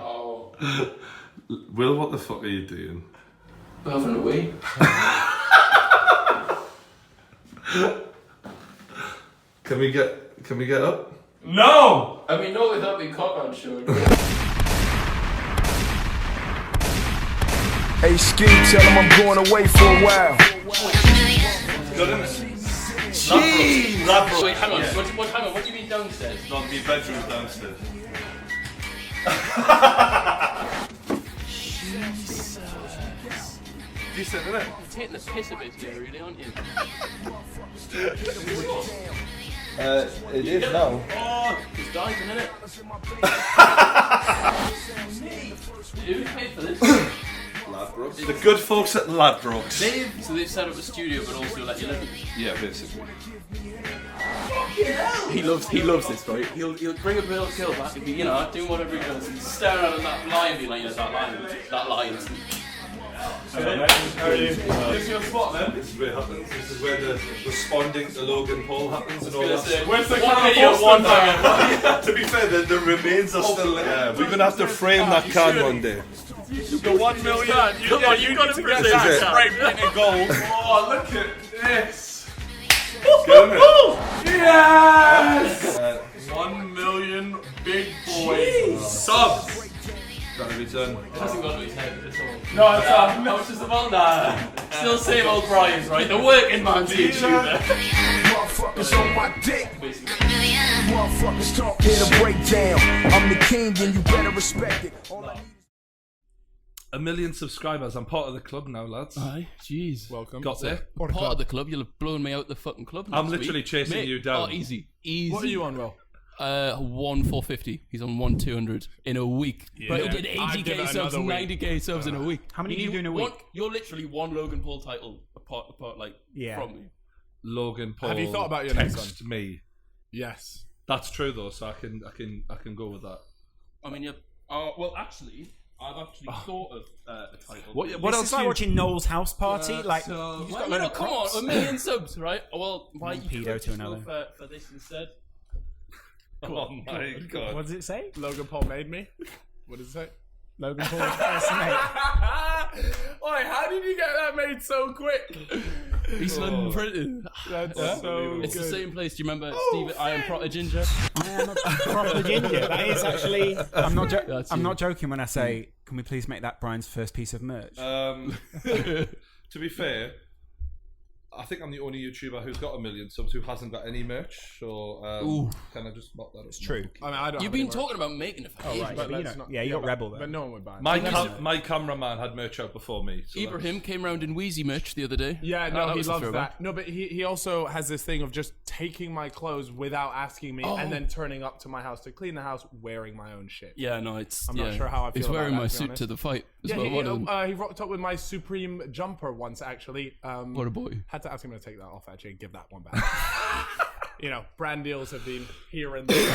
Oh. Will, what the fuck are you doing? We're having a wee. Can we get up? No! I mean, no, without being cock on showing. Hey, Ski, tell him I'm going away for a while. Jeez! Ladbroke. Wait, hang on. Hang on. What do you mean downstairs? Not my bedroom downstairs. Decent, isn't it? You're taking the piss a bit here, really, aren't you? It is now. Oh, he's diving, isn't it? Who paid for this? Ladbrokes. The good folks at Ladbrokes. So they've set up a studio, but also let you live in it. Yeah, basically. He loves this, right? He'll bring a Bill Kill back and be, you know, doing whatever he does, and staring at that lion, be like, that lion. How are you? This is your spot, then? This is where it happens. This is where the responding to Logan Paul happens and all that. Where's the one camera? To be fair, the remains are still there. Yeah, we're gonna have to frame that can one day. The 1 million. You've got to present that spray painted gold. Oh, look at this. Yes! 1 million big boy subs. Gotta be done. It hasn't gone to his head at all. No, it's How much is the ball? Nah. Still same old Brian's, right? The working man's YouTuber. Motherfuckers on my dick. Motherfuckers talk here to break down. I'm the king and you better respect it. All I need 1 million subscribers. I'm part of the club now, lads. Aye, jeez. Welcome. Got there. Part of the club, you'll have blown me out the fucking club. I'm next literally week. chasing Mate, you down. Oh, easy. What are you on, Will? 1,450. He's on 1,200 in a week. Yeah. But he did I'd give 80k it subs, another week. 90k subs in a week. How many do you do in a week? You're literally one Logan Paul title apart like from me. Logan Paul. Have you thought about your next text me? Yes. That's true though, so I can go with that. I mean, well, actually, I've actually thought of a title. What This else? is like watching Noel's house party. Like, So, you've well, got a you load know, of come on, props. 1 million subs, right? Well, why One you pedo could to just go another. for this instead? Oh my god! What does it say? Logan Paul made me. What does it say? Logan Paul first mate. Oi, how did you get that made so quick? East London printed. That's so It's good. the same place. Do you remember Steve? I am Proper Ginger. I am a proper ginger. That is actually. I'm not. That's I'm you. not joking when I say, can we please make that Brian's first piece of merch? To be fair, I think I'm the only YouTuber who's got 1 million subs who hasn't got any merch. So can I just mock that up? It's True. I mean, I don't You've have any been more. talking about making it for ages. right. But but you let's know- not- yeah, you got but- Rebel there. But no one would buy it. My cameraman had merch out before me. So Ibrahim came round in Wheezy merch the other day. Yeah, no, That he was a loves throwback. that. No, but he also has this thing of just taking my clothes without asking me and then turning up to my house to clean the house wearing my own shit. Yeah, no, it's. I'm not sure how I feel He's about wearing that, my to be suit honest. to the fight as Yeah, well. he rocked up with my Supreme jumper once, actually. What a boy. Had to ask him to take that off, actually, and give that one back. You know, brand deals have been here and there.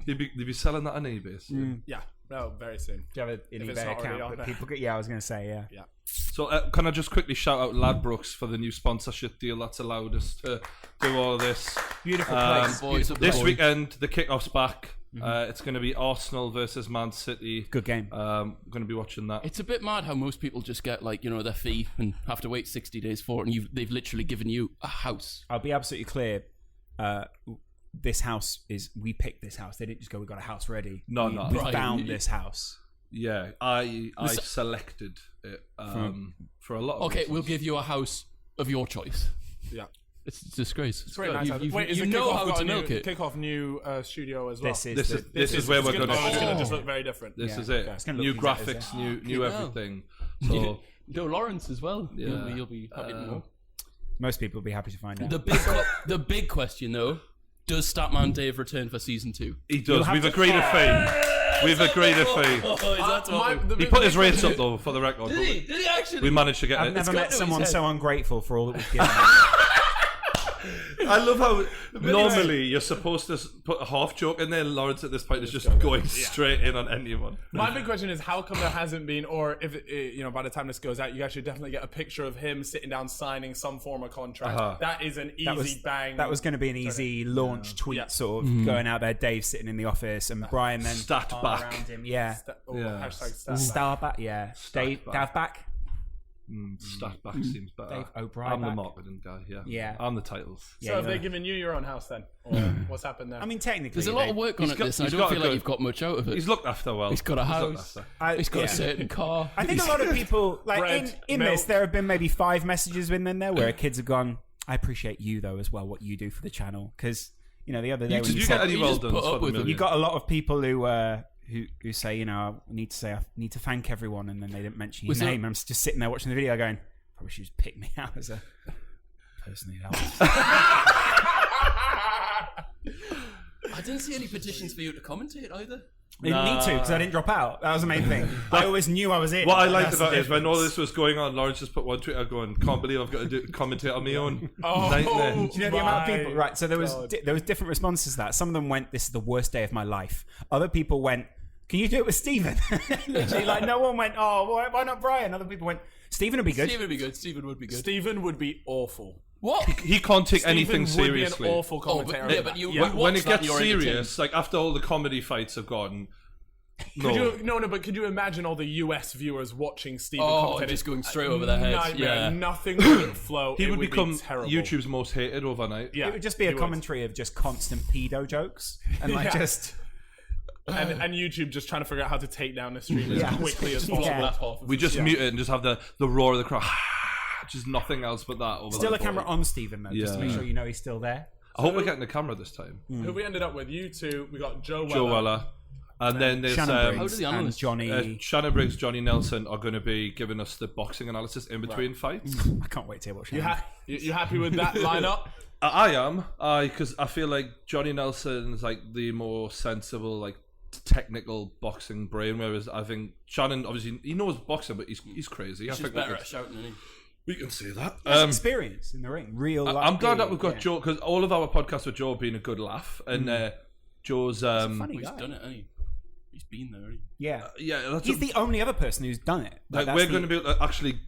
You'd be selling that on eBay. So. Yeah, no, very soon. Do you have an If it's eBay not already account on that there. people get? Yeah, I was going to say, yeah. Yeah. So can I just quickly shout out Ladbrokes for the new sponsorship deal that's allowed us to do all of this. Beautiful place. Boys up the This boy. weekend, the kickoff's back. It's going to be Arsenal versus Man City. Good game. Going to be watching that. It's a bit mad how most people just get like their fee and have to wait 60 days for it, and they've literally given you a house. I'll be absolutely clear. This house is. We picked this house. They didn't just go. We got a house ready. No, we, no. We Right. found this house. Yeah, I selected it for a lot of Okay, reasons. we'll give you a house of your choice. Yeah. It's a disgrace. It's very nice. You Is the know kickoff how got to a new, milk it. kickoff new studio as well? This is where we're going to It's going to shoot. just look very different. This Yeah. is it. Okay. It's gonna New look exactly graphics, as new hell. everything. So No, Lawrence as well. Yeah. You'll be happy to know. Most people will be happy to find out. The big question though: does Statman Dave return for season 2? he does. We've agreed a fee. We've agreed a fee. Oh, is that He put his rates up though, for the record. Did he actually? We managed to get I've it. never got met to someone his head. so ungrateful for all that we've given. I love how normally you're supposed to put a half joke in there. Lawrence at this point is just going straight in on anyone. My big question is how come there hasn't been, or if by the time this goes out, you guys should definitely get a picture of him sitting down signing some form of contract. That is an easy bang. That was going to be an easy launch tweet, sort of going out there. Dave sitting in the office, and Brian then Stat back. around him. Yeah, Hashtag star back. Yeah, Dave back. Stat back seems better. Dave O'Brien I'm the back. marketing guy. Yeah. I'm the titles. So have they given you your own house then, or what's happened there? I mean, technically, There's a lot of work on this. I don't feel like you've got much out of it. He's looked after well. He's got a house. He's got a certain car. I think a lot of people like Bread, in milk. this. There have been maybe 5 messages in there where kids have gone. I appreciate you though as well. What you do for the channel, because the other day when Did you you said get any you well just done? put up with him. you got a lot of people who say I need to thank everyone, and then they didn't mention your name. I'm just sitting there watching the video going, probably should just pick me out as a personally. I didn't see any petitions for you to commentate either. I didn't need to because I didn't drop out. That was the main thing. I always knew I was in. What I liked That's about the it is when all difference. this was going on, Lawrence just put one Twitter going, can't believe I've got to commentate on my own. Nightmare. Do you know the amount of people? My Right, so there was God. there was different responses to that. Some of them went, "This is the worst day of my life." Other people went, "Can you do it with Stephen?" Literally, like no one went, "Oh, why not Brian?" Other people went, "Stephen would be good." Stephen would be good. Stephen would be good. Stephen would be awful. What? He can't take anything Stephen would seriously. be an awful commentator. yeah, but you- Yeah. When watch it that and gets you're serious, like after all the comedy fights have gone, But could you imagine all the US viewers watching Stephen commentate? just going straight over their heads. Nightmare. Yeah. Nothing would flow. he It would become be terrible. YouTube's most hated overnight. Yeah, It would just be a he would. commentary of just constant pedo jokes and like Yeah. just and YouTube just trying to figure out how to take down the stream as Yeah. quickly as Yeah. possible. Laugh off. We just mute it and just have the roar of the crowd. Just nothing else but that. Over still a like camera 40. on Stephen though, just to make Yeah. sure you know he's still there. I hope we're getting the camera this time. Who we ended up with? You two. We got Joe Weller. Joe Weller. And then there's Shannon How Briggs do the and analysts- Johnny. Shannon Briggs, Johnny Nelson are going to be giving us the boxing analysis in between fights. I can't wait to hear what You, Shannon. you happy with that lineup? I am, because I feel like Johnny Nelson's like the more sensible, like technical boxing brain, whereas I think Shannon obviously he knows boxing, but he's crazy. I He's think better at shouting than he. we can say that. Experience in the ring, real. I'm glad that we've got yeah. Joe because all of our podcasts with Joe have been a good laugh, and Joe's Funny He's guy. done it, hasn't he? He's been there, hasn't he? Yeah, yeah, that's he's the only other person who's done it. like that's we're the- going to be able to actually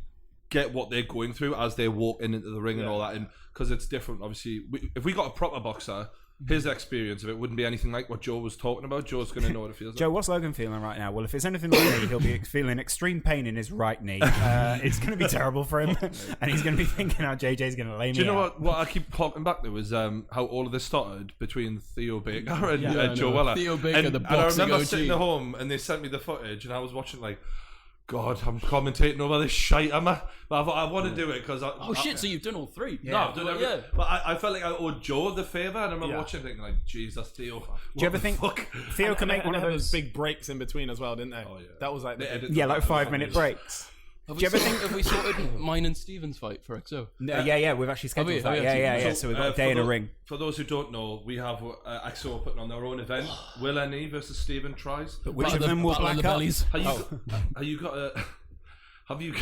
get what they're going through as they walk into the ring and all that, and because it's different. Obviously, if we got a proper boxer, his experience of it wouldn't be anything like what Joe was talking about. Joe's going to know what it feels like. Joe, what's Logan feeling right now? Well, if it's anything like me, he'll be feeling extreme pain in his right knee. It's going to be terrible for him, and he's going to be thinking how JJ's going to lay me Do you know out. what I keep talking back to is how all of this started between Theo Baker and Joe Weller. Theo Baker, the and I boxing remember OG. sitting at home and they sent me the footage and I was watching like, God, I'm commentating over this shite, am I? But I thought I want to do it because Oh shit! So you've done all three? No, I've done everything. Yeah. But I felt like I owed Joe the favour, and I remember watching thinking like, "Jeez, that's Theo." Do you ever think Theo can make one of those those? big breaks in between as well, didn't they? Oh, yeah. That was like They edit Yeah, them like out. 5-minute breaks. Have Do you ever think? have we sorted mine and Steven's fight for XO? No, yeah, we've actually scheduled Have that. we Yeah, actually? yeah. So we've got a day in a ring. For those who don't know, we have XO putting on their own event. Will N.E. versus Stephen Tries. But which Battle of them will Battle of black the up? Bellies. Have you got a? Have you?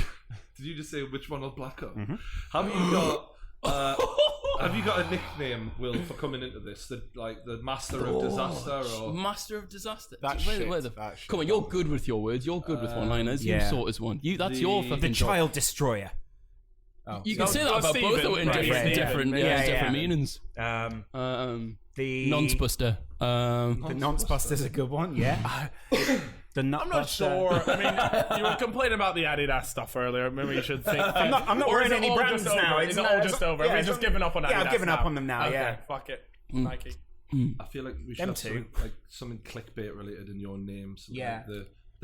Did you just say which one will black up? Mm-hmm. Have you got? Have you got a nickname, Will, for coming into this? The Master of Disaster, or Master of Disaster. That Where- shit, where the- that shit. Come on, you're good with your words. You're good with one-liners. You yeah. sort as one. That's your fucking The job. Child Destroyer. You can No, say that no, about Steven, both of it in right, different, yeah, different, yeah, yeah, yeah. different meanings. The Nonce-buster. The Nonce Buster's a good one. Yeah. The Nut I'm not sure. I mean, you were complaining about the Adidas stuff earlier. Maybe you should think. I'm not Or wearing is it any all brands just now. over? It's Is it all just over? Have you it's just not- given up on Adidas? Yeah, I've given up now? on them now. Okay, Yeah. fuck it. Nike. I feel like we should Them have two. something clickbait related in your names. Yeah.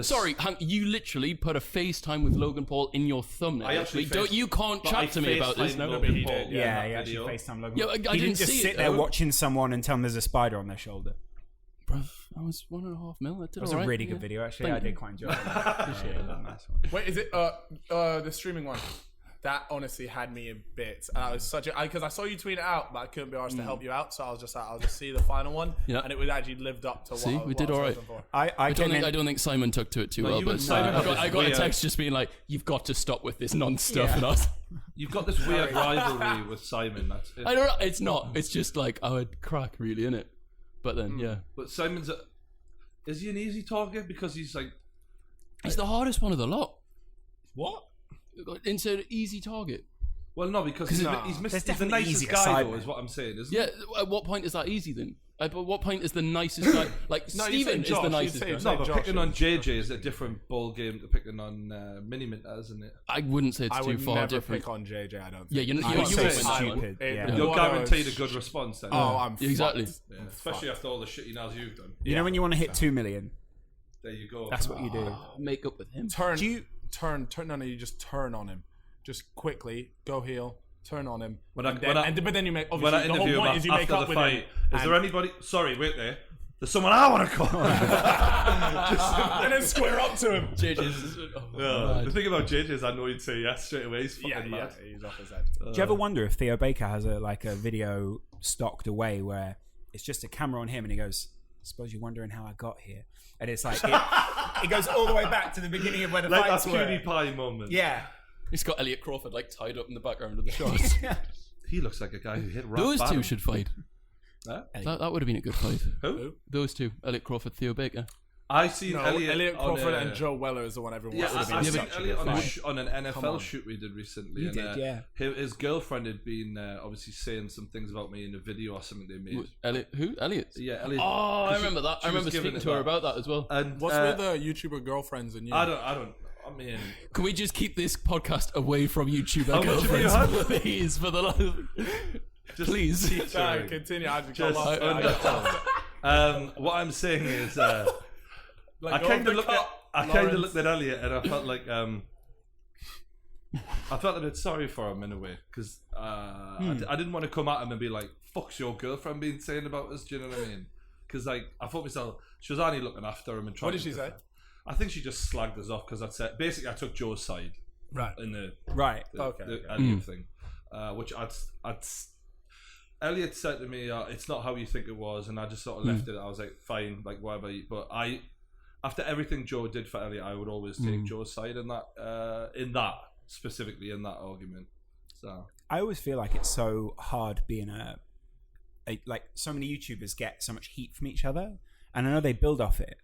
Sorry, Hank, you literally put a FaceTime with Logan Paul in your thumbnail. I actually Don't you can't chat to me about this FaceTimed now. Logan Paul, Yeah, in he that actually video. FaceTime Logan. Yeah, I he didn't didn't just see sit it, there though. watching someone and tell them there's a spider on their shoulder. Bruv, I was 1.5 mil. I did It was all a right, really yeah. good video, actually. Thank I did you. quite enjoy it. Appreciate it. Nice one. Wait, is it the streaming one? that honestly had me in bits. And I was because I saw you tweet it out, but I couldn't be asked to help you out, so I was just like, I'll just see the final one, and it was actually lived up to what we did all right. I don't think Simon took to it too well, but I got a text just being like, "You've got to stop with this non-stuff," and us. You've got this weird rivalry with Simon. That's it. I don't know. It's not. It's just like I would crack really in it, but then But Simon's is he an easy target because he's like he's the hardest one of the lot. What? Insert easy target. Well, no, because he's the definitely nicest easier guy, side, though, man. is what I'm saying, isn't Yeah. it? At what point is that easy then? At what point is the nicest guy? Like Stephen is the nicest guy. No, but picking on JJ is a different ball game to picking on Mini Minter, isn't it? I wouldn't say it's I too would far never different. pick on JJ. I don't think. Yeah, you I would you say won't win that one. stupid. Yeah. You're What I guaranteed was- a good response then. Oh, I'm Exactly. fucked. Yeah. Especially after all the shitty nails you've done. You know when you want to hit 2 million, There you go. that's what you do. Make up with him. Turn. No, you just turn on him. Just quickly go heel. Turn on him. But then you make. When I Obviously, the interview whole him point is you make after up the with fight, him. is there anybody? Sorry, wait there. There's someone I want to call. And then square up to him. The thing about JJ is I know he'd say yes straight away. He's fucking mad. He's off his head. Do you ever wonder if Theo Baker has a video stocked away where it's just a camera on him and he goes, "Suppose you're wondering how I got here," and it's like it goes all the way back to the beginning of where the Like that fights were. PewDiePie moment. Yeah. He's got Elliot Crawford like tied up in the background of the shots. He looks like a guy who hit rock Those bottom. two should fight. Huh? That would have been a good fight. Who? Those two, Elliot Crawford, Theo Baker. I seen No, Elliot Crawford on, and Joe Weller is the one everyone Yeah, wants to I be. seen Such a Elliot good on, fight. on an NFL shoot we did recently. You and, did, yeah. His girlfriend had been obviously saying some things about me in a video or something they made. Elliot, who? Elliot. Yeah, Elliot. Oh, I remember that. I remember giving speaking it to her that. about that as well. And What's with the YouTuber girlfriends and you? I mean, Can we just keep this podcast away from YouTuber How much have you had? girlfriends, please? For the love, just please. teach Sorry, her. continue. I just Just what I'm saying is, I kind of looked at Elliot and I felt like I felt a bit sorry for him in a way because I didn't want to come at him and be like, "Fuck's your girlfriend been saying about us?" Do you know what I mean? Because like I thought myself, she was only looking after him and trying. What did she say? I think she just slagged us off because I said basically I took Joe's side Right. in the Okay. Elliot thing, which Elliot said to me, "It's not how you think it was," and I just sort of left it. I was like, "Fine, like whatever." But after everything Joe did for Elliot, I would always take Joe's side in that specifically in that argument. So I always feel like it's so hard being like so many YouTubers get so much heat from each other, and I know they build off it,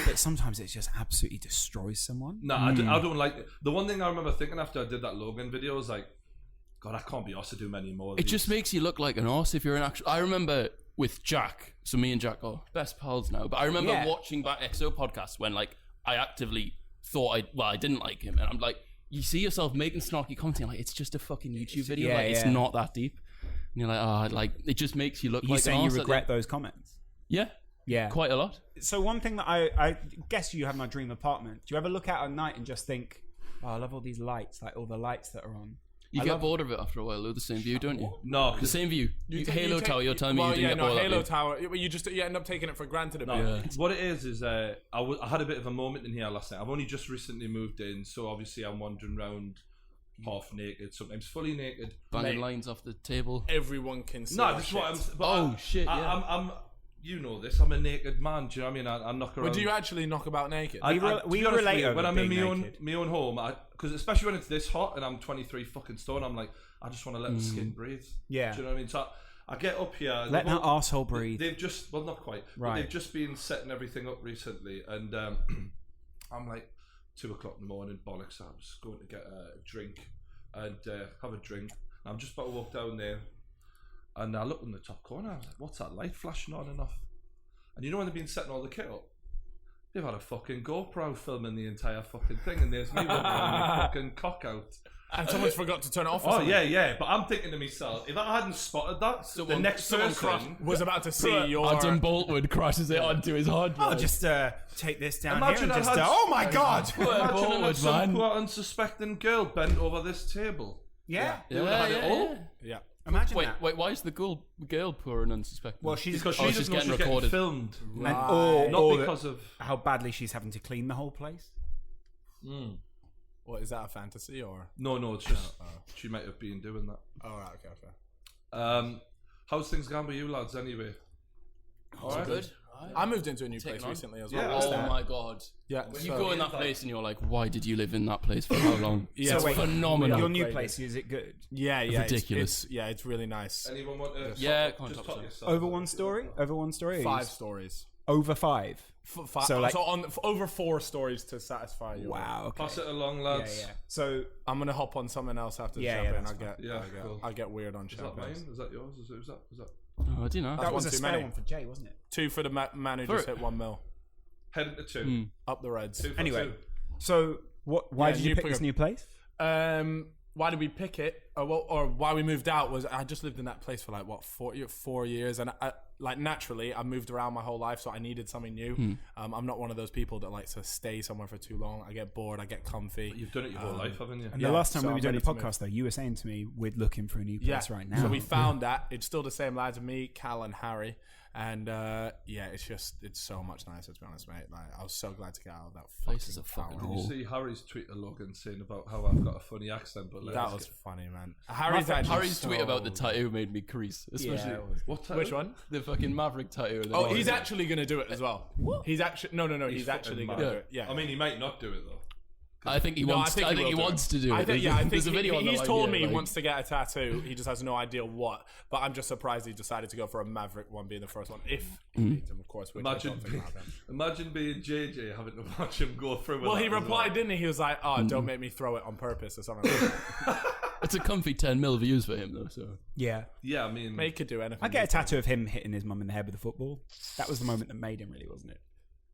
but sometimes it just absolutely destroys someone. no, I don't like it. The one thing I remember thinking after I did that Logan video was like, God, I can't be asked to do many more of It these. just makes you look like an arse if you're an actual. I remember with Jack. So me and Jack are best pals now. But I remember watching back XO podcasts when like I actively thought I didn't like him, and I'm like, you see yourself making snarky content, like it's just a fucking YouTube video, it's not that deep. And you're like, like it just makes you look You like saying an you arse regret those comments? Yeah, quite a lot. So one thing that I guess you have my dream apartment. Do you ever look out at night and just think, "Oh, I love all these lights, like all the lights that are on." You get bored of it after a while, though. The same view, don't you? No, The same view. Halo Tower. You're telling me you didn't get bored of Halo it. Tower. You end up taking it for granted a bit. What it is I had a bit of a moment in here last night. I've only just recently moved in, so obviously I'm wandering around half naked, sometimes fully naked, Banging lines off the table. Everyone can see. No, this is what I'm. But shit! Yeah. I'm. You know this. I'm a naked man. Do you know what I mean? I knock around. But do you actually knock about naked? We to be honest relate with you, over when I'm in being my naked. own home, because especially when it's this hot and I'm 23 fucking stone, I'm like, I just want to let the skin breathe. Yeah. Do you know what I mean? So I get up here. and Let they've that all- arsehole breathe. They've just, well, not quite. Right. But they've just been setting everything up recently, and I'm like 2 o'clock in the morning, bollocks. I was going to get a drink and have a drink. I'm just about to walk down there, and I look in the top corner. I was like, what's that light flashing on and off? And you know when they've been setting all the kit up? They've had a fucking GoPro filming the entire fucking thing, and there's me with my fucking cock out. And someone's forgot to turn it off. Or Oh something. yeah. But I'm thinking to myself, if I hadn't spotted that, the next person was about to see your. Adam Boltwood crashes it onto his hard drive. I'll just take this down Imagine here and I just. had- Oh my god! Imagine I had Boltwood, some man. poor unsuspecting girl bent over this table. Yeah. They would have had it all. Yeah. Imagine Wait, that. why is the girl poor and unsuspecting? Well, she's Because Oh, she she's doesn't know getting she's recorded. getting filmed. and, Not or because of... how badly she's having to clean the whole place. What is that, a fantasy or? No, it's just she might have been doing that. Oh, right, okay. How's things going with you lads anyway? All right. Good. I moved into a new place on. recently as well. Yeah. Oh my god. Yeah. When you go in that place and you're like, why did you live in that place for how long? Yeah, It's phenomenal. Your new place, is it good? Yeah. Ridiculous. It's really nice. Anyone want to Just top yourself? Over one story? Over one story? 5 stories. Over 5? So over 4 stories to satisfy you. Wow, okay. Pass it along, lads. Yeah. So I'm gonna hop on something else after the Yeah, champagne. that's cool. I'll get weird on Is that champagne. mine? Is that yours? Is that? Oh, I do know. that was a too spare many. one for Jay, wasn't it? 2 for the man who just hit 1 mil. Heading to 2. Up the Reds. 2 for Anyway. 2. So why did you pick this new place? Why did we pick it? Or why we moved out was I just lived in that place for like 4 years, and naturally I moved around my whole life, so I needed something new. I'm not one of those people that likes to stay somewhere for too long. I get bored, I get comfy. You've done it your whole life, haven't you? And the last time we were doing ready the to move. podcast, though, you were saying to me, we're looking for a new place right now. So we found that. It's still the same lads, me, Cal and Harry. And it's so much nicer, to be honest, mate. Like, I was so glad to get out of that Places are fucking Did you see Harry's tweet to Logan saying about how I've got a funny accent? But That was funny, man. Harry's tweet about the tattoo made me crease, especially what tattoo? Which one? the fucking Maverick tattoo. Oh, he's actually going to do it as well. What? He's actually He's actually going to do it. Yeah. I mean, he might not do it though. I think he wants. I think he wants to do it. I think There's a video. He's online told me here, he wants to get a tattoo. He just has no idea what. But I'm just surprised he decided to go for a Maverick one, being the first one. If he needs him, of course. Imagine being JJ having to watch him go through. Well, he replied, didn't he? He was like, "Oh, don't make me throw it on purpose or something." Like that. It's a comfy 10 mil views for him though. So Yeah. I mean, He could do anything. I get a tattoo of him hitting his mum in the head with a football. That was the moment that made him, really, wasn't it?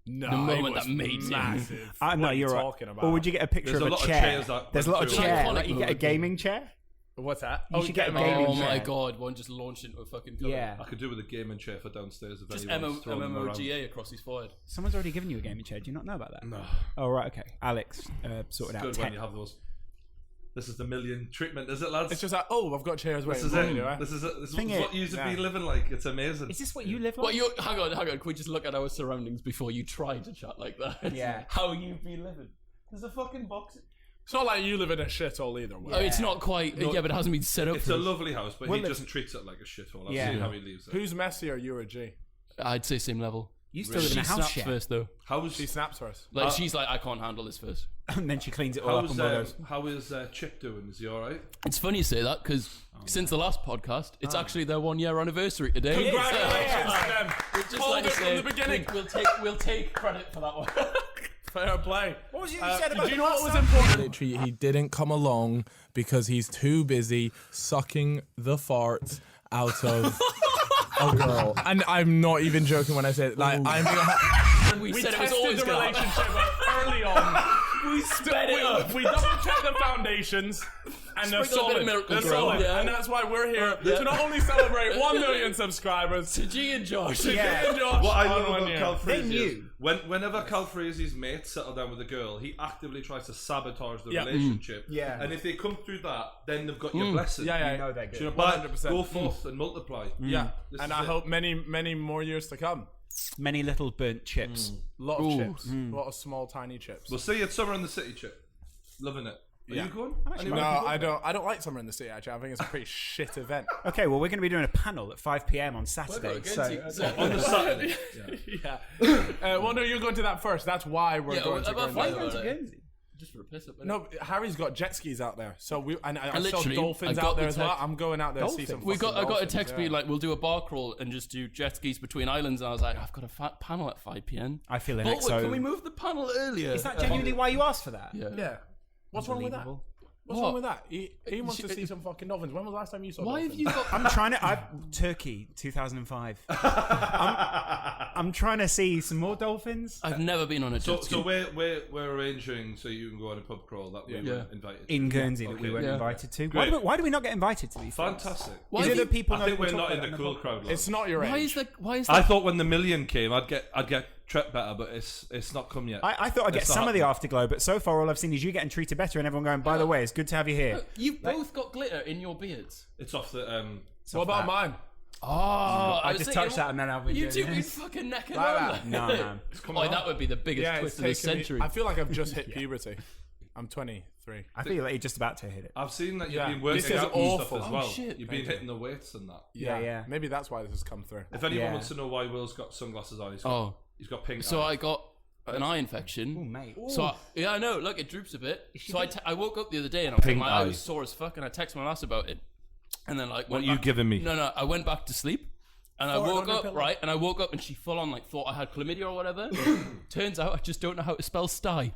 No, the moment it was that made him. massive. No, What are you you're right. talking about? Or would you get a picture There's of a lot of chair? chairs that There's a lot of went through. chair. Iconic Like, you get a moment. gaming chair? What's that? You should get a him gaming oh chair. my god, one just launched into a fucking cover. Yeah. I could do with a gaming chair for downstairs. If Just anyone's throwing them around. MMOGA across his forehead. Someone's already given you a gaming chair. Do you not know about that? No, Oh, right, okay. Alex sorted out good when you have those. This is the million treatment, is it, lads? It's just like, oh, I've got chairs waiting This is for it. me. This is it. This is Thing what is- you should be living like. It's amazing. Is this what you live Well, like? hang on. Can we just look at our surroundings before you try to chat like that? Yeah. How you've been living. There's a fucking box. It's not like you live in a shithole either. Will. Oh, it's not quite. No, yeah, but it hasn't been set up. It's for a lovely house, but Well, he just treats it like a shithole. I've Yeah. seen how he leaves it. Who's messier, you or G? I'd say same level. You still live in She a house snaps share. first though. She snaps first. Like she's like, I can't handle this first. And then she cleans it all up and goes, how is Chip doing? Is he all right? It's funny you say that because since the last podcast, it's actually their 1 year anniversary today. Congratulations to them. We'd just Hold like it to say, from the beginning. we'll take credit for that one. Fair play. What was it you said about do you know what was important? Literally, he didn't come along because he's too busy sucking the farts out of a girl. And I'm not even joking when I say it. Like, we we said it was tested always the going to relationship early on. We sped it up. We double checked the foundations, and they're Sprinkle a bit solid. of Miracle They're Grow, solid, yeah. and that's why we're here to not only celebrate 1 million subscribers. To G and Josh. Yeah. And Josh What I on love 1 about year. Cal They Freese knew. is whenever Cal Freese's mates settle down with a girl, he actively tries to sabotage the Yeah. relationship. Yeah. And if they come through that, then they've got your blessing. Yeah, yeah. You know they're good. Should have But 100%. go forth and multiply. Yeah, This and is I it. hope many more years to come. Many little burnt chips. A lot of Ooh. chips, a lot of small tiny chips. We'll see you at Summer in the City, Chip. Loving it. Are you going? No, I don't. I don't like Summer in the City. Actually, I think it's a pretty shit event. Okay, well, we're going to be doing a panel at 5 p.m. on Saturday. On the Saturday. Yeah. Well, no, you're going to that first. That's why we're going to about Guernsey. 5 hours. Just for a piss up. No, Harry's got jet skis out there, so I saw literally, dolphins I got out there the as well. text- I'm going out there to see some. I got a dolphins, text being like, we'll do a bar crawl and just do jet skis between islands. And I was like, I've got a panel at 5 p.m. I feel an But exo. can we move the panel earlier? Is that genuinely why you asked for that? Yeah. Yeah. What's wrong with that? Unbelievable. What's wrong with that? He wants to see some fucking dolphins. When was the last time you saw Why dolphins? have you got? I'm trying to. Turkey, 2005. I'm trying to see some more dolphins. I've never been on a jet ski. So we're arranging so you can go on a pub crawl that we were invited to. In Guernsey that we Okay. weren't Yeah. invited to. Great. Why do we not get invited to these things? Fantastic. Why Is have it you- that people I know think that we we're talk not in about the it cool podcast? crowd. lads. It's not your Why age. is I that? thought when the million came, I'd get Trep better, but it's not come yet. I thought I'd get It's not some of the happening. afterglow, but so far all I've seen is you getting treated better and everyone going, by the way, it's good to have you here. You've both got glitter in your beards. It's off the What about mine? Oh, I was just thinking, touched that and then I've been You doing two been this. fucking neck and Like arm. that? No, man. Oh, that would be the biggest Yeah, twist it's of the taken me. century. I feel like I've just hit puberty. I'm 23. I feel like you're just about to hit it. I've seen that you've Yeah. been working This is out and awful. stuff as Oh, well. shit. You've been hitting the weights and that. Yeah. Maybe that's why this has come through. If anyone Yeah. wants to know why Will's got sunglasses on, he's got pink So eyes. I got an eye infection. Oh, mate. So I know. Look, it droops a bit. So I woke up the other day and I was like, Pink my eye was eyes. sore as fuck, and I texted my lass about it. And then like, What went are you back- giving me? No, I went back to sleep. And I Thought woke on a up, pillow. right? And I woke up and she full on like thought I had chlamydia or whatever. Turns out I just don't know how to spell sty.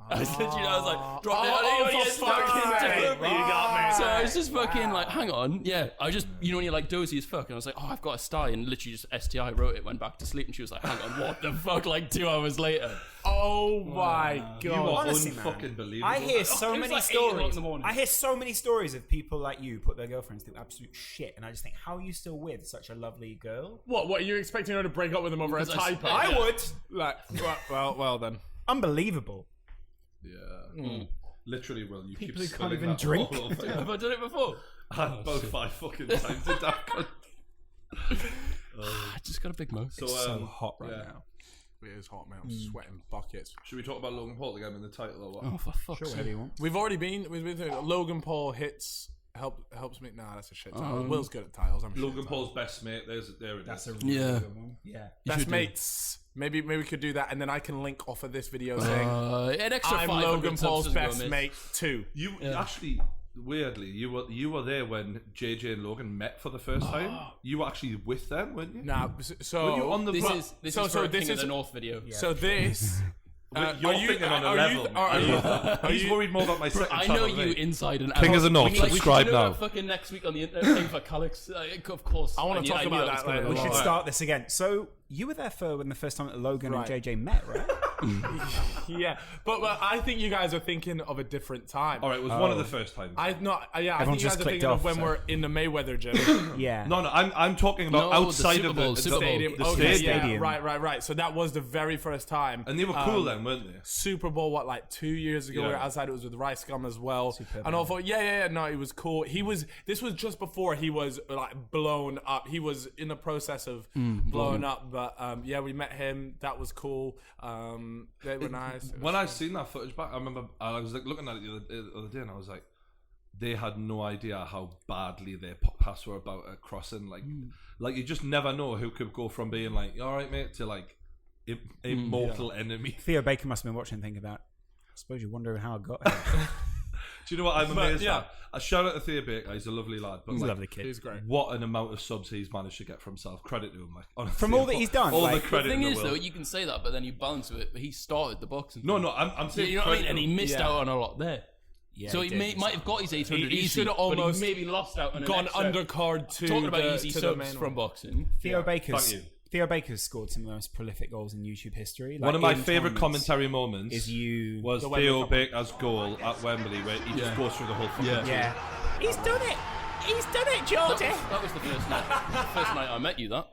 I said, I was like, drop it on it, for fuck's sake. you got me. So I was just fucking like, hang on, yeah. I just, when you're like dozy as fuck, and I was like, oh, I've got a sty, and literally just STI wrote it, went back to sleep, and she was like, hang on, what the fuck? Like 2 hours later. Oh my You god. are Honestly, man. unfucking believable. I hear so It was many like 8 o'clock in stories. the morning. I hear so many stories of people like you put their girlfriends through absolute shit, and I just think, how are you still with such a lovely girl? What are you expecting her to break up with him over a Because I- typo? I would. Like, well then. Unbelievable. Yeah. Literally, Will, you People keep who can't spilling even that drink. all over. Have I done it before? And both 5 fucking times did that. I just got a big mouth. So, So hot right yeah. now. It is hot, man. I'm sweating buckets. Should we talk about Logan Paul again in the title or what? Oh, for fuck's Sure, sake. whatever you want. We've been through Logan Paul helps me. Nah, that's a shit title. Oh. Will's good at titles. I'm Logan shit at Paul's best mate. There it That's is. a really Yeah. good one. Yeah. You best should do. mates. Maybe we could do that, and then I can link off of this video saying An extra I'm 500 Logan Paul's subs as well, best mate. mate too. You actually, weirdly, you were there when JJ and Logan met for the first time. You were actually with them, weren't you? Nah, so Were you on the This bro- is So- for so a this King of is- the North video. so this. You're thinking on a level. He's worried more about my second I channel know than you me. inside and out. King of the North, We need- subscribe you know now. that fucking next week on the internet thing for Calix. Of course. I wanna knew- talk knew about was that coming later. We along. should start this again. So you were there for when the first time that Logan Right. and JJ met, right? Yeah, but I think you guys are thinking of a different time. All right, it was one of the first times. I think you Everyone's guys just are clicked thinking of off, when so- we're in the Mayweather gym. Yeah. No, I'm talking about No, the outside Super of Bowl, the Super Bowl. Stadium. The Okay, stadium. yeah, right. So that was the very first time. And they were cool then, weren't they? Super Bowl, like 2 years ago? Yeah. We were outside. It was with Rice Gum as well. Superb, and I thought, yeah, no, it was cool. This was just before he was like blown up. He was in the process of blowing up. But yeah, we met him. That was cool. They were nice. It When was I seen that footage back, I remember I was like looking at it the other day, and I was like, they had no idea how badly their paths were about crossing. Like you just never know who could go from being like, all right, mate, to like a mortal enemy. Theo Baker must have been watching and thinking about, I suppose you're wondering how I got here. Do you know what I'm amazed yeah. at? I shout out to Theo Baker. He's a lovely lad, but He's a like, lovely kid. He's great. what an amount of subs he's managed to get for himself. Credit to him, like honestly, From all that he's done, all like, the credit The thing in is, the though, world. you can say that, but then you balance it. But he started the boxing. No, I'm saying You know what I mean? credit And he to him. missed Yeah. out on a lot there. Yeah, So he he did. might have got his 800 He easy, should've but almost he maybe lost out on an gone extra. undercard to Talking about the, easy to the subs main from one. boxing. Theo Baker's Thank you. Theo Baker's scored some of the most prolific goals in YouTube history. One Like, of my in favourite tournaments commentary moments is you. was The Wembley Theo Cup. Baker's goal at Wembley, where he just goes through the whole fucking thing. Yeah, he's done it. He's done it, Geordie. That was the first night. First night I met you. That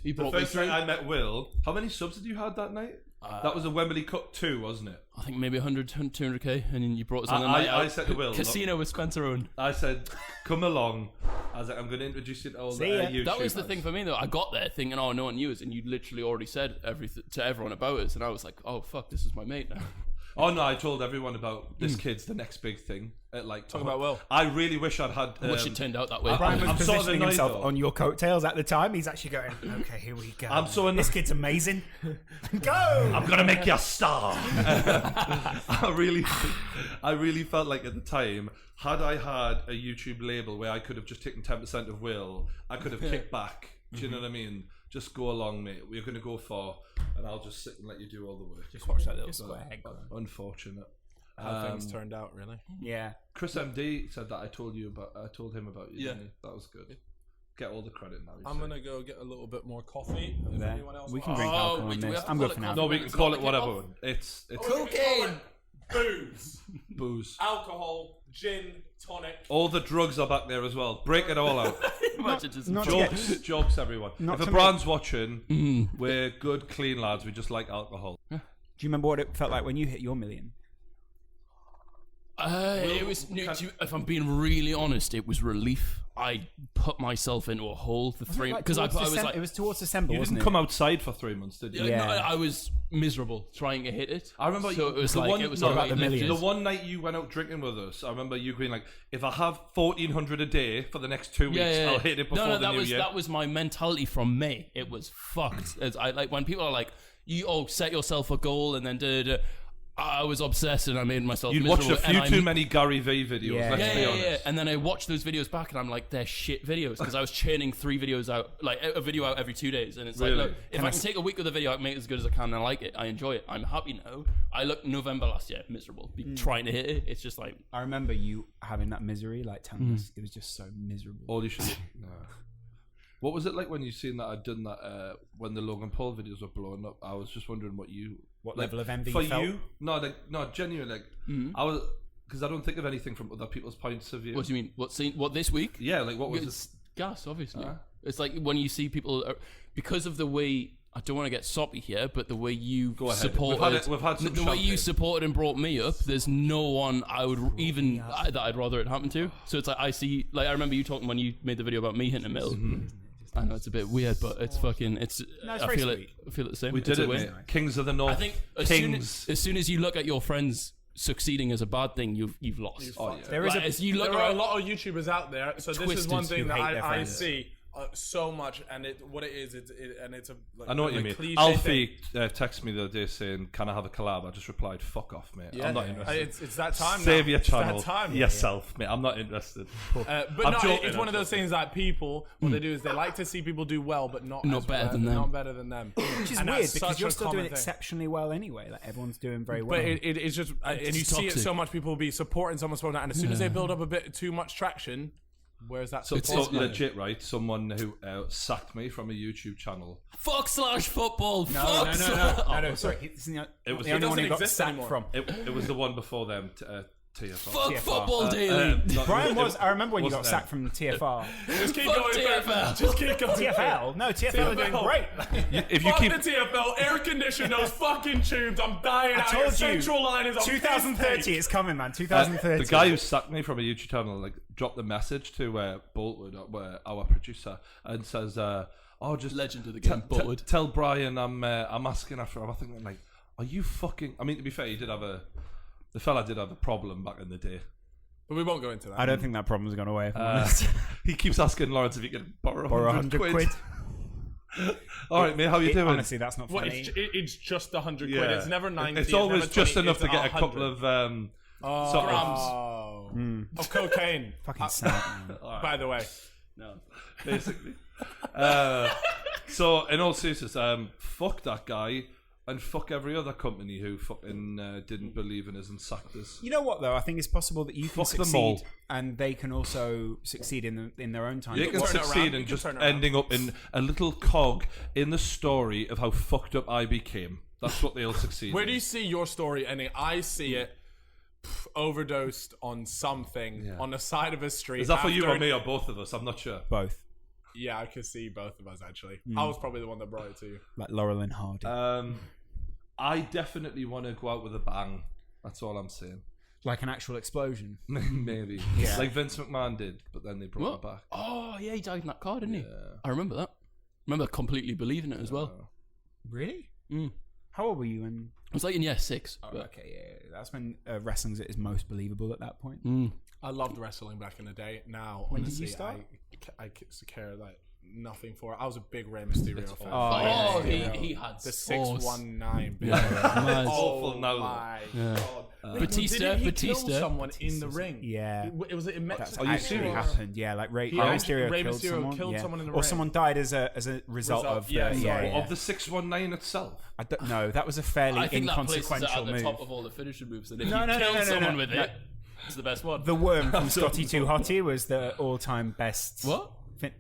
he The brought me first through. night I met Will, how many subs did you have that night? That was a Wembley Cup 2, wasn't it? I think maybe 100, 200k, and then you brought us on the I night out. said to Will, Casino with Spencer Owen. I said, come along. I was like, I'm going to introduce you to all the See ya. YouTube. That was the thing for me though. I got there thinking, oh, no one knew us, and you literally already said everything to everyone about us, and I was like, oh fuck, this is my mate now. Oh no, I told everyone about this kid's the next big thing. Talk about Will. I really wish I'd had. I wish it turned out that way. Brian was I'm sort of positioning annoyed, himself though. on your coattails at the time. He's actually going, okay, here we go. I'm so This annoyed. kid's amazing. Go! I'm gonna make you a star. I really felt like at the time, had I had a YouTube label where I could have just taken 10% of Will, I could have kicked back. Do you know what I mean? Just go along, mate. We're gonna go far, and I'll just sit and let you do all the work. Just watch that little square head. Unfortunate. How things turned out, really. Yeah. Chris MD said that I told him about you. Yeah. Didn't he? That was good. Get all the credit now. he I'm said. gonna go get a little bit more coffee. If There. anyone else We can wants- drink alcohol wait, on do we this. have to I'm call good it for now. No, we can It's call not it the whatever. kickoff. It's Cocaine, booze, booze. alcohol, gin, tonic. All the drugs are back there as well. Break it all out. Imagine just not to Jokes, jokes, everyone. Not If a to brand's watching, we're good, clean lads. We just like alcohol. Do you remember what it felt like when you hit your million? It was. If I'm being really honest, it was relief. I put myself into a hole for 3 because I was like, it was towards December, You wasn't didn't it? come outside for 3 months, did you? Yeah. no, I was miserable trying to hit it. I remember so it was the like one, it was no, alright the lifted. millions. The one night you went out drinking with us, I remember you being like, if I have 1,400 a day for the next 2 weeks, I'll hit it before the that new was year. that was my mentality from May. It was fucked. I like when people are like, you set yourself a goal and then I was obsessed and I made myself You'd miserable. watched a few too many Gary V videos, Yeah. let's be honest. Yeah. And then I watched those videos back and I'm like, they're shit videos because I was churning 3 videos out, like a video out every 2 days. And it's Really? like, look, if I can take a week of the video, I can make it as good as I can and I like it. I enjoy it. I'm happy now. I looked November last year, miserable. Trying to hit it. It's just like... I remember you having that misery, like telling us it was just so miserable. All you should no. What was it like when you seen that I'd done that when the Logan Paul videos were blowing up? I was just wondering what level of envy for you felt? you? No, genuinely. I was because I don't think of anything from other people's points of view. What do you mean? What this week? Yeah, like what was It's gas, obviously. Uh-huh. It's like when you see people... because of the way... I don't want to get soppy here, but the way you Go ahead. supported... We've had some the way you champagne. supported and brought me up, there's no one I would that I'd rather it happen to. So it's like I remember you talking when you made the video about me hitting a mill. I know it's a bit weird, but it's fucking. It's. No, it's I very feel sweet. it. I feel it the same. We It's did a it, win. mate. Kings of the North. I think as soon as you look at your friends succeeding as a bad thing, you've lost. Oh, yeah. There is Like, as you look There are a around, lot of YouTubers out there, so this is Twisted one thing who that hate their I friends. see so much, and what it is, it's a. Like, I know what you a mean. cliche Alfie thing. texted me the other day saying, "Can I have a collab?" I just replied, "Fuck off, mate. I'm not interested." It's that time. Save now. your It's that channel time. yourself, mate. I'm not interested. But I'm no, joking, it's one of I'm those things that people, what they do is they like to see people do well, but not as better well, than them. Not better than them. Which is And weird that's because such you're a still doing common thing. exceptionally well anyway. Like everyone's doing very well. But it's just, and you see it toxic. so much. People be supporting someone, and as soon as they build up a bit too much traction, where's that So, support? so legit, right? Someone who sacked me from a YouTube channel. /football. No, sorry. It's the It was the only one who doesn't got exist sacked anymore. from. It was the one before them. TFR. Fuck TFR. football daily. Brian was. I remember when you got wasn't sacked from TFR. Just keep Fuck going. TFL. Just keep going. TFL? No, TFL are doing great. If you Fuck keep the TFL, air condition those fucking tubes. I'm dying out here. told you. Central line is on 2030, it's coming, man. 2030. the guy who sacked me from a YouTube channel like dropped a message to Boltwood, our producer, and says, "Oh, just Legend of the game, Boltwood. Tell Brian I'm asking after him." I think I'm like, "Are you fucking?" I mean, to be fair, the fella did have a problem back in the day. But we won't go into that. I don't think that problem's gone away. If I'm honest. He keeps asking Lawrence if he can borrow 100 quid. All right, mate, how you doing? Honestly, that's not Well, funny. it's just 100 Yeah. quid. It's never 90. It's always never just 20, enough to it's get a 100. couple of sort of of cocaine. Fucking sad, man. By the way, No. basically. So in all seriousness, fuck that guy and fuck every other company who fucking didn't believe in us and sacked us. You know what, though? I think it's possible that you can Fuck them all. succeed and they can also succeed in their own time. They can turn it succeed around, in you can just turn it around. ending up in a little cog in the story of how fucked up I became. That's what they'll succeed where in. do you see your story ending? I see it overdosed on something on the side of a street. Is that for you after- or me or both of us? I'm not sure. Both. Yeah, I could see both of us actually. I was probably the one that brought it to you. Like Laurel and Hardy. I definitely want to go out with a bang. That's all I'm saying. Like an actual explosion. Maybe. Like Vince McMahon did, but then they brought it back. Oh yeah, he died in that car, didn't he? I remember that. I remember completely believing it as well. Really? Mm. How old were you when... It was like in year 6. Oh, but- okay, yeah. That's when wrestling's at its most believable at that point. I loved wrestling back in the day. Now, When did honestly, you start? I care like nothing for it. I was a big Rey Mysterio fan. Oh, yeah. he had The sauce. 619. Nice. Awful now. My Yeah. God. Batista, Didn't he Batista. kill someone in the ring? Yeah. It was in That's Mexico. Are you actually serious? happened, yeah. Like Rey Yeah, Mysterio, Rey killed, Mysterio someone, killed yeah. someone in the or ring. someone died as a result of yeah, the, sorry. Of the 619 itself. I don't know. That was a fairly I think that place is inconsequential at the move. top of all the finisher moves. And if No, you no, kill no, someone with no. it, it's the best one. The Worm from Scotty 2 Hotty was the all-time best. What?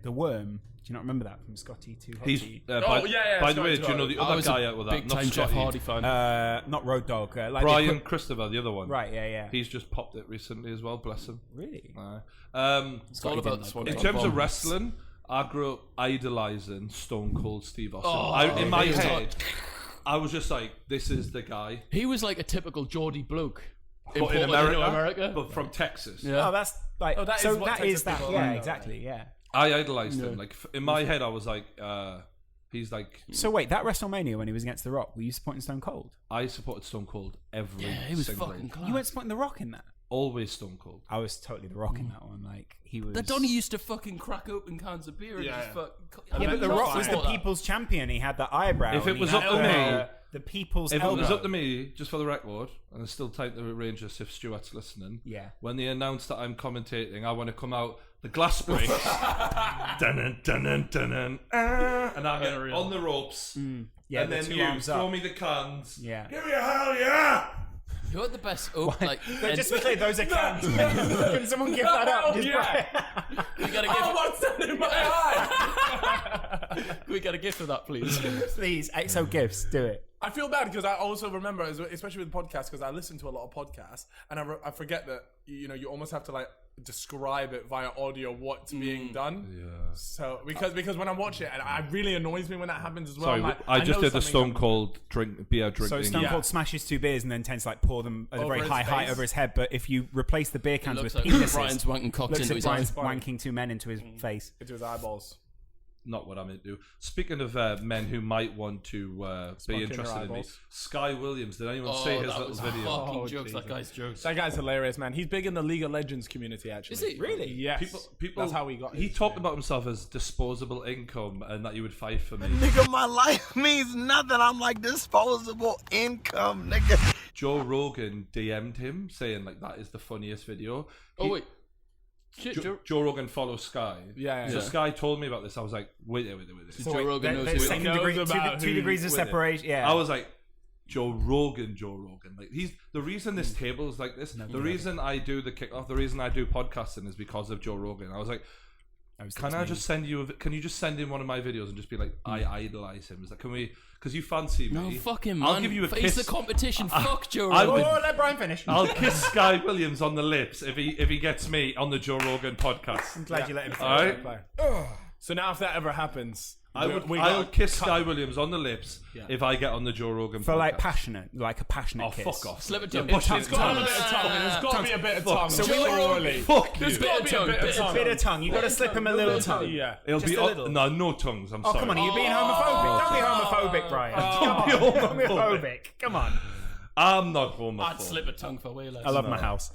The Worm. Do you not remember that from Scotty 2 Hotty? He's yeah, by the way, Scotty do you know the I other was guy a out with that? big time Not Jeff Scotty. Hardy fan. Not Road Dog. Like Brian Christopher, the other one. Right, yeah. He's just popped it recently as well. Bless him. Really? It's all about this one. In terms of wrestling, I grew up idolizing Stone Cold Steve Austin. In my he was head, I was just like, this is the guy. He was like a typical Geordie bloke. but in Imported into America, but from Texas. Yeah. Oh, that's like that so is what that Texas is that. people Yeah, like, exactly. Yeah. I idolized him. Like in my head, I was like, he's like. So wait, that WrestleMania when he was against The Rock, were you supporting Stone Cold? I supported Stone Cold every he was single. fucking class. You weren't supporting The Rock in that. Always Stone Cold. I was totally The Rock in that one. Like he was. The Donny used to fucking crack open cans of beer and Yeah, just yeah. fuck. Yeah, but The Rock was the people. people's champion. He had the eyebrow. If it and he was had up to me- the people's If elbow. it was up to me, just for the record, and there's still time to arrange this if Stuart's listening. Yeah. When they announce that I'm commentating, I want to come out. The glass breaks. Dun-dun, dun-dun, dun-dun, and I get on the ropes. Yeah, and the then two you arms throw up. me the cans. Yeah. Give me a hell yeah! You're the best. Like, But just to be clear, those are cans. Can someone give that up? Just we gotta give. What's that in my eye? We got a gift for that, please. Please, XO gifts, do it. I feel bad because I also remember, especially with podcasts, because I listen to a lot of podcasts, and I forget that you almost have to like describe it via audio what's being done. Yeah. So because when I watch it, and it really annoys me when that happens as well. Sorry, I'm like, I just know did the something Stone Cold beer drinking. So Stone Yeah. Cold smashes 2 beers and then tends to like pour them at a Over very his high height face. over his head. But if you replace the beer cans with Looks like penises, Brian's wanking cocks looks into like his Brian's eyes. wanking 2 men into his face. into his eyeballs. Not what I'm into. Speaking of men who might want to be in interested their in me, eyeballs. Sky Williams. Did anyone Oh, see his that little was video? fucking Oh, jokes. That Jesus. guy's jokes. That guy's hilarious, man. He's big in the League of Legends community, actually. Is he? Really? Yes. People. That's how we got. He his talked name. about himself as disposable income and that he would fight for me. Nigga, my life means nothing. I'm like disposable income, nigga. Joe Rogan DM'd him saying like that is the funniest video. Oh wait. Shit, Joe Rogan follows Sky. Yeah, So yeah. Sky told me about this. I was like, wait. Joe Rogan knows There's who he second is. degree, knows about two who degrees of with it. separation. Yeah. I was like, Joe Rogan. Like he's the reason this table is like this. The reason I do the kickoff, the reason I do podcasting is because of Joe Rogan. I was like, can I just send you? Can you just send him one of my videos and just be like, I idolize him? Is that can we? Because you fancy me. No, fuck him, man. I'll give you a Face kiss. the competition. Fuck Joe I Rogan. would- let Brian finish. I'll kiss Sky Williams on the lips if he gets me on the Joe Rogan podcast. I'm glad you let him finish. All right. So now, if that ever happens, I'll gotta kiss cut- Sky Williams on the lips if I get on the Joe Rogan For podcast. like passionate, like a passionate Oh, kiss. fuck off. Slip it You're to him. pushing It's it. got to be a bit of tongue. There's got to be a bit of tongue. So surely. Fuck you. There's got to be a bit of tongue. Bit of tongue. You got to slip him a little tongue. Yeah. It'll Just be a little. no tongues. I'm Oh, sorry. come on, are you being homophobic? Don't be homophobic, Brian. Don't be Don't be homophobic. homophobic. Come on. I'm not homophobic. I'd slip a tongue for way less. I love my house.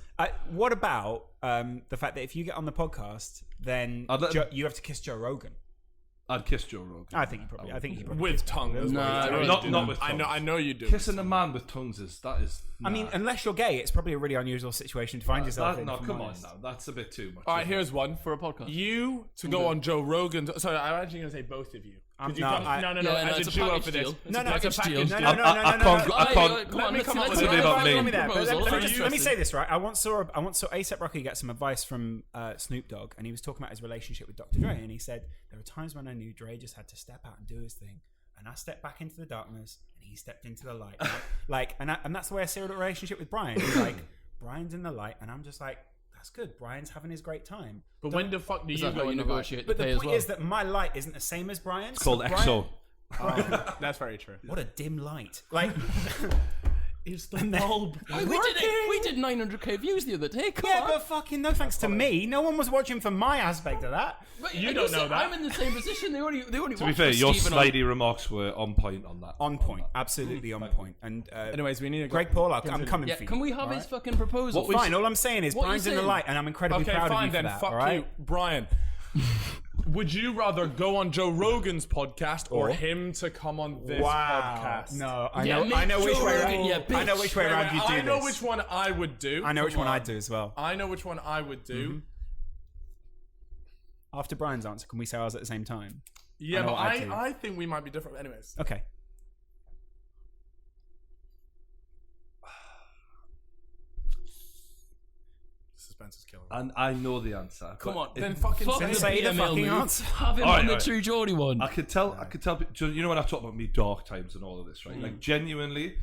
What about the fact that if you get on the podcast, then I'd let- you have to kiss Joe Rogan? I'd kiss Joe Rogan. I think he probably. With tongue. That's what Nah, he's doing. not with tongues. I know you do. Kissing a man with tongues is. I mean, unless you're gay, it's probably a really unusual situation to find yourself in. no, if I'm come on honest. now. That's a bit too much. All right, here's one. For a podcast. You to go on Joe Rogan. Sorry, I'm actually going to say both of you. Could you no, come- I- no, Yeah, no, as it's a a duo package for this. deal. It's No, a no, package it's a deal. package. No, I no. can't. Come on, Let's let's not see say about me. Let me there, but Proposal. let me Very just- let me say this right. I once saw A$AP Rocky get some advice from Snoop Dogg, and he was talking about his relationship with Dr. Dre, and he said there were times when I knew Dre just had to step out and do his thing, and I stepped back into the darkness, and he stepped into the light. And that's the way I see a relationship with Brian. It's like Brian's in the light, and I'm just like, that's good. Brian's having his great time. But when the fuck do Is you that go how you in the light? negotiate the But pay the as point well? is that my light isn't the same as Brian's. It's called EXO. That's very true. What a dim light! Like, It's the bulb. We did 900k views the other day. Come yeah, on. but fucking no thanks to me. No one was watching for my aspect of that. But You like don't know said, that. I'm in the same position. They only To be watch fair, for your Stephen on- slidey remarks were on point on that. On point, absolutely on point. And Anyways, we need to Greg Paul, I'm coming Yeah, for you. can we have his fucking proposal? Fine. All I'm saying is What Brian's you in the saying? light, and I'm incredibly Okay, proud of fine you for then. that. Fuck all right? you, Brian. Would you rather go on Joe Rogan's podcast or him to come on this podcast? No, I Yeah, know. I know make which Joe way. Rogan, yeah, I know bitch. which way around you do I know this. which one I would do. I know which one I'd do as well. I know which one I would do. After Brian's answer, can we say ours at the same time? Yeah, know but what I'd do. I think we might be different. Anyways, Okay. suspense is killing me. And I know the answer. Come but on, Then fucking fuck say the it. Say the BML fucking move. answer. Have him All right, on the all right. True Geordie one. I could tell. You know when I talk about me dark times and all of this, right? Like genuinely,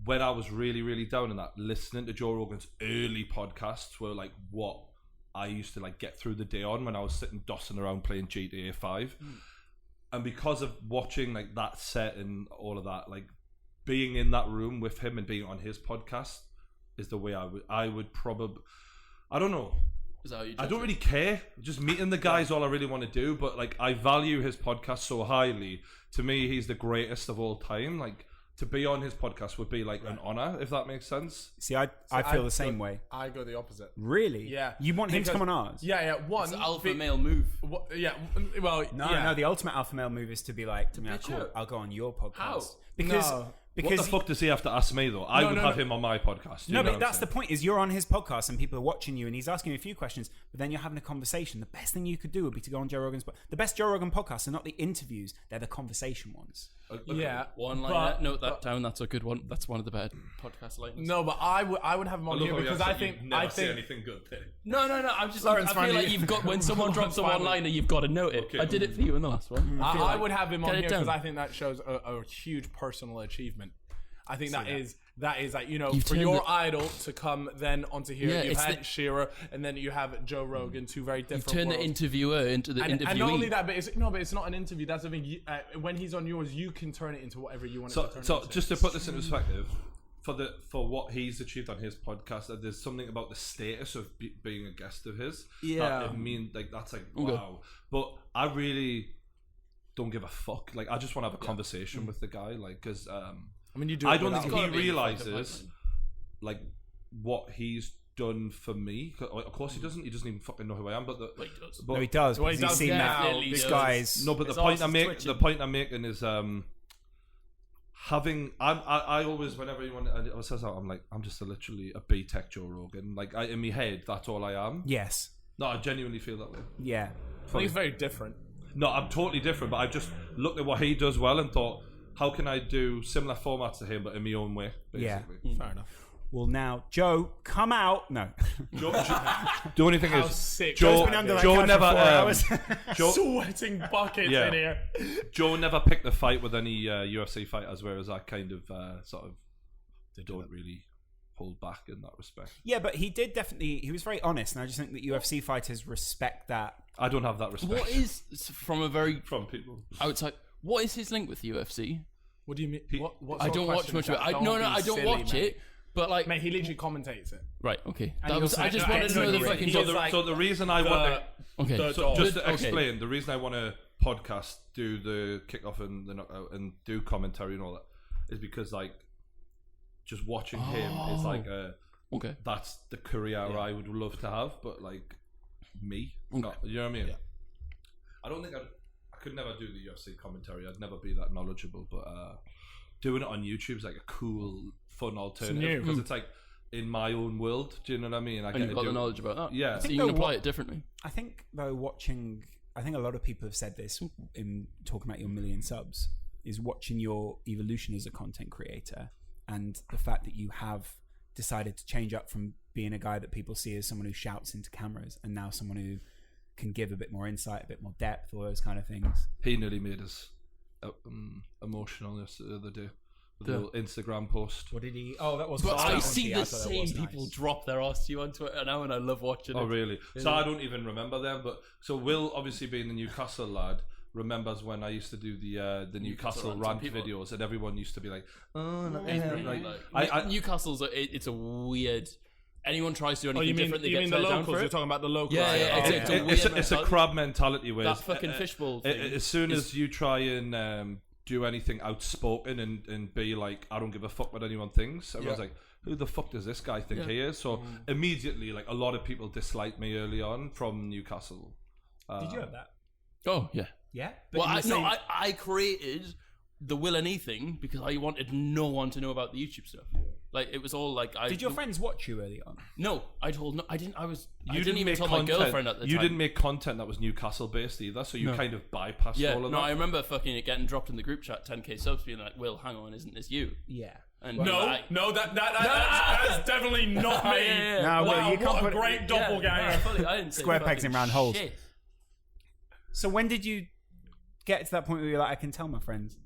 when I was really, really down in that, listening to Joe Rogan's early podcasts were like what I used to like get through the day on when I was sitting dossing around playing GTA 5. And because of watching like that set and all of that, like being in that room with him and being on his podcast, is the way I would probably. I don't know. Is that how you I judge don't it? really care. Just meeting the guy is all I really want to do. But like, I value his podcast so highly. To me, he's the greatest of all time. Like, to be on his podcast would be like an honor, if that makes sense. See, I feel the same way. I go the opposite. Really? Yeah. You want him to come on ours? Yeah. One It's the alpha male move. Yeah. Well, No, the ultimate alpha male move is to be like, bitch cool, out. I'll go on your podcast. How? Because No. What the fuck does he have to ask me though? I would have him on my podcast. You No, know but what that's I'm the saying? point. Is you're on his podcast and people are watching you, and he's asking you a few questions, but then you're having a conversation. The best thing you could do would be to go on Joe Rogan's. The best Joe Rogan podcasts are not the interviews; they're the conversation ones. Yeah. One liner. Note that down. That's a good one. That's one of the better podcast liners. No, but I would have him on here because I think anything good there. No. I'm just. Lawrence I feel finally- like you've got when someone drops a Finally. one-liner, you've got to note it. Okay. I did it for you in the last one. I would have him on Get it here because done. I think that shows a huge personal achievement. I think that is like, you know, You've for turned your it- idol to come then onto here. Yeah, You've it's had the- Shearer and then you have Joe Rogan, two very different You've turned the worlds. interviewer into the interviewee. And not only that, but it's not an interview. That's the thing. When he's on yours, you can turn it into whatever you want it to turn it So into. just to put this in perspective, for what he's achieved on his podcast, there's something about the status of being a guest of his. Yeah. I mean, like that's like wow. But I really don't give a fuck. Like, I just want to have a conversation with the guy. Like, because I mean, you do. I it don't without- think Gotta he be realizes fucking like what he's done for me. Of course he doesn't. He doesn't even fucking know who I am. But Wait, he does. but No, he does. Well, he Because he's does seen now. that. Definitely This does. guy's. no, but His the point arse I'm is making, twitching. the point I'm making is having. I always, whenever anyone says that, I'm like, I'm just literally a B-Tech Joe Rogan. Like, in my head, that's all I am. Yes. No, I genuinely feel that way. Yeah. I think it's very different. No, I'm totally different, but I just looked at what he does well and thought, how can I do similar formats to him, but in my own way, basically. Yeah. Fair enough. Well, now Joe, come out. No. The only thing How is, sick. Joe, Joe's been under that Joe couch for never, 4 hours. Joe, Sweating buckets Yeah. in here. Joe never picked a fight with any UFC fighters, whereas I kind of sort of don't really hold back in that respect. Yeah, but he did definitely. He was very honest, and I just think that UFC fighters respect that. I don't have that respect What is from a very from people. outside? What is his link with UFC? What do you mean? What I sort don't of watch question much is of it. that? I Don't don't be watch silly, it. But like, Mate, he literally commentates it. right, okay. And That he was. also- I just no, wanted to know the excellent. fucking He job. is like So the reason I want to Okay, the so dog. just to okay. explain, the reason I want to podcast, do the kickoff and the knockout, and do commentary and all that, is because like just watching him is like Okay. that's the career I would love to have, but like me, not, you know what I mean? I don't think I could never do the UFC commentary. I'd never be that knowledgeable, but doing it on YouTube is like a cool, fun alternative because it's like in my own world. Do you know what I mean? I And get you've to got the do- knowledge about that. Yeah. So you can apply it differently. I think though, watching. I think a lot of people have said this in talking about your 1 million subs. Is watching your evolution as a content creator and the fact that you have decided to change up from being a guy that people see as someone who shouts into cameras and now someone who can give a bit more insight, a bit more depth, all those kind of things. He nearly made us emotional the other day with a little Instagram post. What did he? Oh, that was. But I Honestly, see I the thought that same was people nice. drop their ass to you on Twitter now, and I love watching it. Oh, really? So I don't even remember them. But so Will, obviously being the Newcastle lad, remembers when I used to do the Newcastle rants on rant people. videos, and everyone used to be like, "Oh, no, It's yeah," really like, like, Newcastle's it's a weird. Anyone tries to do Oh, anything you mean different, they you get mean the tear down locals? for You're it. talking about the locals. Yeah, yeah, Oh, it's okay. a weird it's a mentality. crab mentality. Where That fucking fishbowl thing. as soon is- as you try and do anything outspoken and be like, I don't give a fuck what anyone thinks, everyone's like, who the fuck does this guy think he is? So immediately, like, a lot of people disliked me early on from Newcastle. Did you have that? Oh yeah. Yeah. Well, in the same- I created the Will and E thing because I wanted no one to know about the YouTube stuff. Like it was all like I. Did your friends watch you early on? No, I told no. I didn't. I was. I You didn't even make tell my content. girlfriend at the You time. didn't make content that was Newcastle based either, so you kind of bypassed Yeah. all of No, that. I remember fucking it getting dropped in the group chat. 10k subs, being like, "Will, hang on, isn't this you?" Yeah. And No, that's definitely not me. yeah. No, Will, Wow, you can't what a put- great doppelganger. I didn't say Square pegs fucking in round holes. shit. So when did you get to that point where you're like, I can tell my friends?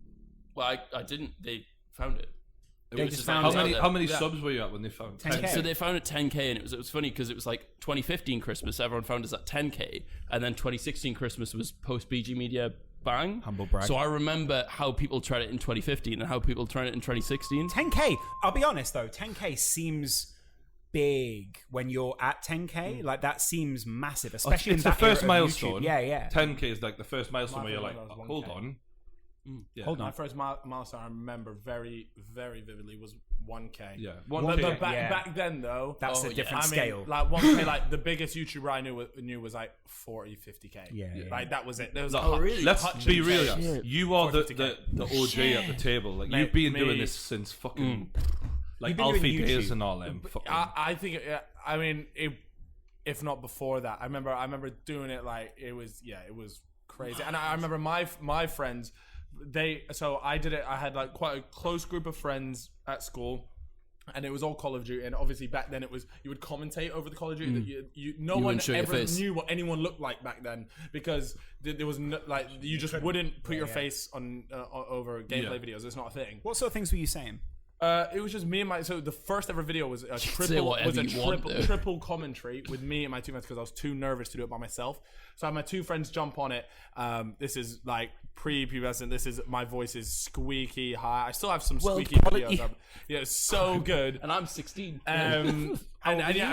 Well, I didn't. They found it. They was just like, found it's it. out there. How many Yeah. subs were you at when they found 10K. So they found it 10k, and it was funny because it was like 2015 Christmas. Everyone found us at 10k, and then 2016 Christmas was post BG Media bang. Humble brag. So I remember how people tried it in 2015 and how people tried it in 2016. 10K. I'll be honest though, 10K seems big when you're at 10k. Like that seems massive, especially it's in the that first era of milestone. YouTube. Yeah. 10k is like the first milestone My where you're first like, milestone was hold 1K. on. Yeah. Hold on. My first milestone I remember very, very vividly was 1K. Yeah. But 1K. back then though, That's a different scale. Like 1K, like the biggest YouTuber I knew was like 40, 50K. Yeah. Like that was it. There was Let's be real. Shit. You are the 50K. OG at the table. Like Mate, you've been me- doing this since fucking like You've been doing Alfie Days YouTube. and all them. Fucking, I think. I mean, if not before that, I remember doing it like it was crazy. And I remember my friends. So I did it. I had like quite a close group of friends at school, and it was all Call of Duty. And obviously back then it was you would commentate over the Call of Duty. That no one wouldn't show your ever face. knew what anyone looked like back then because there was no, like you just wouldn't put your face on over gameplay videos. It's not a thing. What sort of things were you saying? It was just me and my. So the first ever video was a whatever you want, though. triple commentary with me and my 2 friends because I was too nervous to do it by myself. So I had my 2 friends jump on it. This is like pre-pubescent. This is my voice is squeaky high. I still have some squeaky videos. Yeah, it's so good. And I'm 16. And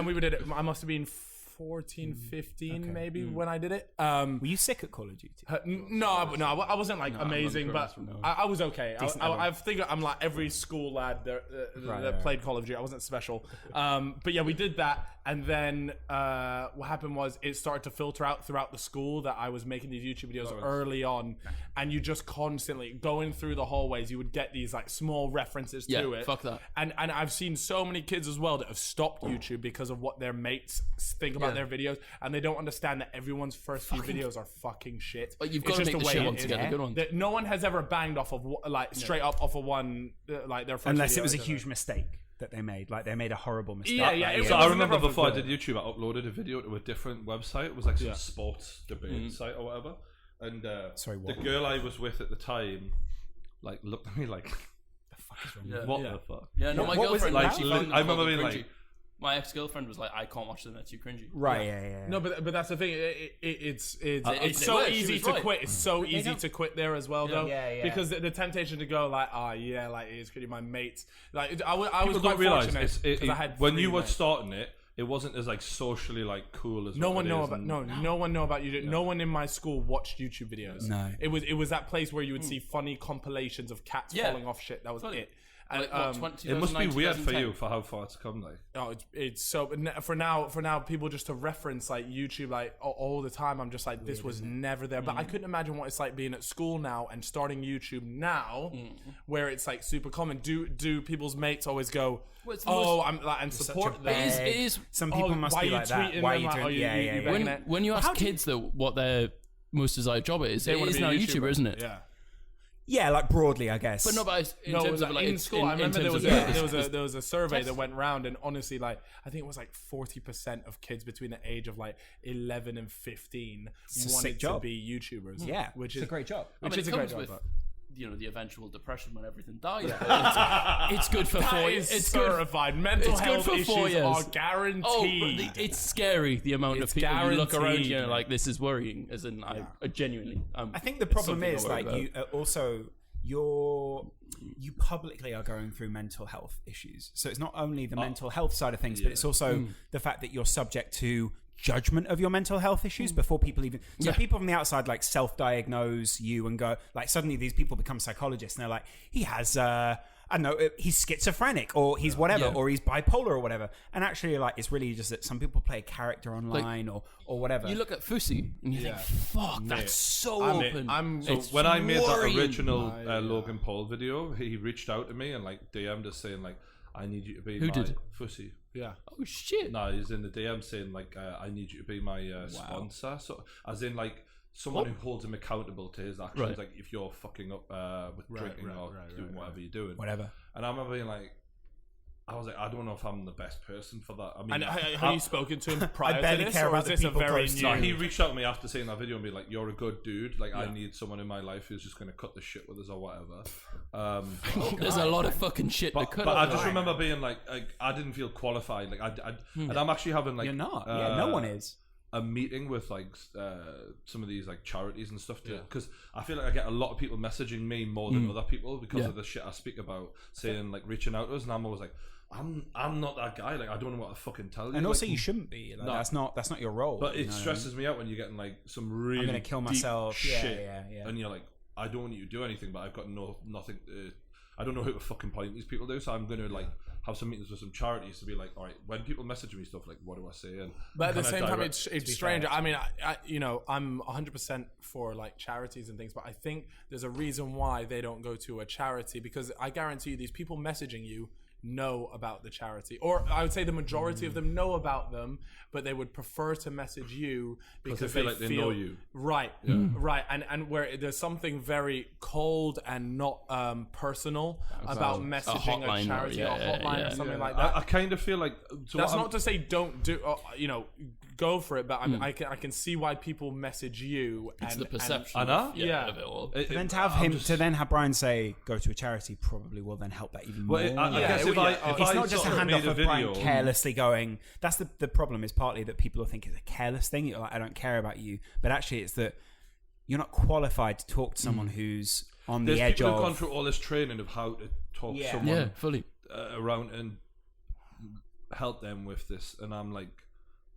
we did it. I must have been 14, 15 maybe when I did it. Were you sick at Call of Duty? No, I wasn't like amazing, but I was okay. I think I'm like every school lad that played Call of Duty. I wasn't special. But yeah, we did that. And then what happened was it started to filter out throughout the school that I was making these YouTube videos early on. And you just constantly going through the hallways, you would get these like small references to it. Fuck that. And I've seen so many kids as well that have stopped YouTube because of what their mates think about their videos, and they don't understand that everyone's first few videos are fucking shit. Like, you've It's got to just make the the way shit it ones is. together. Good ones. That no one has ever banged off of like straight up off of one like their first Unless video, it was a I don't know. huge mistake that they made. Like they made a horrible mistake. Yeah, yeah. Like, It So was I remember never before I good. did YouTube, I uploaded a video to a different website. It was like some sports debate site or whatever. And Sorry, the what? girl I was with at the time, like, looked at me like, the fuck is wrong? Yeah. what the fuck? Yeah, no, my What was it girlfriend like? actually found them I remember called being cringy. like- My ex-girlfriend was like, I can't watch them, they're too cringy. Right, yeah. No, but that's the thing. It's it so works. She easy was to right. quit. It's so easy to quit there as well, though. Yeah. Because the temptation to go like, like it's pretty my mates. Like I was People quite don't realise fortunate because I had when three you were mates. starting it, it wasn't as like socially like cool as No what one it know is about and- no one know about YouTube. No one in my school watched YouTube videos. No. It was that place where you would see funny compilations of cats Yeah. falling off shit. That was Totally. it. And, Like, what, It must be 2009, weird for 2010? you for how far it's come, like. oh, it's so for now people just to reference like YouTube like all the time. I'm just like this was never there. But I couldn't imagine what it's like being at school now and starting YouTube now, where it's like super common. Do people's mates always go, Well, it's the I'm like and support them? It is. Some people must why be you like that. tweeting Why them you out? doing? Oh, you Yeah. banging When, it? when you ask kids though what their most desired job is, They it wanna is be a now YouTuber, isn't it? Yeah. Yeah, like broadly, I guess. But no, but in No, terms of like in it's school, I remember terms there was a survey that went round, and honestly, like I think it was like 40% of kids between the age of like 11 and 15 It's a wanted sick to job. be YouTubers. Yeah, which it's is a great job. I mean, which is it a great comes job. with but- the eventual depression when everything dies. But it's good for 4 That years. is It's good. certified. Mental It's good health for 4 issues years. are guaranteed. Oh, but it's scary the amount It's of people you look around guaranteed, you and man. like this is worrying. As in, I genuinely. I think the problem is like you also you publicly are going through mental health issues. So it's not only the mental health side of things, but it's also the fact that you're subject to judgment of your mental health issues before people even people from the outside like self-diagnose you and go like suddenly these people become psychologists and they're like he has I don't know, he's schizophrenic or he's whatever or he's bipolar or whatever, and actually like it's really just that some people play a character online or whatever. You look at Fussy and you think, "Fuck, that's so open." So It's when I made worrying. that original Logan Paul video, he reached out to me and like DM'd us saying like, "I need you to be my did? Fussy." yeah. Oh shit! No, he's in the DM saying like, "I need you to be my sponsor." So as in like someone who holds him accountable to his actions. Right. Like if you're fucking up with drinking or doing whatever you're doing, whatever. And I remember being like, I was like, I don't know if I'm the best person for that. I mean, And have you spoken to him prior barely to this, care or about is the this a people very close to new? no, he reached out to me after seeing that video and be like, "You're a good dude. Like, I need someone in my life who's just going to cut the shit with us or whatever." There's a lot of fucking shit to But cut. I off. just remember being like I didn't feel qualified. Like, and I'm actually having like You're not. Yeah, no one is. a meeting with like some of these like charities and stuff, because I feel like I get a lot of people messaging me more than other people because of the shit I speak about, saying like reaching out to us, and I'm always like, I'm not that guy. Like, I don't know what to fucking tell you. And also, like, you shouldn't be. Like, no. that's not your role. But it stresses me out when you're getting like some really I'm gonna kill myself. shit, Yeah. and you're like, I don't want you to do anything, but I've got nothing. I don't know who to fucking point these people to, so I'm gonna like have some meetings with some charities to be like, all right, when people message me stuff, like, what do I say? And but at the same time, it's strange. I mean, I I'm 100% for like charities and things, but I think there's a reason why they don't go to a charity, because I guarantee you, these people messaging you know about the charity, or I would say the majority of them know about them, but they would prefer to message you because they feel like they know you, right? And where there's something very cold and not personal about messaging a charity or hotline or something like that. I kind of feel like that's not to say don't do, go for it, but I can see why people message you. It's the perception. Of it all. But then to have Brian say go to a charity probably will then help that even more. I guess if it's I not just a handoff of Brian carelessly going. That's the problem. Is partly that people think it's a careless thing. You're like, I don't care about you, but actually it's that you're not qualified to talk to someone who's on the edge of. People who've gone through all this training of how to talk to someone fully around and help them with this, and I'm like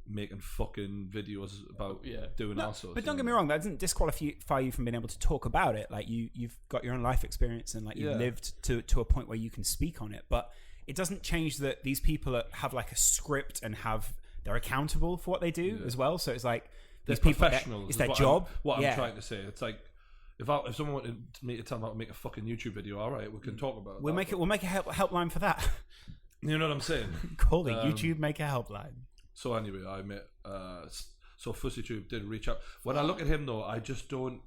making fucking videos about doing all sorts. But don't get me wrong, that doesn't disqualify you from being able to talk about it. Like you've got your own life experience and like you've lived to a point where you can speak on it. But it doesn't change that these people have like a script and they're accountable for what they do as well. So it's like they're these people, professionals. It's their job. I'm trying to say, it's like if someone wanted me to tell them how to make a fucking YouTube video, all right, we can talk about it. We'll make a helpline for that. You know what I'm saying? Call it YouTube, make a helpline. So anyway, I met so FussyTube did reach out. When I look at him though, I just don't.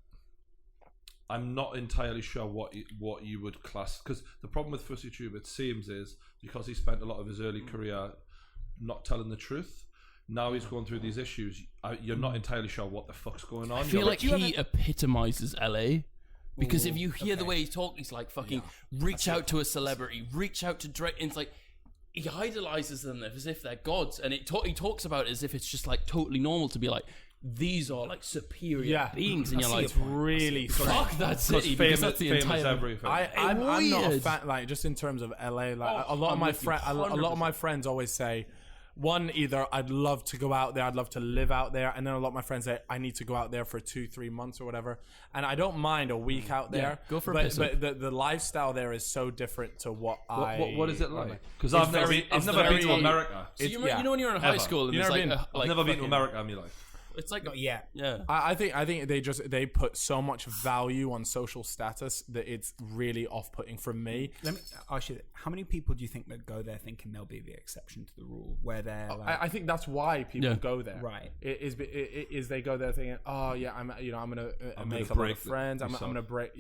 I'm not entirely sure what you would class, because the problem with FussyTube, it seems, is because he spent a lot of his early career not telling the truth. Now he's going through these issues. You're not entirely sure what the fuck's going on. I feel like he epitomizes LA. Because if you hear the way he talks, he's like fucking reach out to a celebrity, reach out to Drake. And it's like he idolizes them as if they're gods, and he talks about it as if it's just like totally normal to be like, these are like superior beings, and you're like, it's really fuck that city, because that's the entire everything. I'm not a fan, like, just in terms of LA, like a lot of my friends always say, one, either I'd love to go out there, I'd love to live out there, and then a lot of my friends say I need to go out there for 2-3 months or whatever, and I don't mind a week out there. Go for but the lifestyle there is so different to what is it like? Because I've never been to America. So you know when you're in high school, and I've never been to America in my life. It's like I think they put so much value on social status that it's really off-putting for me. Let me ask you, how many people do you think that go there thinking they'll be the exception to the rule, where they're like, I think that's why people go there. Right. It is they go there thinking, oh yeah, I'm gonna make a lot of friends. I'm gonna break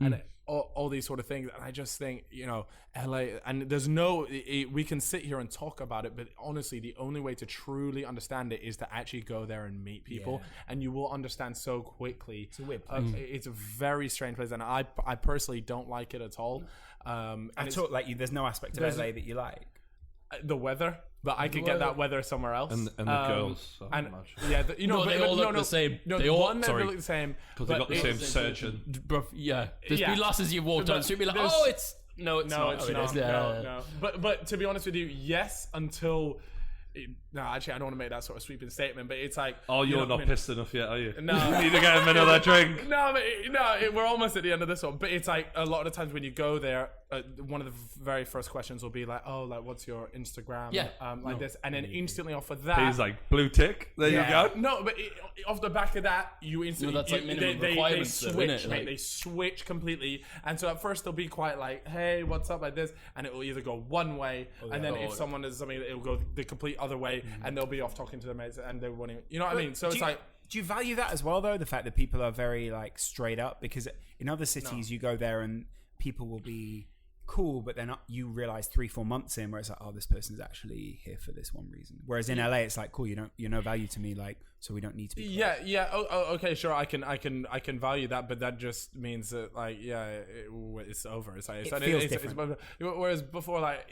and all these sort of things. And I just think, LA, and there's we can sit here and talk about it, but honestly, the only way to truly understand it is to actually go there and meet people, and you will understand so quickly. It's a weird place. It's a very strange place, and I personally don't like it at all. There's no aspect of LA that you like. The weather, but I could get that weather somewhere else. And the girls, and they all look the same. They all look the same because they got the same surgeon. There's been lasses you walk down the street, be like, oh, it's not. No. But to be honest with you, yes, until. No, actually, I don't want to make that sort of sweeping statement, but it's like... Oh, you're not pissed enough yet, are you? No. You need to get him another drink. We're almost at the end of this one. But it's like, a lot of the times when you go there, one of the very first questions will be like, oh, like, what's your Instagram? This. And then instantly off of that... He's like, blue tick, there you go. No, but off the back of that, you instantly... that's like minimum requirements, switch, mate. They switch completely. And so at first, they'll be quite like, hey, what's up, like this. And it will either go one way, and then if someone does something, it'll go the complete other way, and they'll be off talking to their mates, and they want to, you know what I mean? So it's like, do you value that as well, though? The fact that people are very like straight up, because in other cities you go there and people will be cool, but they're not. You realize 3-4 months in where it's like, oh, this person's actually here for this one reason. Whereas in LA, it's like, cool, you're no value to me, like, so we don't need to be close. Okay, sure, I can value that, but that just means that like, it's over. It's like it feels different. Whereas before, like,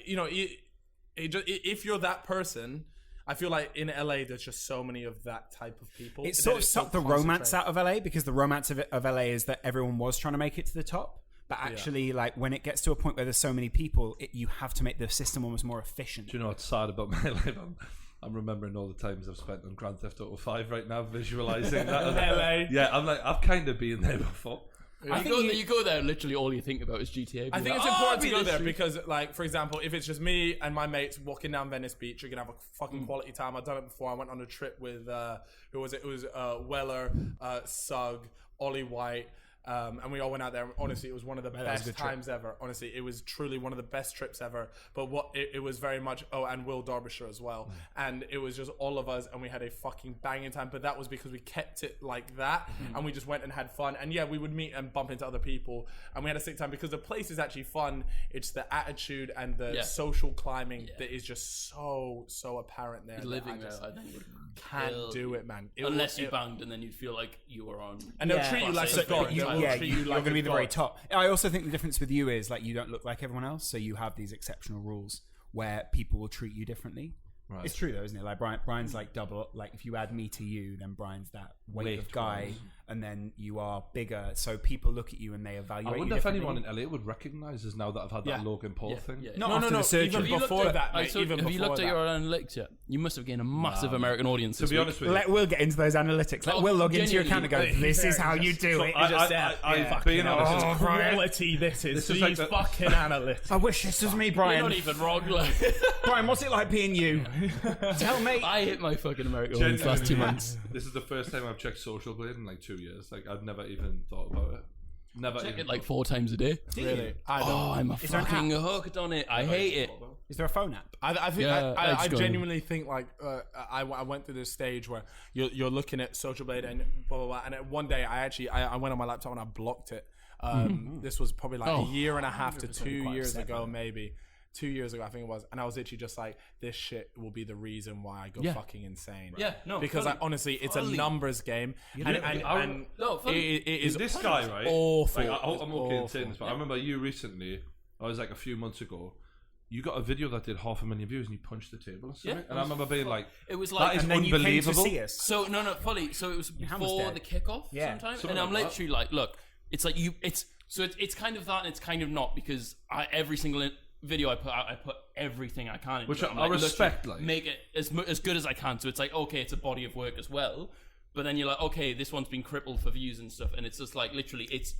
if you're that person, I feel like in LA, there's just so many of that type of people. It sort of sucked the romance out of LA, because the romance of LA is that everyone was trying to make it to the top. But actually, like, when it gets to a point where there's so many people, you have to make the system almost more efficient. Do you know what's sad about my life? I'm remembering all the times I've spent on Grand Theft Auto 5 right now, visualizing that. LA. Yeah, I'm like, I've kind of been there before. You go there, literally all you think about is GTA. I think it's important to go there because, like, for example, if it's just me and my mates walking down Venice Beach, you're gonna have a fucking quality time. I've done it before. I went on a trip with who was it? It was Weller, Sugg, Ollie White. And we all went out there. Honestly, it was one of the best times ever. Honestly, it was truly one of the best trips ever. But it was very much, and Will Derbyshire as well. And it was just all of us, and we had a fucking banging time. But that was because we kept it like that, and we just went and had fun. And yeah, we would meet and bump into other people, and we had a sick time because the place is actually fun. It's the attitude and the social climbing that is just so apparent there. Living there, I think can't do it, man. Unless you banged, and then you'd feel like you were on. And they'll treat you like a god. You're going to be the very top. I also think the difference with you is, like, you don't look like everyone else, so you have these exceptional rules where people will treat you differently. Right. It's true though, isn't it? Like Brian's like double. Like if you add me to you, then Brian's that weight of guy, and then you are bigger. So people look at you and they evaluate. I wonder if anyone in LA would recognise us now that I've had that Logan Paul thing. No, the surgery. Even before that, mate. Have you looked at your analytics yet? You must have gained a massive American audience. To be honest with you, we'll get into those analytics. We'll log into your account and go, "This is how you do it." I've been honest. Quality this is. These fucking analytics. I wish this was me, Brian. You're not even wrong. Brian, what's it like being you? Tell me. I hit my fucking American audience last 2 months. This is the first time I've checked Social Blade in like 2 years. Like I've never even thought about it. Never check even it like 4 times a day. Really? I'm fucking hooked on it. I hate it. Is there a phone app? I genuinely think like I went through this stage where you're looking at Social Blade and blah blah blah, and one day I went on my laptop and I blocked it. This was probably like a year and a half to 2 years ago, maybe. 2 years ago, I think it was, and I was literally just like, this shit will be the reason why I go fucking insane. Yeah, no, because honestly, it's a numbers game, and it is this guy, right? Awful. Like, I'm okay in saying this, but I remember you recently. I was like a few months ago. You got a video that did 500,000 views, and you punched the table or something. And I remember being like, it was like, that is and then unbelievable. You came to see us. So no, fully. So it was before the kickoff, sometime, and I'm literally like, look, it's like it's kind of that, and it's kind of not, because every single video I put out, I put everything I can into which it. I respect, like make it as good as I can. So it's like, okay, it's a body of work as well, but then you're like, okay, this one's been crippled for views and stuff, and it's just like literally it's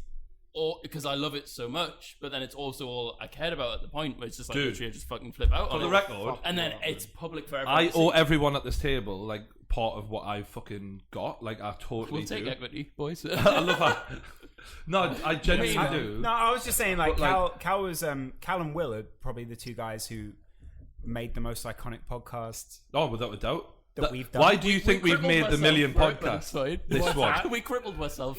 all because I love it so much, but then it's also all I cared about at the point where it's just like literally I just fucking flip out on the record, and then it's public for everyone. I owe everyone at this table like part of what I fucking got. Like I totally take equity, boys. I love that. No, I genuinely do. No, I was just saying, like, Cal and Will are probably the two guys who made the most iconic podcasts. Oh, without a doubt. That we've done. Why do you think we've made the million podcasts? This one. We crippled myself.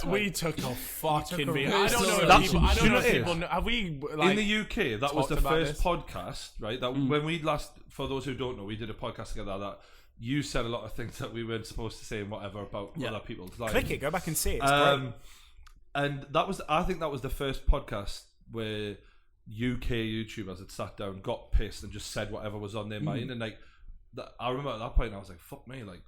We took a fucking beat. I don't know if people know. Have we, like, in the UK, that was the first podcast, right? That when we last, for those who don't know, we did a podcast together that you said a lot of things that we weren't supposed to say and whatever about other people's lives. Click it, go back and see it. It's great. And I think that was the first podcast where UK YouTubers had sat down, got pissed, and just said whatever was on their mind. And like, I remember at that point, I was like, "Fuck me!" Like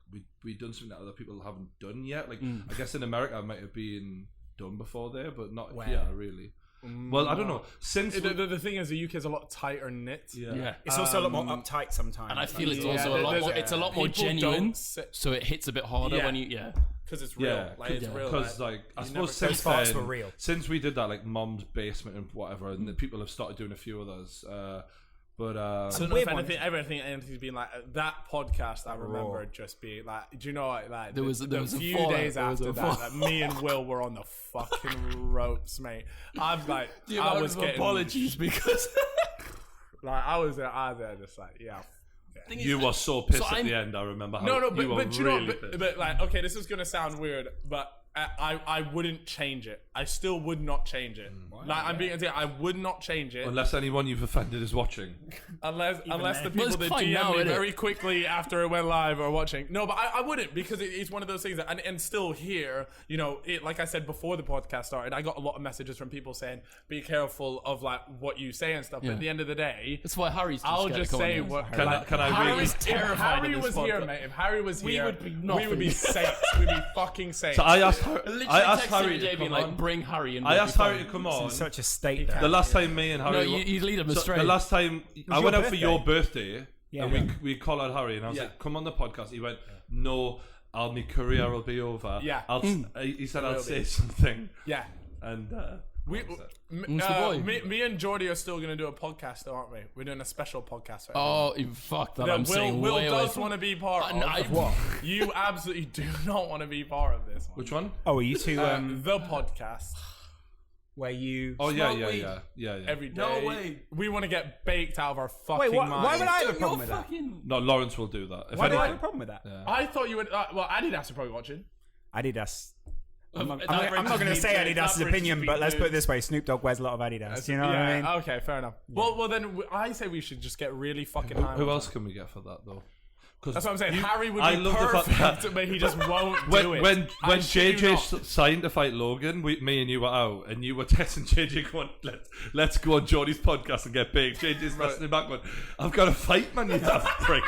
we done something that other people haven't done yet. Like I guess in America, it might have been done before there, but not here really. Well, I don't know. Since the thing is, the UK is a lot tighter knit. Yeah. It's also a lot more uptight sometimes. And I feel it's also a lot more. It's a lot more genuine, so it hits a bit harder when you because it's real. Like it's real. Because like I suppose since then, were real. Since we did that, like Mom's Basement and whatever, and then people have started doing a few others. But so if everything Anthony's been like that podcast, I remember just being like, do you know what? Like there was a few days after that, me and Will were on the fucking ropes, mate. I'm like, I was getting apologies because like I was there just like you were so pissed at the end. I remember. But you know, like, okay, this is gonna sound weird, but I wouldn't change it. I still would not change it. Like I'm being, I would not change it Unless anyone you've offended is watching. unless the Well, people it's that fine DM now, me isn't it? very quickly after it went live are watching. No, but I wouldn't, because it's one of those things that, and still here, you know, like I said before the podcast started, I got a lot of messages from people saying, be careful of like what you say and stuff. But at the end of the day, That's why Harry's. I'll just say what. Can I Harry really? was terrified. Harry of this was here, podcast. mate. If Harry was here, would be we would be saints. We'd be fucking saints. So I asked Literally Harry texted to come like, on. bring Harry in. I asked Harry to come on. In such a state there. The last time me and Harry. No, you lead him astray. The last time I your went out for birthday. your birthday, Yeah. and we called out Harry, and I was like, "Come on the podcast." He went, "No, my career will be over." Yeah. He said I'll Will say be. something, Yeah. and Who's the boy? Me and Geordie are still going to do a podcast, though, aren't we? We're doing a special podcast. Right Oh, fuck that! now. I'm saying Will way away does from- want to be part of. I- What? You absolutely do not want to be part of this one. which one? Oh, are you two The podcast where you? Oh yeah. every day. No way. We want to get baked out of our fucking Wait, why minds. would I have a You're problem with that? fucking- No, Lawrence will do that. If Why do I have a anything, problem with that? I thought you would. Well, Adidas are probably watching. Adidas. I'm not That going to bridge say has been- Adidas' that bridge opinion, has but been let's put it moved. this way: Snoop Dogg wears a lot of Adidas. You know what I mean? Okay, fair enough. Well, then I say we should just get really fucking high. who on else that. can we get for that though? That's what I'm saying. Harry would I be love the fact perfect, that- but he just won't do it. When I shit you JJ not. signed to fight Logan, me and you were out, and you were texting JJ going, let's go on Geordie's podcast and get big. JJ's messaging back going, I've got a fight, man, you daft prick.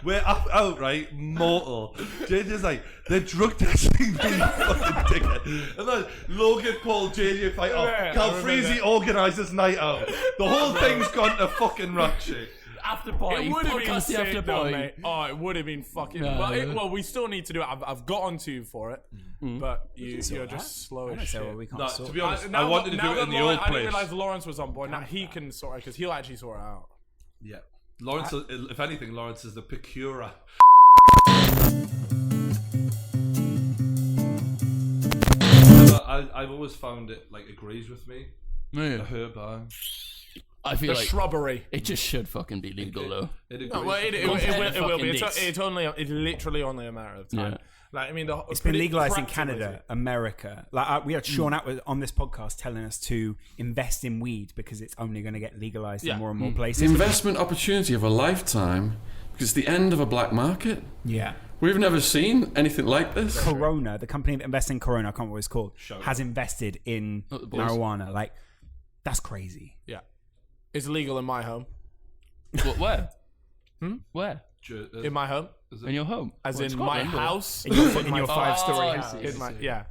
We're out, right? Mortal. JJ's like, they're drug testing me, you fucking dickhead. And then Logan called JJ fight off. Yeah, I Cal remember Freezy that. organised this night out. The whole thing's gone to fucking rat shit. After party. It would have been Podcast the after sick, though, party. mate. Oh, it would have been fucking. Yeah, But yeah. well, we still need to do it. I've got on to you for it, but you're just slow I as don't say shit. what we can't No, sort. to be honest, Now I wanted to that- do now it in that the old I didn't place. realize Lawrence was on board. Now he can sort it because he'll actually sort it out. Yeah. Lawrence, if anything, Lawrence is the procurer. I've always found it like agrees with me. Yeah. The herb, I feel The like shrubbery. it just should fucking be legal though. it agrees. No, well, it Compared will to be. fucking It's literally only a matter of time. Yeah. Like I mean, It's been legalized in Canada, America. Like we had Sean Atwood on this podcast telling us to invest in weed because it's only going to get legalized Yeah. in more and more The places. investment opportunity of a lifetime, because it's the end of a black market. Yeah. We've never seen anything like this. Corona, the company that invests in Corona, I can't remember what it's called, has invested in Not the boys. marijuana. Like, that's crazy. Yeah, it's legal in my home. What, where? Where? In my home, In your home? as What, in Scotland, my or- house. In your 5-story I house. see. In my, yeah,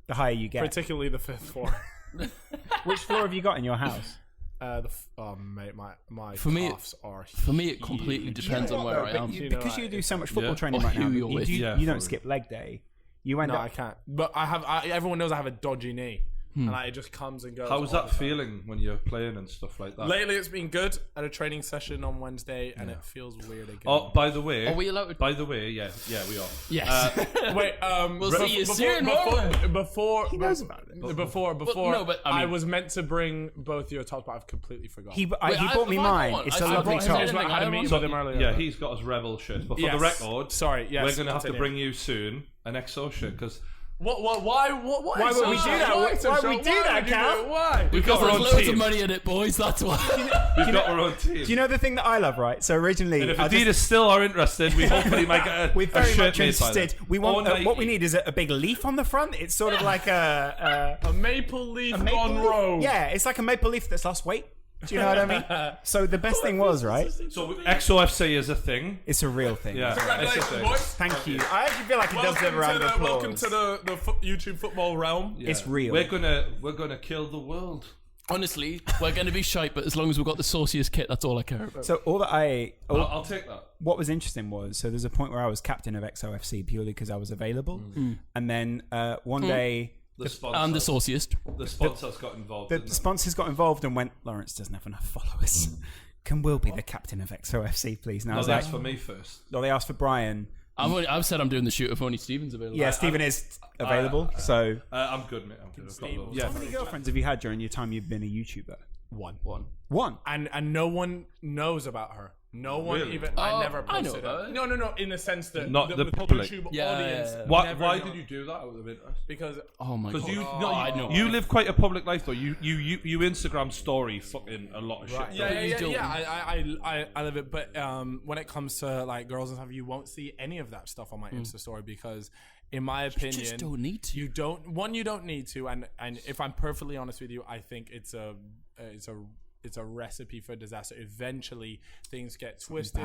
The higher you get. particularly the 5th floor. Which floor have you got in your house? Oh mate, my For me- calves are. For me, it completely depends on where I am. you know, Because you like, do so much football yeah. training Or right now, who you're with. you Yeah, don't for skip leg day. You end No, up I can't. But everyone knows I have a dodgy knee, and it just comes and goes. How's all that the time. feeling when you're playing and stuff like that? Lately, it's been good. At a training session on Wednesday, and it feels weird again. Oh, by the way, Are we allowed to? By the way, yeah, we are. Yes. Wait, We'll see you soon, won't we? before He knows about it. Before, no, but, I I mean- was meant to bring both your tops, but I've completely forgotten. He Wait, bought me have I got mine. one? It's a I lovely brought his top. anything. I had a meeting So, with him earlier. yeah, he's got his rebel shirt. But for the Yes. record, Sorry, yes, we're gonna have to continue. bring you soon an XO shirt because Why Why would we do that? Why would we do that, Cal? Why? we've Because got our there's own loads of team. money in it, boys. That's why. We've got our own team. Do you know the thing that I love, right? So originally, And if I just- Adidas still are interested, we hopefully might get we're a very shirt much made by them. interested. We want what we need is a big leaf on the front. It's sort of like A maple leaf maple gone leaf. rogue. Yeah, it's like a maple leaf that's lost weight. Do you know what I mean? So the best thing was, right? So XOFC is a thing. It's a real thing. Yeah, it's a Congratulations, thing. boys. Thank you. I actually feel like it does deserve a round of applause. Welcome to the YouTube football realm. Yeah. It's real. We're gonna kill the world. Honestly, we're going to be shite, but as long as we've got the sauciest kit, that's all I care about. So all that I'll take that. what was interesting was, so there's a point where I was captain of XOFC purely because I was available, and then one day The sponsor, And the sauciest. the sponsors got involved. the didn't they? sponsors got involved and went, Lawrence doesn't have enough followers. Can Will be the captain of XOFC, please? And I No, was that's like, for me first. no, they asked for Brian. I've said I'm doing the shoot if only Stephen's available. Yeah, Stephen is available. So I'm good, mate. I'm good. I've got loads. how many girlfriends have you had during your time you've been a YouTuber? One. And no one knows about her. No one even. I never posted it. No. In the sense that not the public YouTube audience. Why did you do that out of interest? Because because you live quite a public life though. You Instagram story fucking a lot of shit. I live it. But when it comes to like girls and stuff, you won't see any of that stuff on my Insta story because, in my opinion, you just don't need to. You don't need to. And if I'm perfectly honest with you, I think it's a recipe for disaster. Eventually, things get twisted,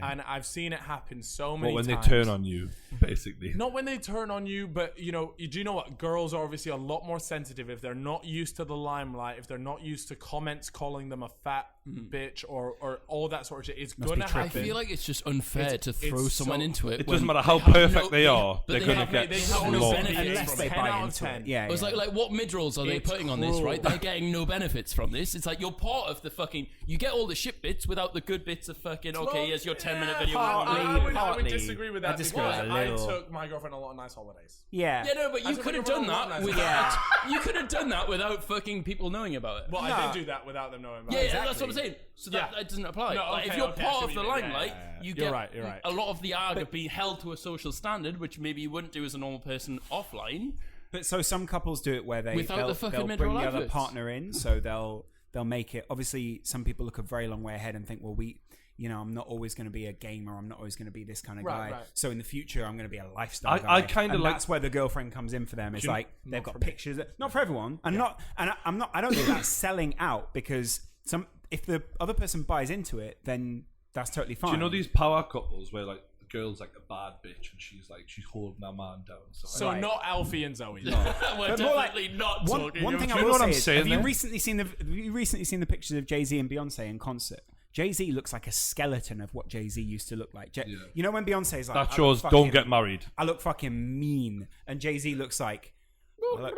and I've seen it happen so many times. When they turn on you, basically. Not when they turn on you, but do you know what? Girls are obviously a lot more sensitive if they're not used to the limelight, if they're not used to comments calling them a fat bitch or all that sort of shit. It's gonna happen. I feel like it's just unfair to throw someone into it. It doesn't matter how perfect they are, they're gonna get no benefits unless they buy into it. Yeah, it's like what mid-rolls are they putting on this, right? They're getting no benefits from this. It's like you're part of the fucking. You get all the shit bits without the good bits of fucking. Okay, here's your 10-minute video. I would disagree with that because I took my girlfriend on a lot of nice holidays. Yeah, no, but you could have done that without. You could have done that without fucking people knowing about it. Well, I did do that without them knowing about it. Yeah, exactly. That's what I'm saying. So that doesn't apply. No, if you're part of the limelight, you get a lot of the arg of being held to a social standard, which maybe you wouldn't do as a normal person offline. But so some couples do it where they'll bring the other partner in, so they'll make it. Obviously, some people look a very long way ahead and think, well, I'm not always going to be a gamer. I'm not always going to be this kind of guy. Right. So in the future, I'm going to be a lifestyle guy. I kind of like that's where the girlfriend comes in for them. It's like they've got pictures. Not for everyone, and I don't do that selling out because if the other person buys into it, then that's totally fine. Do you know these power couples where like the girl's like a bad bitch and she's holding her man down? So not Alfie and Zoe. No. We're definitely not talking. One thing I will say is, have you recently seen the pictures of Jay-Z and Beyonce in concert? Jay-Z looks like a skeleton of what Jay-Z used to look like. You know when Beyonce's like, that shows don't get married. I look fucking mean, and Jay-Z looks like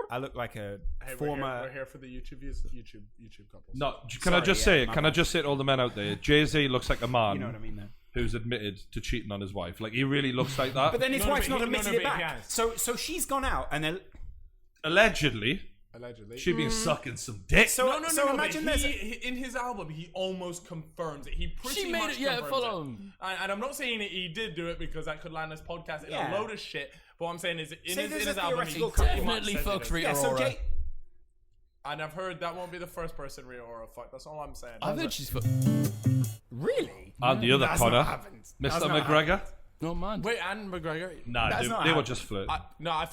I look like a former. We're here for the YouTube couples. No, can I just say to all the men out there, Jay-Z looks like a man. You know what I mean, though. Who's admitted to cheating on his wife? Like he really looks like that. But then his wife's not admitted it back. So she's gone out and then allegedly. She's been sucking some dick. So imagine this. In his album, he almost confirms it. He pretty much confirms it. And I'm not saying that he did do it because that could land this podcast in a load of shit. But what I'm saying is, in his album, he definitely fucked Rita Ora. And I've heard that won't be the first person Rita Ora fucked. That's all I'm saying. I've heard she's fucked. Really? And the other Connor, Mr. McGregor. No man. Wait, and McGregor? Nah, they were just flirting. I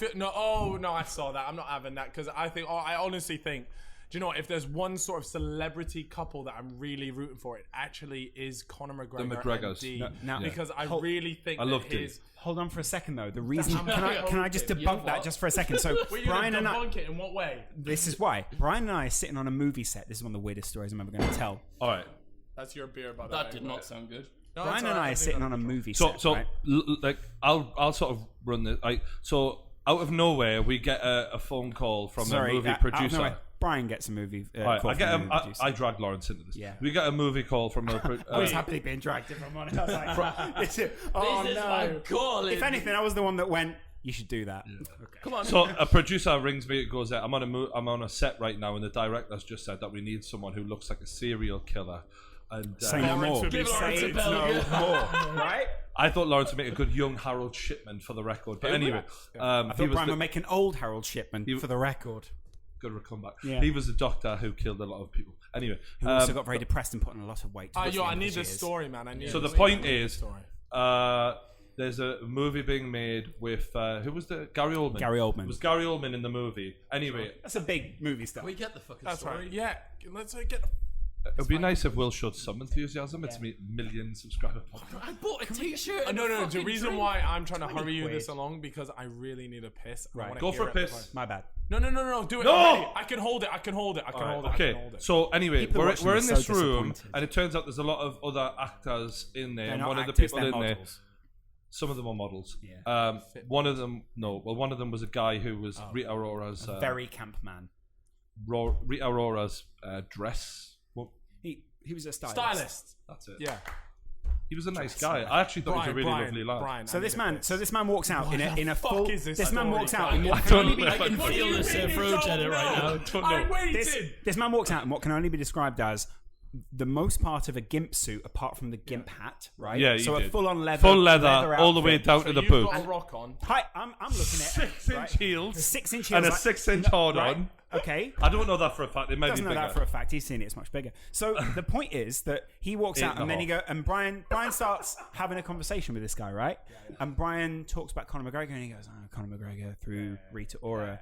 saw that. I'm not having that because I honestly think, do you know what? If there's one sort of celebrity couple that I'm really rooting for, it actually is Conor McGregor the McGregors. and D. Because I really think I love D. Hold on for a second though. The reason can I just debunk that just for a second? So Brian and I debunk it in what way? This is why Brian and I are sitting on a movie set. This is one of the weirdest stories I'm ever going to tell. All right, that's your beer, by the way. That did not sound good. No, Brian and I are sitting on a movie set. So right? like I'll sort of run this. So out of nowhere we get a phone call from a movie producer. Brian gets a movie. Call I drag Lawrence into this. Yeah. We get a movie call from a. I was happily being dragged. If I'm honest, I was like, this is my call. If anything, I was the one that went. You should do that. Yeah. Okay. Come on. So a producer rings me. It goes, I'm on a set right now, and the director's just said that we need someone who looks like a serial killer. And say no more. Say no more. Right? I thought Lawrence would make a good young Harold Shipman for the record. But anyway, I thought Brian would make an old Harold Shipman for the record. Good comeback. Yeah. He was the doctor who killed a lot of people. Anyway, who also got very depressed and put on a lot of weight. I need this story, man. So the point is, there's a movie being made with who was the Gary Oldman? Gary Oldman. It was Gary Oldman in the movie. Anyway, that's a big movie stuff. We get the fucking that's story. Right. Yeah, let's get. It'd be nice if Will showed some enthusiasm. It's me million subscriber podcast. I bought a t-shirt. No. The reason why I'm trying to hurry you this along because I really need a piss. Right. Go for a piss. My bad. No. Do it. No. Already. I can hold it. Okay. So anyway, we're in this room, and it turns out there's a lot of other actors in there. And one of the people in there. Some of them are models. Yeah. One of them, no. Well, one of them was a guy who was Rita Ora's very camp man. Rita Ora's dress. He was a stylist. That's it. Yeah. He was a nice guy. I actually thought he was a really lovely lad. Brian, So this man walks out in a fuck full. is this This man story, walks out Brian? in what I can only be. can feel the Seth Roach edit right now. I'm waiting. This man walks out in what can only be described as the most part of a gimp suit, apart from the gimp hat, right? Yeah, so he a did. full on leather, Full leather, all the way outfit. down So to the you've boot. got a rock on. Hi, I'm looking at 6-inch right? heels, 6-inch heels and a like- 6-inch hard right? on. Okay. I don't know that for a fact. It might Doesn't be know bigger. that for a fact. He's seen it. It's much bigger. So the point is that he walks out and then he Brian starts having a conversation with this guy, right? And Brian talks about Conor McGregor and he goes, Conor McGregor through Rita Ora.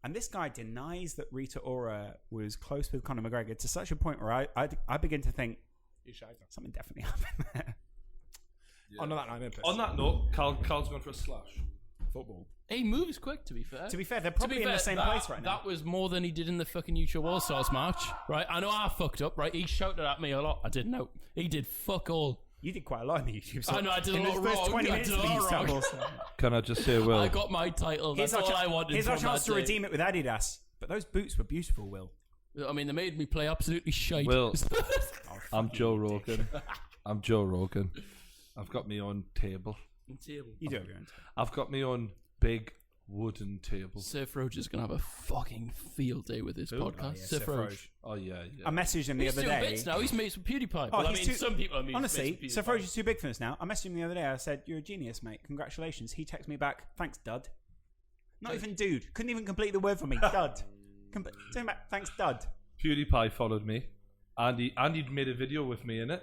And this guy denies that Rita Ora was close with Conor McGregor to such a point where I begin to think something definitely happened there. Yeah. On that note, Carl's gone for a slash. Football. He moves quick, to be fair. To be fair, they're probably in the same place right now. That was more than he did in the fucking YouTube All-Stars match, right? I know I fucked up, right? He shouted at me a lot. I didn't know. He did fuck all. You did quite a lot in the YouTube. So I know, I did a in lot the first wrong. 20 I minutes did of a the lot YouTube wrong. All-Stars. Can I just say, Will? I got my title. That's all I wanted. Here's our from chance that to day. redeem it with Adidas. But those boots were beautiful, Will. I mean, they made me play absolutely shite. Will, I'm Joe Rogan. I'm Joe Rogan. I've got my own table. You do have your own table. I've got my own big wooden table. Seth Roach is going to have a fucking field day with this podcast. Oh, yeah, Seth Roach. Oh, yeah. I messaged him the He's other doing day. bits now. He's mates with PewDiePie. Oh, Well, I he's mean, too- some people are mates Honestly, with Seth PewDiePie. Roach is too big for this now. I messaged him the other day. I said, "You're a genius, mate. Congratulations." He texted me back, "Thanks, dud." Not even dude. Couldn't even complete the word for me. Dud. Say back, "Thanks, dud." PewDiePie followed me. Andy'd made a video with me in it.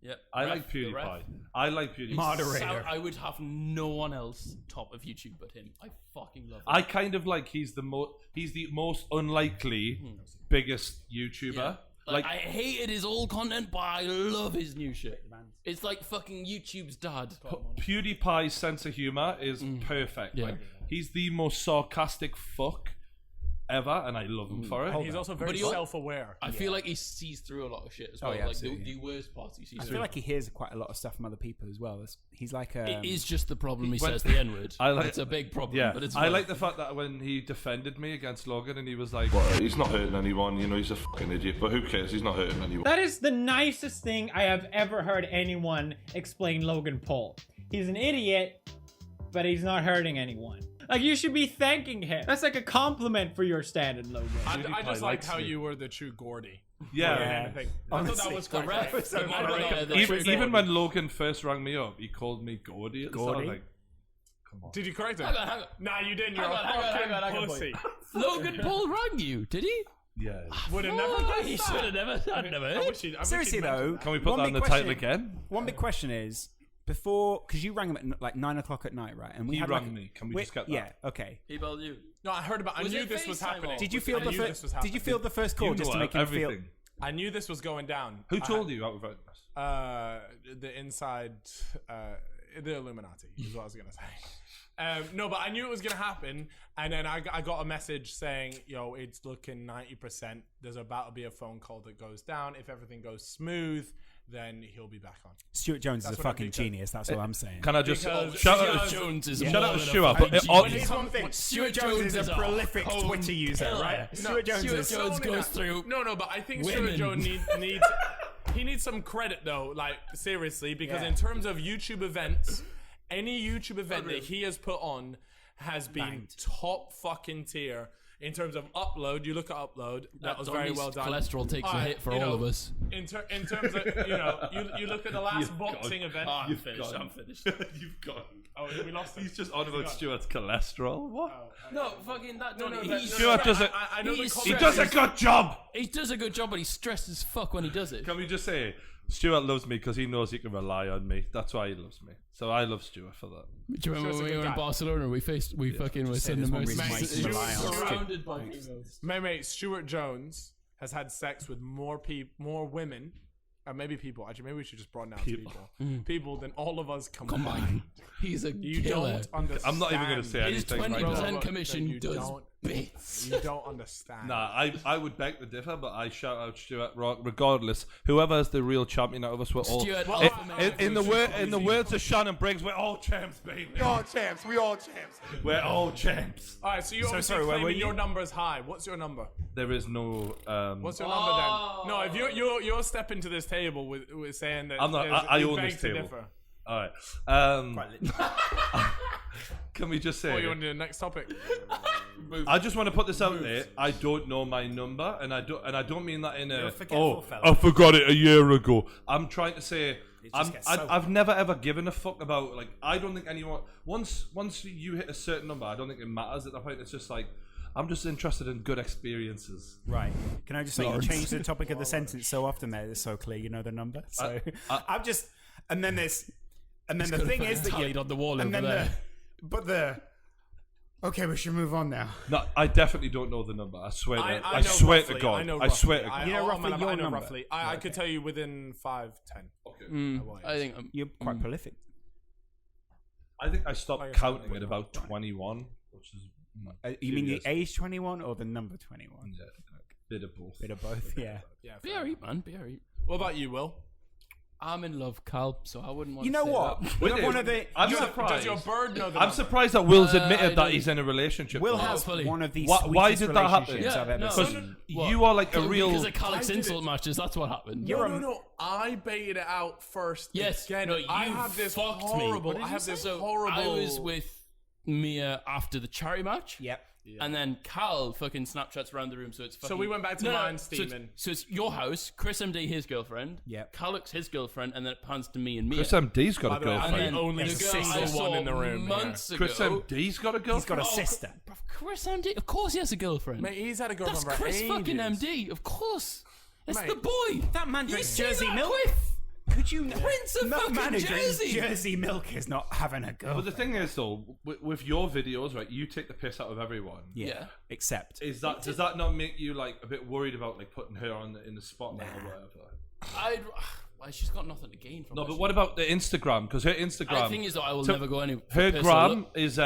Yep. I like PewDiePie. I like PewDiePie. Moderator. I would have no one else top of YouTube but him. I fucking love him. I kind of like he's the most unlikely biggest YouTuber. Yeah. Like, I hated his old content, but I love his new shit. It's like fucking YouTube's dad. PewDiePie's sense of humor is perfect. Yeah. Like, he's the most sarcastic fuck ever, and I love him for it. He's also very self-aware. I feel like he sees through a lot of shit as well. yeah, like the absolutely, worst parts he sees I through. feel like he hears quite a lot of stuff from other people as well. He's like a. It is just the problem he When- says the N-word. It's a big problem. Yeah, But it's I fine. like the fact that when he defended me against Logan, and he was like, Well, he's not hurting anyone, you know, he's a fucking idiot, but who cares? He's not hurting anyone. That is the nicest thing I have ever heard anyone explain Logan Paul. He's an idiot, but he's not hurting anyone. Like, you should be thanking him. That's like a compliment for your standard, Logan. I just liked likes how me. you were the true Gordy. yeah. I thought that was quite ref, great. the moderator, the Even when Logan first rang me up, he called me Geordie. Geordie? Like, come on. Did you correct him? Hang on. Nah, you didn't. You're Hang a on, fucking pussy. Logan Paul rang you, did he? Yeah. Would have never Oh, guessed he that. should have never. I'd never I heard. wish he'd Seriously mentioned though, Can we put one that in big the title question- again? One big question is before, because you rang him at like 9 o'clock at night, right? And we He had rang like, me. Can we just get that? Yeah. Okay. He belled you. No, I heard about. I Was knew it this was FaceTime happening. or- Did you feel I the knew this was first? Did you feel the first call You just know to make him feel? everything. I knew this was going down. Who told you out of it? The inside, the Illuminati is what I was gonna say. No, but I knew it was gonna happen, and then I got a message saying, "Yo, it's looking 90%. There's about to be a phone call that goes down. If everything goes smooth, then he'll be back on." Stuart Jones is a That's what fucking I'm thinking. genius. That's what I'm saying. Can I just Because- shout because- out? Jones is Shout more out to than a Stuart. fucking But genius. Here's one thing. Stuart Jones is a a prolific home Twitter user, killer. right? No, Stuart Jones Stuart is. Jones goes through. No, but I think women. Stuart Jones needs he needs some credit though, like seriously, because Yeah. in terms of YouTube events, any YouTube event that he has put on has been Banged. top fucking tier. In terms of upload, you look at upload, that was very Donnie's well done. cholesterol takes a Alright, hit for you all know, of us. In terms of, you look at the last boxing event. I'm finished. I'm finished. You've got. Oh, we lost him. He's just on about Stuart's cholesterol. What? No, fucking that. No, Donnie. no, He's- Stuart does it. I know the He's He comment- does a good job. He does a good job, but he's stressed as fuck when he does it. Can we just say, Stuart loves me because he knows he can rely on me. That's why he loves me. So I love Stuart for that. Do you remember when we were in Barcelona? We fucking were sending there's one most. reason why you can rely on Surrounded by females. My mate Stuart Jones has had sex with more women, maybe people. Actually, maybe we should just broaden out to people than all of us combined. He's a You killer. don't understand. I'm not even going to say His anything right 20% now. commission You does don't bits. You don't understand. Nah, I would beg to differ, but I shout out Stuart Rock regardless. Whoever is the real champion out of us, we're all. Stuart, In the words of Shannon Briggs, we're all champs, baby. We all champs. We all champs. We're all champs. All right, so you're obviously sorry, where claiming were you? your number is high. What's your number? There is no. What's your number then? No, if you're stepping to this table with saying that I'm not. there's- I you own beg this to table. differ. All right. Can we just say? What, you want to do the next topic? I just want to put this out there. I don't know my number, and I don't mean that in You're a. a forgetful fella. I forgot it a year ago. I'm trying to say. just gets so- I've never ever given a fuck about, like, I don't think anyone once you hit a certain number, I don't think it matters at that point. It's just like, I'm just interested in good experiences. Right. Can I just say you change the topic of the sentence so often there, it's so clear you know the number. So I'm just, and then there's, and then the thing is that tallied on the wall and over then there. okay, we should move on now. No, I definitely don't know the number. I swear. I I know swear roughly, to God. I know I swear to roughly. God. You know roughly your I know number? roughly. I could tell you within 5, 10. I think You're quite prolific. I think I stopped Like I counting said, at about 21, which is. You mean the years. age 21 or the number 21? Yeah, bit of both. Bit of both, yeah. Yeah. Be alright, man. Be alright. What about you, Will? I'm in love, Cal, so I wouldn't want You to know say what? that. We're one of the. I'm Does surprised. your bird know the I'm number? surprised that Will's I admitted that don't- he's in a relationship. Will though. has fully. one of these Why sweetest did that happen? relationships I've ever no. seen. What? You are like a real. Because of Calix I did insult it. matches, that's what happened. No. I baited it out first. Yes, Again, no, you I have this fucked horrible. me. I have this So horrible. I was with Mia after the charity match. Yep. And then Cal fucking Snapchats around the room, so it's fucking... So we went back to mine steaming. So it's your house, Chris MD, his girlfriend, Yep. Calix, his girlfriend, and then it pans to me and Mia. Chris MD's got By a the way, and girlfriend. then only the a girl single I saw one in the room, months ago... Chris MD's got a girlfriend. He's got a sister. Chris MD, of course he has a girlfriend. Mate, he's had a That's girlfriend for Chris ages. fucking MD, of course. It's Mate, the boy. That man You drinks see Jersey that milk. quiff? Could you? Prince of no fucking man who drinks Jersey. Jersey milk is not having a girl. But the thing is, though, with your videos, right, you take the piss out of everyone. Yeah. Except. Does that not make you like a bit worried about like putting her on in the spotlight or whatever? Well, she's got nothing to gain from No, it. but what about the Instagram? Because her Instagram. The thing is, though, I will So never go any. Her piss or gram look. is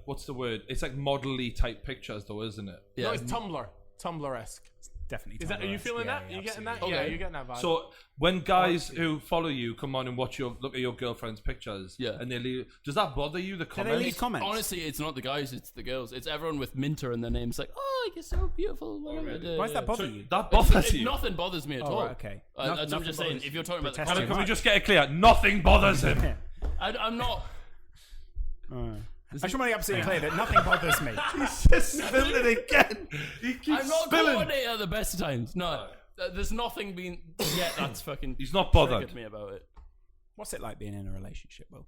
what's the word? It's like model-y type pictures, though, isn't it? Yeah. No, it's Tumblr-esque. Definitely. Is that? Are you Tumblr-esque. feeling Yeah, that? yeah, You getting that? absolutely. Yeah, Okay. you're getting that vibe. So when guys who follow you come on and look at your girlfriend's pictures, Yeah. and they leave, does that bother you? The Do comments. they leave comments? Honestly, it's not the guys, it's the girls. It's everyone with Minter in their names. Like, oh, you're so beautiful. Whatever. Why does that bother you? That bothers you. Nothing bothers me at Oh, all. right, okay. I'm Nothing just saying, bothers if you're talking about the Protest Can we Right. just get it clear? Nothing bothers him. I'm not. I just want to be absolutely clear that nothing bothers me. He's just spilling it again. He keeps I'm not spilling. going at the best of times. No, there's nothing being yet that's fucking. He's not bothered. triggered me about it. What's it like being in a relationship, Will?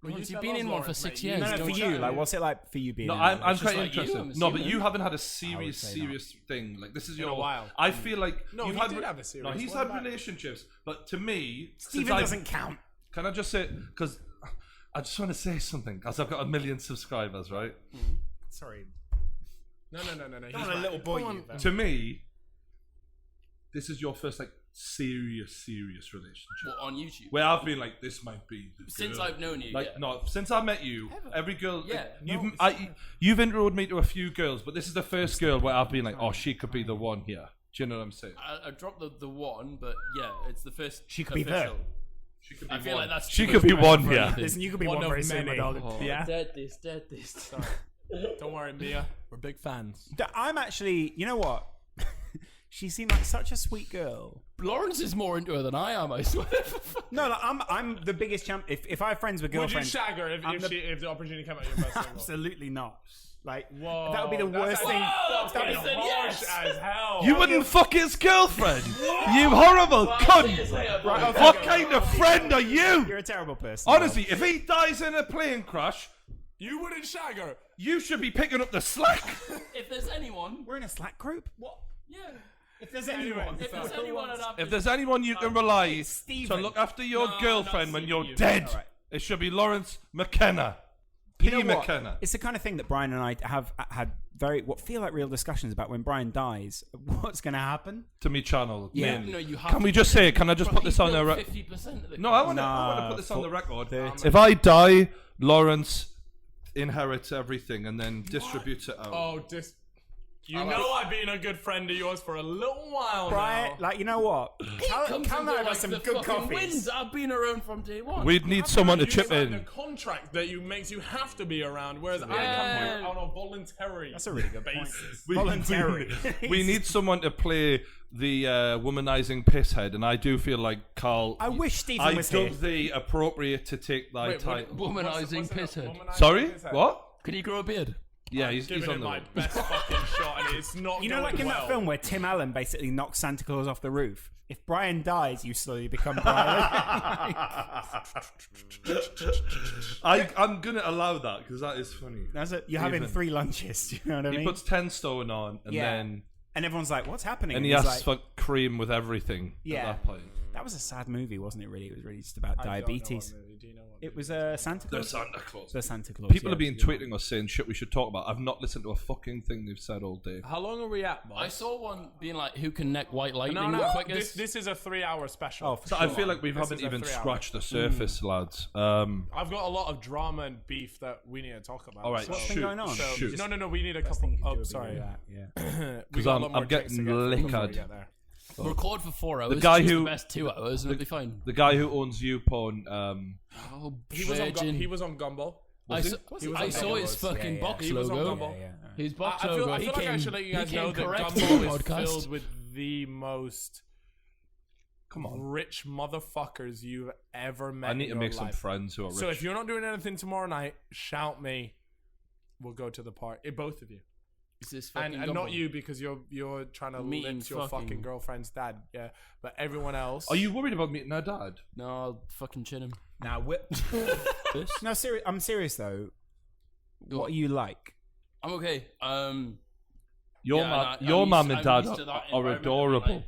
Once you've been in one for 6 years. No, don't for try you. it. Like, what's it like for you being? No, in a I'm relationship? quite like you, interested. I'm No, but assuming. you haven't had a I serious, would say serious thing. Like this is In your. a while. I feel like No, you've he had. did have a serious No, he's one had back. relationships, but to me, Steven since I've- doesn't count. Can I just say because I just want to say something because I've got 1 million subscribers, right? Sorry. No. He's Come on, a back. little boy. Come You, on. To me, this is your first like serious relationship Well, on YouTube. where I've been like, this might be the Since girl. I've known you, Like yeah. no, since I met you, every girl. Yeah, you've introed me to a few girls, but this is the first girl where I've been like, oh, she could be the one here. Do you know what I'm saying? I dropped the one, but yeah, it's the first. She could be there. official. She could be I feel one. like that's. She too could much be pressure one for here. anything. Listen, you could be One one of very soon, my many. dog. Oh, Yeah. Dead this. Don't worry, Mia. We're big fans. I'm actually. You know what? She seemed like such a sweet girl. Lawrence is more into her than I am, I swear. No, like, I'm the biggest champ. If I have friends with Would you girlfriends, shag her if the opportunity came out your first single? absolutely not. Like Whoa, that would be the that's worst thing. That's Whoa, getting he said harsh yes. as hell. You wouldn't fuck his girlfriend. You horrible cunt. What kind of friend are you? You're a terrible person. Honestly, if he dies in a plane crash, You wouldn't shag her. you should be picking up the slack. If there's anyone, we're in a Slack group. what? Yeah. If there's anyone, If there's anyone, I'd have If there's anyone you can rely to Steven. look after your No, girlfriend not when Steven, you're you. dead, Alright. it should be Lawrence McKenna. P. You know what? McKenna. It's the kind of thing that Brian and I have had what feel like real discussions about when Brian dies. What's going to happen? To me channel. Yeah. mainly. No, you have Can we just say, can I just put this on the record? 50% of it. No, I want to Nah, put this on the record. 30. If I die, Lawrence, inherits everything and then distributes it out. Oh, you know I've been a good friend of yours for a little while Brian, now. like, you know what? Cal and I got some the good fucking coffees. wins. I've been around from day one. We'd need someone to chip signed in. a contract that makes you have to be around, whereas I come here on a voluntary. That's a really good point. Voluntary. We need someone to play the womanizing pisshead, and I do feel like Carl. I wish Stephen was here. I don't think appropriate to take that title. Womanizing pisshead. Sorry, what? Could he grow a beard? Yeah, he's giving on it the my best fucking shot, and it's not. You know, like in that film where Tim Allen basically knocks Santa Claus off the roof. If Brian dies, you slowly become Brian. I'm gonna allow that because that is funny. You're having 3 lunches. You know what I mean? He puts 10 stone on, and then everyone's like, "What's happening?" And he asks for cream with everything. Yeah. At that point. That was a sad movie, wasn't it? Really, it was really just about diabetes. Do you know what it was Santa Claus. The Santa Claus. People have been tweeting us saying shit we should talk about. I've not listened to a fucking thing they've said all day. How long are we at, boss? I saw one being like, "Who can neck white lightning No, the quickest?" This is a 3-hour special. Oh, So I feel like we haven't even scratched the surface, lads. I've got a lot of drama and beef that we need to talk about. All right, What's been going on? shoot. No. We need a couple. Oh, sorry. Because I'm getting liquored. Record for 4 hours. The guy choose who- the best 2 hours, and it'll be fine. The guy who owns YouPorn, He was on Gumball. I saw his fucking box He was on logo. Gumball. His box I feel logo. like I should let you guys know that Gumball is filled with the most rich motherfuckers you've ever met. I need to in make your some life. friends who are rich. So if you're not doing anything tomorrow night, shout me. We'll go to the party. Both of you. Is this And fucking not Gumball? you because you're trying to Meeting lips your fucking girlfriend's dad. Yeah, but everyone else. Are you worried about meeting her dad? No, I'll fucking chin him. Now, no, I'm serious though. What are you like? I'm okay. Your I'm mum used- and I'm dad used to that are environment, adorable. like-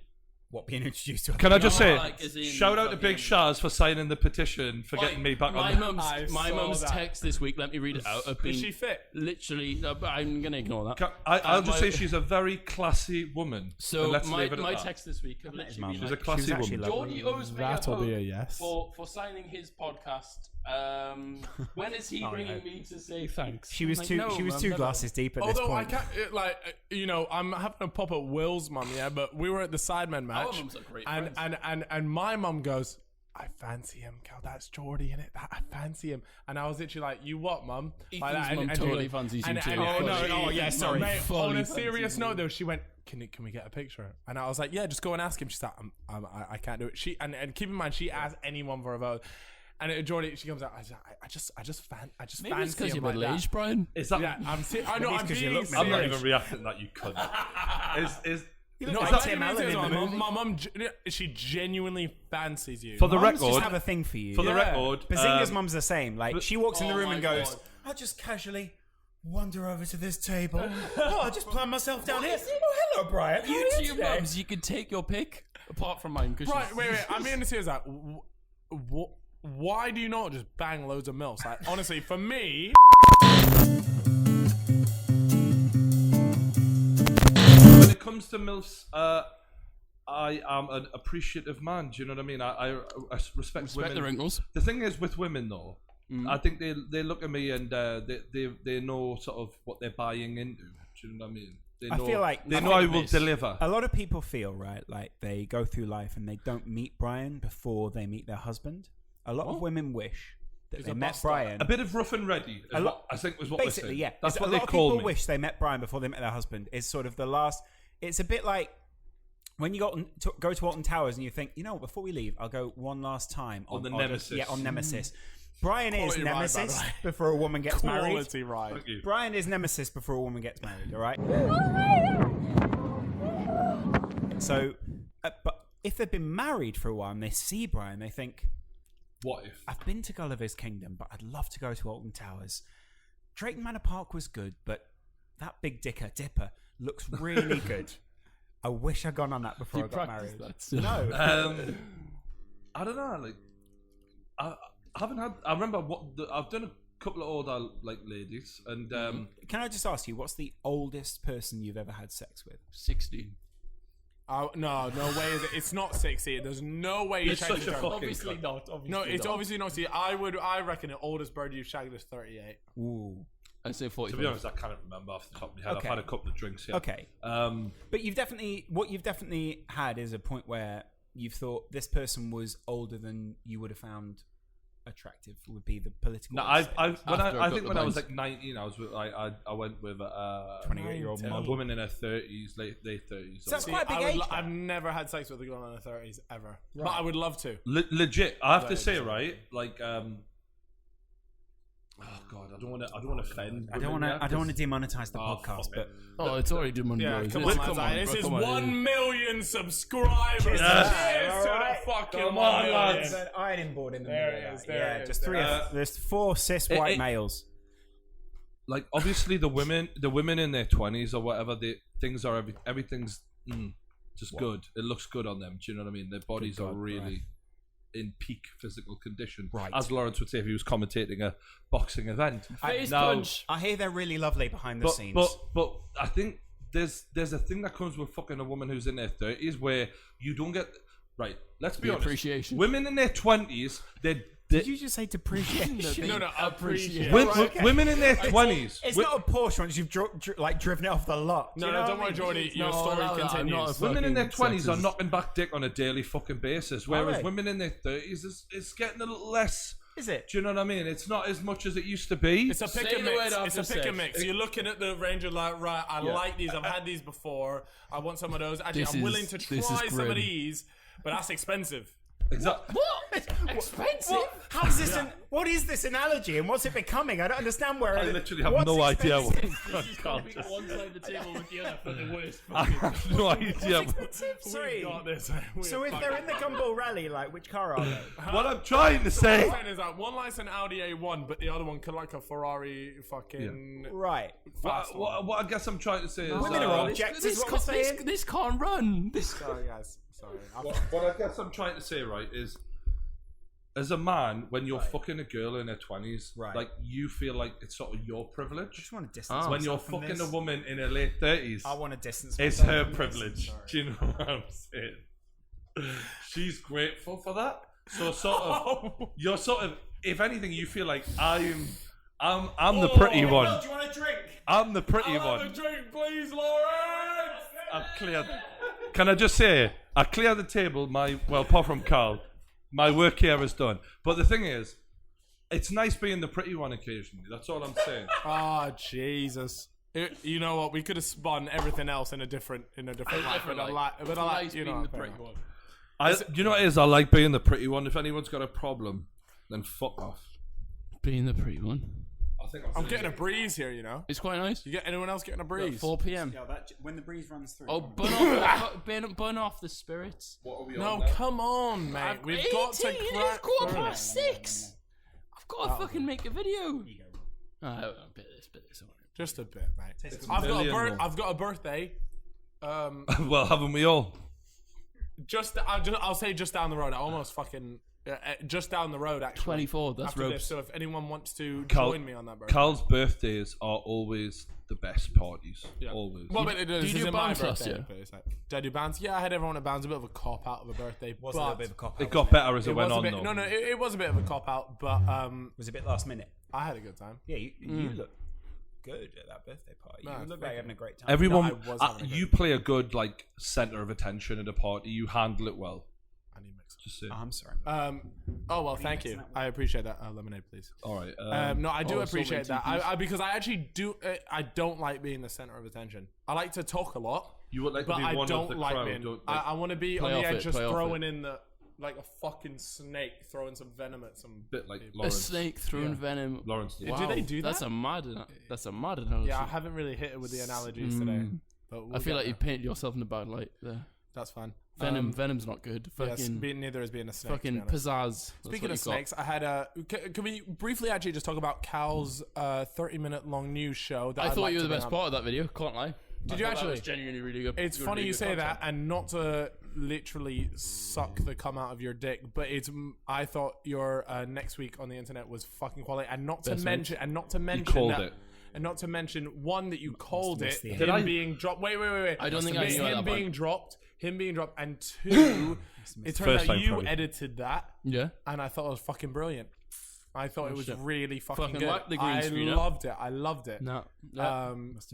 What, being introduced to? Can I just say, like, as in shout out to Big Shaz for signing the petition for getting me back my on. My mum's text this week. Let me read it out. Is she fit? Literally, no, but I'm gonna ignore that. I'll just say she's a very classy woman. So and let's leave it at my that. text this week have literally been She's like, a classy woman. Geordie owes me That'll be a yes. for signing his podcast. When is he bringing me to say thanks? She was I'm like, two. no, She was Mum, two never. glasses deep at this Although point. I can't, I'm having a pop at Will's mum, yeah, but we were at the Sidemen match. Our mums are great and, friends. and my mum goes, I fancy him, Cal. That's Geordie, innit? I fancy him. And I was literally like, you what, mum? Like Ethan's that. mum totally fancies him too. Oh, yeah, sorry. Mate, Fully on a fancies serious him. note, though, she went, can we get a picture? And I was like, yeah, just go and ask him. She's like, I can't do it. And keep in mind, she asked anyone for a vote. And Geordie, she comes out. I just Maybe it's fancy because him you're like middle that. aged, Brian. Is that? Yeah, I know. I'm because you being look serious. I'm not even reacting to that. You cunt. Is No, like I Tim Allen in the movie. My mum, she genuinely fancies you. for the Mums record? just have a thing for you. For the record, Bazinga's mum's the same. Like, but- she walks in the Oh room my and goes, God. I'll just casually wander over to this table. Oh, I'll just plant myself down here. Oh, hello, Brian. You and your mums, you could take your pick, apart from mine. Cause Right, wait. I'm being serious. Like, why do you not just bang loads of milfs? Like, honestly, for me. when it comes to MILFs, I am an appreciative man. Do you know what I mean? I respect women. the wrinkles. The thing is with women though, I think they look at me and they know sort of what they're buying into. Do you know what I mean? They know, I feel like they know I will deliver. A lot of people feel, right, like they go through life and they don't meet Brian before they meet their husband. A lot of women wish that they met Brian. A bit of rough and ready. I think was what Basically, they said. yeah. That's what a they lot of call people me. wish they met Brian before they met their husband. Is sort of the last. It's a bit like when you go to Alton Towers and you think, you know what, before we leave, I'll go one last time On the Odyssey. Nemesis. Yeah, on Nemesis. Brian is Quality ride, by the Nemesis way. before a woman gets married. Quality ride. Thank you. Brian is Nemesis before a woman gets married. All right. So, but if they've been married for a while and they see Brian, they think, What if? I've been to Gulliver's Kingdom, but I'd love to go to Alton Towers. Drayton Manor Park was good, but that Big Dipper looks really good. I wish I'd gone on that before I got married. No. I don't know. Like, I haven't had. I remember I've done a couple of older like ladies, and Can I just ask you, what's the oldest person you've ever had sex with? 16. No way. It's not 60. There's no way you It's checked such a the term. fucking Obviously cunt. not. Obviously No, it's not. obviously not. See, I reckon the oldest bird you've shagged is 38. Ooh. I say 45. To be honest, I can't remember off the top of my head. Okay. I've had a couple of drinks here. Okay. But you've definitely had is a point where you've thought this person was older than you would have found attractive. Would be the political. No, I think when I was like 19, I went with a 28-year-old a woman in her 30s, late 30s. So that's quite a big age. I've never had sex with a girl in her 30s ever, but I would love to. Legit, I have to say, right? Like, oh god, I don't want to offend. I don't want to demonetize the podcast, but it's already demonetized. Yeah, come on, this is 1 million subscribers. Cheers to the fucking Come on, lads. an ironing board in the There middle. it is, there it is. Just three. There's 4 cis white males. Like, obviously, the women in their 20s or whatever, everything's just good. It looks good on them. Do you know what I mean? Their bodies are really in peak physical condition, right? As Lawrence would say if he was commentating a boxing event. Face punch. I hear they're really lovely behind the scenes. But I think there's a thing that comes with fucking a woman who's in their 30s where you don't get right. Let's be honest. Appreciation. Women in their 20s, did you just say depreciation? No, appreciation. Women in their 20s. It's not a Porsche once you've driven it off the lot. No, don't worry, Geordie. Your story continues. Women in their 20s are knocking back dick on a daily fucking basis, whereas women in their 30s, it's getting a little less. Is it? Do you know what I mean? It's not as much as it used to be. It's a pick and mix. It's a pick and mix. You're looking at the range of like, right, I like these. I've had these before. I want some of those. Actually, I'm willing to try some of these, but that's expensive. Exactly. What? Expensive? How's this? What is this analogy, and what's it becoming? I don't understand where. I literally have no idea. One side of the table with the other for the worst. I have no idea. Sorry. Got this. So if they're in the Gumball Rally, like which car are they? What I'm trying to say is that one likes an Audi A1, but the other one could like a Ferrari fucking right. What I guess I'm trying to say is women are objects. Is what I'm saying. This can't run. Sorry, guys. Sorry. What I guess I'm trying to say, right, is as a man, when you're fucking a girl in her 20s, like you feel like it's sort of your privilege. I just want to distance when you're fucking a woman in her late 30s, I want to distance. It's her privilege. Do you know what I'm saying? She's grateful for that. So sort of, you're sort of, if anything, you feel like I'm the pretty one. Do you want a drink? I'm the pretty one. Have a drink, please, Lawrence. I've cleared. Can I just say, I cleared the table. Apart from Carl, my work here is done. But the thing is, it's nice being the pretty one occasionally. That's all I'm saying. Ah, Jesus. You know what? We could have spun everything else in a different light. But I like you know the pretty one. You know what it is? I like being the pretty one. If anyone's got a problem, then fuck off. Being the pretty one. I'm getting a breeze here, you know. It's quite nice. You get anyone else getting a breeze? 4 p.m. When the breeze runs through. Oh, burn off the spirits. What are we no, on now? come on, mate. We've got to crack through. 6:15. I've got to fucking make a video. Bit this. Just a bit, mate. I've got a birthday. Well, haven't we all? I'll say just down the road. I almost fucking just down the road actually. 24. That's ropes. So if anyone wants to join me on that birthday, Carl's birthdays are always the best parties. Yeah. Always. Well, but did you do Bounce last year? Did I do Bounce? Yeah, I had everyone at Bounce. A bit of a cop out of a birthday. Was a little bit of a cop out. It got better as it went on, though. No, it was a bit of a cop out, but was a bit last minute. I had a good time. Yeah, you look good at that birthday party. You look like having a great time. Everyone, you play a good like center of attention at a party. You handle it well. I need mix. Just say. I'm sorry. Oh well, thank you. I appreciate that. Lemonade, please. All right. No, I do appreciate that. Because I actually do. I don't like being the center of attention. I like to talk a lot. You would like but to be I one don't of the like crowd. being. I want to be on the edge, just throwing in the. Like a fucking snake throwing some venom at some bit like Lawrence. A snake throwing venom. Lawrence. Wow. Do they do that? That's a mad analogy. Yeah, I haven't really hit it with the analogies today. But I feel like you painted yourself in a bad light there. That's fine. Venom's not good. Fucking neither is being a snake. Fucking pizzazz. Speaking of snakes, I had can we briefly actually just talk about Cal's 30-minute long news show? That I thought you were the best part of that video. Can't lie. Did you actually? That was genuinely really good. It's funny you say that, and not to literally suck the cum out of your dick, but I thought your next week on the internet was fucking quality, and not to mention one that you called it him being dropped. Wait. I don't think I knew him being dropped, and two, it turned out you edited that. Yeah, and I thought it was fucking brilliant. I thought it was really fucking good. Like the green screen, loved it. I loved it. No.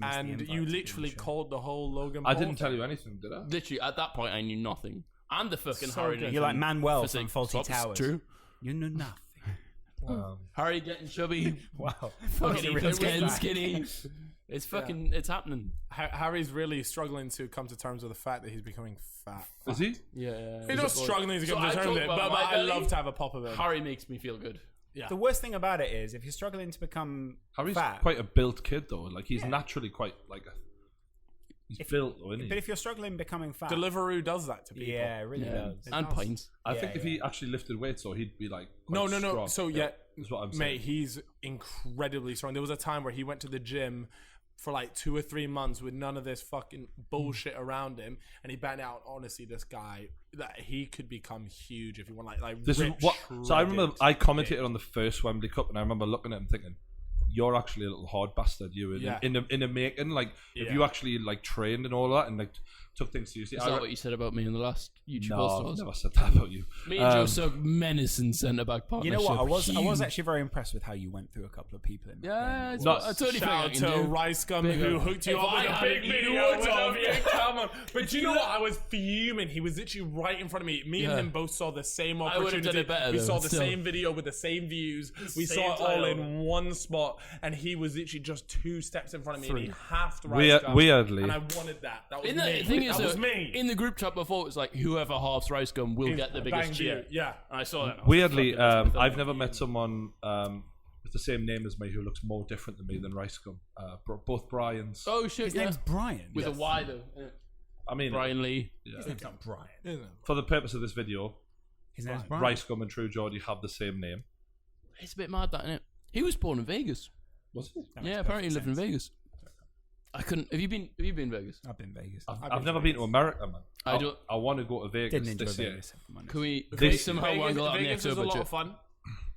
And you literally called the whole Logan Paul I didn't tell you anything, did I? Literally, at that point, I knew nothing. And the fucking So Harry good. Nathan You're like Manuel from physique Faulty swaps. Towers. True. You know nothing. Harry getting chubby. Wow. Fucking It was Ethan's getting back. skinny. It's fucking, it's happening. Harry's really struggling to come to terms with the fact that he's becoming fat. Is he? Yeah. He's not struggling to come to terms with it, but I love to have a pop of it. Harry makes me feel good. Yeah. The worst thing about it is if you're struggling to become Harry's fat, quite a built kid though. Like he's naturally quite like he's built, though, isn't he? but if you're struggling becoming fat, Deliveroo does that to people. yeah, it really does. And pints. I think if he actually lifted weights, though, he'd be like No. quite strong. So is what I'm saying. mate, he's incredibly strong. There was a time where he went to the gym for like 2 or 3 months with none of this fucking bullshit around him, and he banged out. Honestly, this guy, that he could become huge if he want like This is rich, what. So I remember shredded I commentated dick. on the first Wembley Cup, and I remember looking at him thinking, "You're actually a little hard bastard, you in a making. Like if you actually like trained and all that, and like took things seriously." Is that what you said about me in the last YouTube No, All I've Stars? never said that about you. Me and Joe suck menacing centre-back You partnership. know what? I was Huge. actually very impressed with how you went through a couple of people. In Yeah, it's No, I totally Shout out think I to can do. Rice Scum Big who up. hooked you If up I with a had big a video video of of you. you. Come on. But you know what? I was fuming. He was literally right in front of me. Me and Yeah. him both saw the same I would've opportunity. done it better We though, saw the still. same video with the same views. We Same saw it all title. in one spot, and he was literally just 2 steps in front of me, and he halved Rice Weird- Scum. weirdly. And I wanted that. That was In me. the thing is, that was me. in the group chat before, it was like whoever halves Rice Gum will get the biggest Bang cheer. you. Yeah. And I saw that. and I was Weirdly, fucking with I've them. never met someone with the same name as me who looks more different than me than Rice Gum. Both Brian's. Oh shit! His yeah. name's Brian. With a Y though. Yeah. I mean, Brian Lee. His name's not Brian. for the purpose of this video, His name's Brian. Rice Gum and True Geordie have the same name. It's a bit mad, that, isn't it? He was born in Vegas. Was it? Yeah, apparently he lived in Vegas. I couldn't. Have you been Vegas? I've been Vegas. I've never been to America, man. I don't- I want to go to Vegas Didn't enjoy this year. Vegas. if I'm honest. Can we This- somehow wangle out on the Vegas is XO a lot budget? of fun.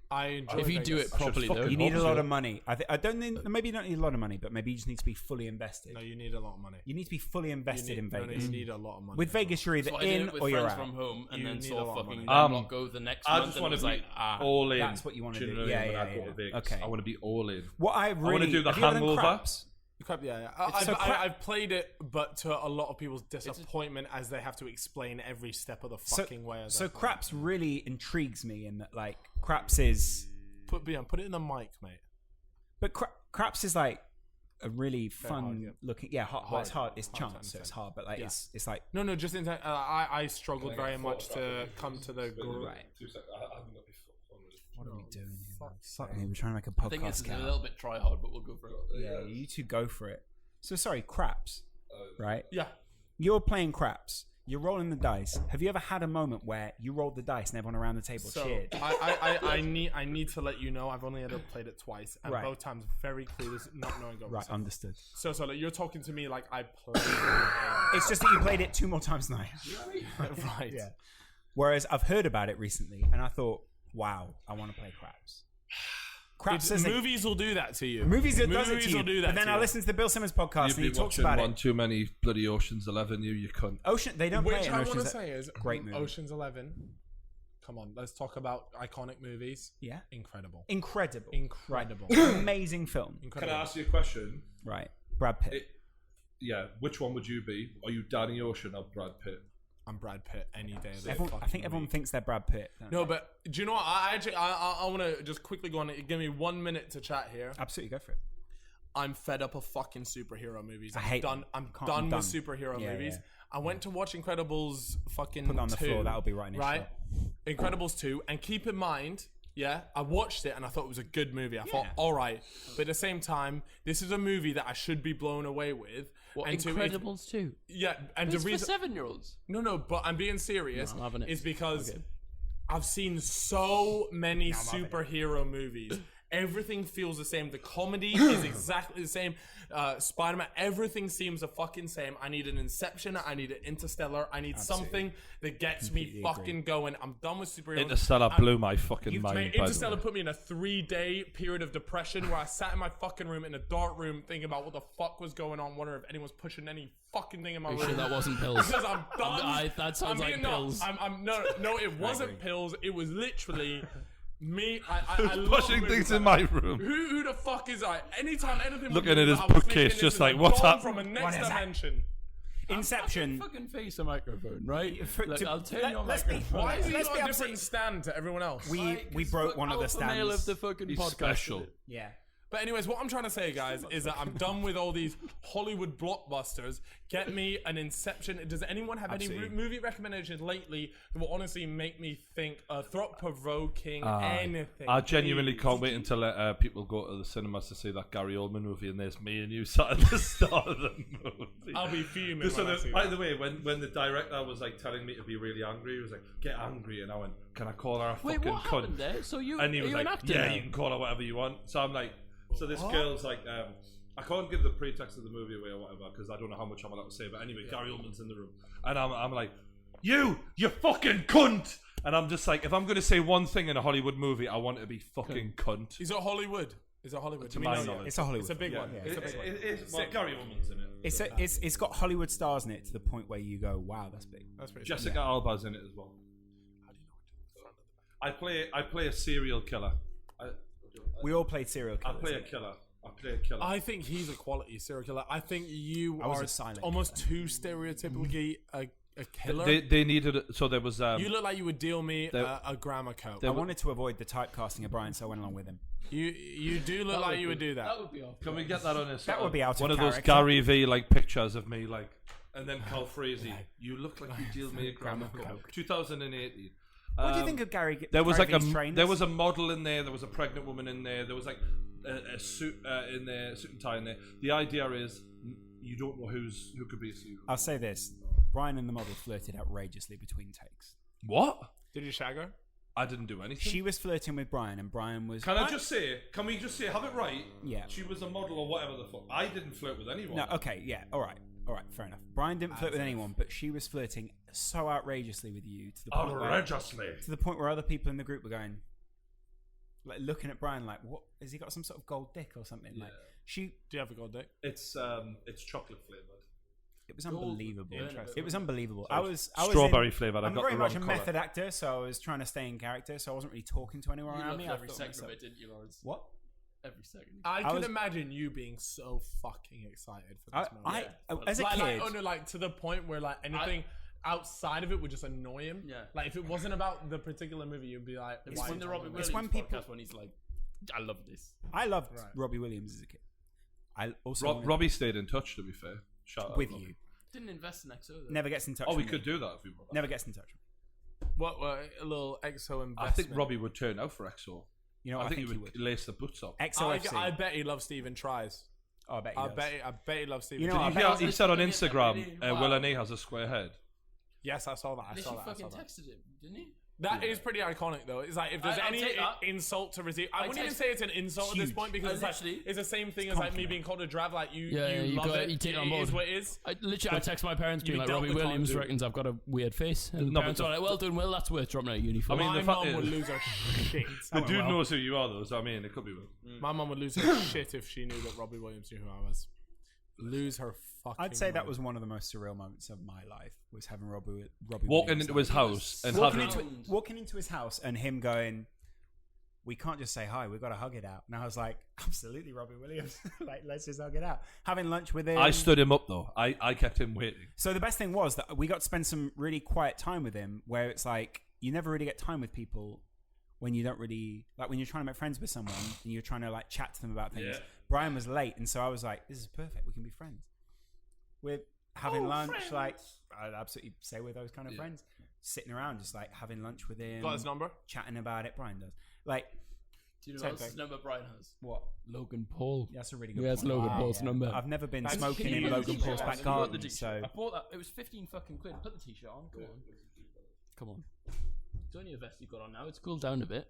I enjoy If you do Vegas. it properly, though. fucking You need a hope lot so. of money. I don't think. Maybe you don't need a lot of money, but maybe you just need to be fully invested. No, you need a lot of money. You need to be fully invested in Vegas. You need a lot of money. With Vegas, you're either So I did in it with or you're friends out. from home, and You then need a saw lot of fucking money. Denmark go the next I month. just and want was to be like, all in. That's what you wanna Do do. know what I Yeah, mean? yeah, When I go yeah. to Vegas. Okay. I want to be all in. What I really wanna do the have you ever done hangover. craps? Crap, yeah. I've played it, but to a lot of people's disappointment, as they have to explain every step of the fucking way. As So I play. craps really intrigues me in that, like, craps is, put it in the mic, mate. but craps is like a really fun hard, yeah. looking. Yeah, hard. Well, it's hard. It's Hard to chance, so it's understand. hard. But like, Yeah. it's like No, just in time. I struggled very much to come to the group. right. 2 seconds. I haven't got my phone. What are we doing? Here? Fuck me, we're trying to make a I think it's podcast. a Cal. little bit try hard, but we'll go for it. Yeah, you two go for it. So sorry, craps. Right. Yeah. You're playing craps. You're rolling the dice. Have you ever had a moment where you rolled the dice and everyone around the table So cheered? I need to let you know I've only ever played it twice, and Right. both times very clueless, not knowing what Right, was understood. So like, you're talking to me like I played it. It's just that you played it 2 more times than I have. Right. Yeah. Whereas I've heard about it recently, and I thought, wow, I want to play craps. Craps is Movies will do that to you. movies does it Movies to you. will do that But then to I you. listened to the Bill Simmons podcast, You've and he been talks watching about one it. too many bloody Ocean's 11. You cunt. Ocean, they don't play Which it in I want to Ocean's. say is great movie. Ocean's 11. Come on, let's talk about iconic movies. Yeah. Incredible. Incredible. Incredible. Amazing film. Incredible. Can I ask you a question? Right. Brad Pitt. Yeah. Which one would you be? Are you Danny Ocean or Brad Pitt? I'm Brad Pitt any day of the Everyone, I fucking think everyone week. thinks they're Brad Pitt. don't No, they? but do you know what? I want to just quickly go on. Give me 1 minute to chat here. Absolutely, go for it. I'm fed up of fucking superhero movies. I hate done. them. I'm Can't- done I'm with done. superhero Yeah, movies. yeah. I went to watch Incredibles fucking Put that on the 2, floor, that'll be right in his right? shot. Incredibles 2, and keep in mind, yeah, I watched it and I thought it was a good movie. I thought, Yeah. all right, but at the same time, this is a movie that I should be blown away with. What, and Incredibles 2? Yeah, and It's the for reason 7-year-olds. no, but I'm being serious. No, I'm having it. Is because Okay. I've seen so many superhero movies. Everything feels the same. The comedy is exactly the same. Spider-Man, everything seems the fucking same. I need an Inception. I need an Interstellar. I need something that gets me fucking going. I'm done with superheroes. Interstellar blew my fucking mind. Mate, by the Interstellar way. put me in a 3-day period of depression where I sat in my fucking room in a dark room thinking about what the fuck was going on, wondering if anyone's pushing any fucking thing in my Are you room. sure that wasn't pills? Because I'm done. That sounds like pills. No, it wasn't pills. It was literally Me, I love pushing movies things like in my that. room. Who the fuck is I? Anytime anything. Looking would at move, his I was bookcase, thinking this just is like, a what's gone up? from a What next is that? dimension. Inception. Fucking face a microphone, right? To- I'll turn your let's be- microphone. Why is he Let's got be a absolute- different stand to everyone else? We broke one of the Alpha male stands. of the fucking He's podcast. special. Yeah. But anyways, what I'm trying to say, guys, is that I'm done with all these Hollywood blockbusters. Get me an Inception. Does anyone have any Absolutely. movie recommendations lately that will honestly make me think thought-provoking anything? I genuinely please? can't wait until people go to the cinemas to see that Gary Oldman movie, and there's me and you sat at the start of the movie. I'll be fuming. So when I see by that. the way, when the director was like telling me to be really angry, he was like, "Get angry," and I went, "Can I call her a Wait, fucking what cunt?" happened there? So you, And he are was you like, an actor "Yeah, now? you can call her whatever you want." So I'm like, so this girl's like, I can't give the pretext of the movie away or whatever because I don't know how much I'm allowed to say. But anyway, Gary Oldman's in the room, and I'm like, you fucking cunt. And I'm just like, if I'm going to say one thing in a Hollywood movie, I want it to be fucking cunt. Is it Hollywood? Is it Hollywood? To We my know knowledge. yet. It's a Hollywood. It's a big one. Yeah. It's a big one. It is. Well, Gary Oldman's in it. It's got Hollywood stars in it to the point where you go, wow, that's big. That's pretty. Jessica Alba's in it as well. I play a serial killer. We all played serial I killers. play a killer. I play a killer. I think he's a quality serial killer. I think you I was are a silent almost too stereotypically a killer. They needed it. So there was you look like you would deal me there- a gram of coke. I wanted to avoid the typecasting of Brian, so I went along with him. You do look like you would do that. That would be awful. Can we get that on a That would be out of one of those character. Gary V like pictures of me like, and then Cal Frazee. You look like you deal me a gram of coke. 2018. What do you think of Gary? There was Gary like V's trainers? there was a model in there. There was a pregnant woman in there. There was like a suit in there, suit and tie in there. The idea is you don't know who could be a suit. I'll say this: Brian and the model flirted outrageously between takes. What? Did you shag her? I didn't do anything. She was flirting with Brian, and Brian was. Can we just say? Have it right? Yeah. She was a model or whatever the fuck. I didn't flirt with anyone. No, okay, yeah, all right, fair enough. Brian didn't flirt with anyone, but she was flirting so outrageously with you to the point where other people in the group were going, like looking at Brian, like, what has he got? Some sort of gold dick or something? Like, Do you have a gold dick? It's chocolate flavored. it was unbelievable. Interesting. It was unbelievable. I was Strawberry in- flavoured. I've I'm got very the much a wrong colour. method actor, so I was trying to stay in character, so I wasn't really talking to anyone You around loved me. I every thought second myself- of it, didn't you, Lawrence? What? Every second. I can was- imagine you being so fucking excited for this moment. As a like, kid, like to the point where like anything outside of it would just annoy him. Yeah. Like if it wasn't about the particular movie, you'd be like, It's why when the Robbie It's Williams when people- podcast when he's like, I love this. I loved Right. Robbie Williams as a kid. I also Robbie stayed in touch. To be fair, shout out with Robbie. you. Didn't invest in XO though. Never gets in touch. Oh, we with could me. do that if we want. Never gets in touch. With me. What a little EXO investment. I think Robbie would turn out for EXO. You know, I think he he would lace the boots up. XOFC. I bet he loves Stephen tries. Oh, I bet he I does. bet he loves Stephen. You know, tries. I bet- He said on Instagram, Wow. Will and he has a square head. Yes, I saw that. I Literally saw that. I fucking saw that. texted him, didn't he? That is pretty iconic, though. It's like if there's I'll any take that. insult to receive, I wouldn't even text- say it's an insult at this point because it's like literally- it's the same thing as like me being called a drab. Like you Yeah, yeah, you love got it, it. you take it on It board. is what it is. I text my parents being You like, dealt Robbie with Williams Tom, reckons I've got a weird face. And No, the parents but are like, well done, Will, that's worth dropping out of uniform. I mean, My the fact mum would is- lose her shit. The dude knows who you are, though. So I mean, it could be Will. My mum would lose her shit if she knew that Robbie Williams knew who I was. Lose her fucking. I'd say that mind. was one of the most surreal moments of my life. Was having Robbie Walking Williams, into his house and walking having. into his house and him going, "We can't just say hi. We've got to hug it out." And I was like, "Absolutely, Robbie Williams. Like, let's just hug it out." Having lunch with him. I stood him up though. I kept him waiting. So the best thing was that we got to spend some really quiet time with him, where it's like you never really get time with people when you don't really like when you're trying to make friends with someone and you're trying to like chat to them about things. Yeah. Brian was late, and so I was like, "This is perfect. We can be friends." We're having lunch, like I'd absolutely say we're those kind of friends. Sitting around, just like having lunch with him, Got his number? chatting about it. Brian does. Like, Do you know Same what thing. number Brian has? what? Logan Paul. Yeah, that's a really good. Yeah, it's point. Logan Wow, Paul's yeah. number. I've never been That's smoking huge. in Logan Paul's Yeah, back you got garden, the t-shirt. so I bought that. It was 15 fucking quid. Put the t-shirt on. Come on. It's only a vest you've got on now. It's cooled down a bit.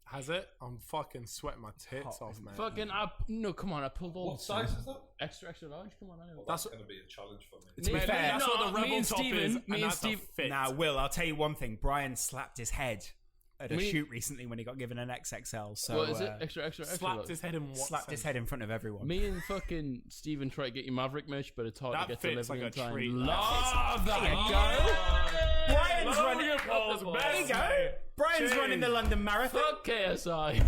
Has it? I'm fucking sweating my tits off, man. Fucking, no, come on. I pulled all. What size is that? Extra, extra large. Come on, anyway. That's going to be a challenge for me. To be fair, that's what the me rebel and top Steven, is, me and and that's a Steve. fit. Now, Will, I'll tell you one thing. Brian slapped his head at a Me- shoot recently when he got given an XXL. So What is it? Extra, extra, extra. slapped large. his head in what slapped his sense? head in front of everyone. Me and fucking Steven try to get you Maverick merch, but it's hard That to get fits delivery like in a time. treat. Love There you that. go. Brian Brian's running. There you go. Brian's running the London Marathon. Fuck KSI.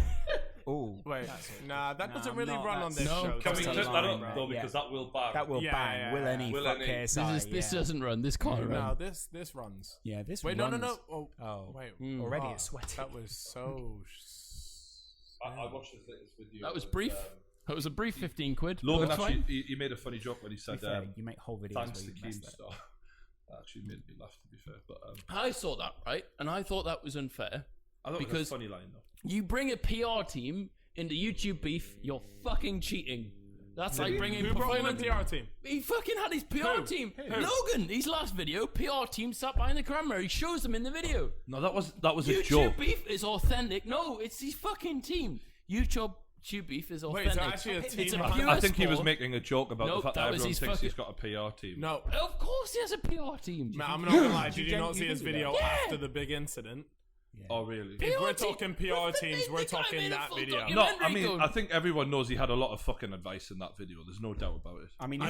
Oh, Wait, nah, that doesn't really not. run on this No. show. Can we That's clip a that line, up though, because that will bang. That will Yeah, bang. yeah, Will any Will fuck any. KSI? This doesn't run. This can't No, run. this runs. Yeah, this Wait, runs. no. Oh, wait. Already Oh, it's sweaty. That was so. I watched this video. That was brief. That was a brief 15 quid. Logan That's actually, fine. he made a funny joke when he said, Fair, you make whole videos thanks where to you mess that. Keemstar. That actually made me laugh, to be fair. But I saw that, right? And I thought that was unfair. I thought it was Because- a funny line, though. You bring a PR team into YouTube beef, you're fucking cheating. That's like bringing Who brought in a performance. PR team? He fucking had his PR team. Logan, his last video, PR team sat behind the camera. He shows them in the video. No, that was a YouTube joke. beef is authentic. No, it's his fucking team. YouTube beef is Wait, authentic. is there actually a team It's a behind pure I think he was sport. making a joke about Nope, the fact that that was everyone his thinks he's fucking- got a PR team. No. Of course he has a PR team. Man, I'm not gonna lie. Did you gen- not see you his think video that? after the big incident? Oh, really? If we're PR team- talking PR teams, we're They kinda talking made a that full video. No, I documentary mean, going. I think everyone knows he had a lot of fucking advice in that video. There's no doubt about it. I mean,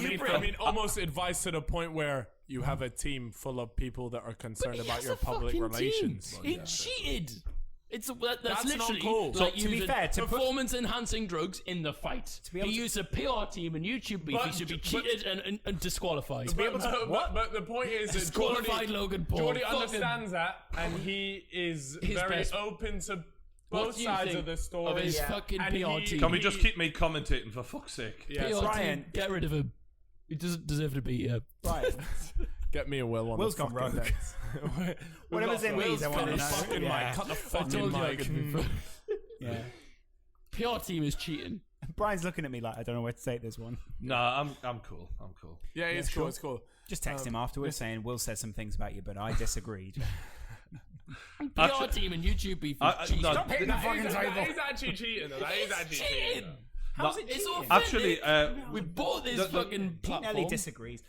Almost advice to the point where you have a team full of people that are concerned He about has your a public fucking relations. team. He cheated. That's That's not literally cool. like So, to be using fair, to put- performance-enhancing drugs in the fight. be able He to- used a PR team and YouTube beef. He But- should be but- cheated and disqualified. But the point is that Disqualified Logan Paul. Geordie Fucking- understands that, and he is His very best- open to What both do you sides think of the story. of his fucking And PR team? Can we just keep me commentating, for fuck's sake? Yeah, PR Brian- team, get rid of him. He doesn't deserve to be here. Brian, get me a Will on Will's the gone fucking rogue. deck. Whatever's in these, I want to know. Fucking Yeah. mic. Cut the I fucking told you I mic. could be Yeah. PR team is cheating. Brian's looking at me like I don't know where to take this one. Nah, I'm cool. I'm cool. Yeah, it's cool. It's cool. Just text him afterwards saying Will said some things about you, but I disagreed. PR team and YouTube beef is cheating. no, Stop hitting the That fucking is, table. that is actually cheating. Though. That is actually cheating. though. How's it It's cheating? authentic. Actually, we bought this the- fucking Nelly platform. disagrees.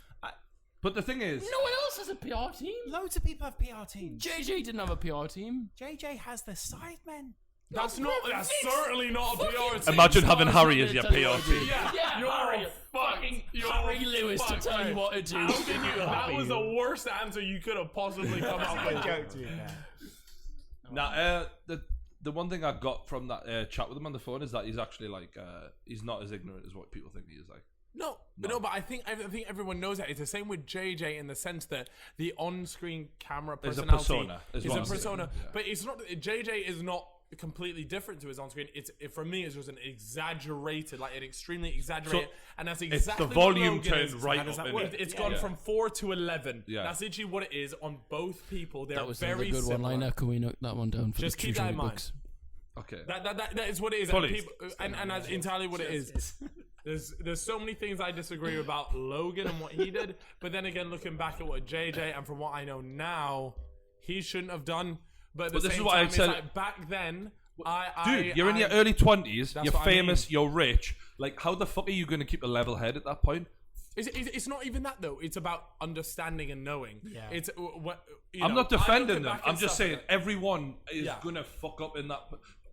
but the thing is, No one else has a PR team. Loads of people have PR teams. JJ didn't have a PR team. JJ has the Sidemen. That's It's certainly not a PR fucking- team. imagine having Stars Harry on as your their PR television. team. Yeah, You're Harry, fucking Harry Lewis to tell you what to do. That was the worst answer you could have possibly come up with. Nah, the one thing I got from that chat with him on the phone is that he's actually like he's not as ignorant as what people think he is. Like, No, but I think everyone knows that. It's the same with JJ in the sense that the on-screen camera Is a personality persona, is is what a I'm saying. persona. Yeah. But it's not. JJ is not completely different to his on-screen. For me, it's just an exaggerated, like an extremely exaggerated, and that's it's exactly the what volume Logan turned is. right How does up that in work? it. It's gone from 4 to 11. Yeah. That's literally what it is on both people. They're That was another very good similar. one-liner. Can we note that one down for Just the keep that in mind. books? okay, That is what it is. Fully. And that's entirely what it is. There's so many things I disagree about Logan and what he did, but then again, looking back at what JJ and from what I know now, he shouldn't have done. But at the But this same is what I time, it's said- like back then, dude, you're in your early 20s. That's You're what I famous. You're rich. Like, how the fuck are you going to keep a level head at that point? It's not even that though. It's about understanding and knowing. Yeah. It's what I'm not defending them. back I'm and just stuff saying like everyone is Yeah. gonna fuck up in that.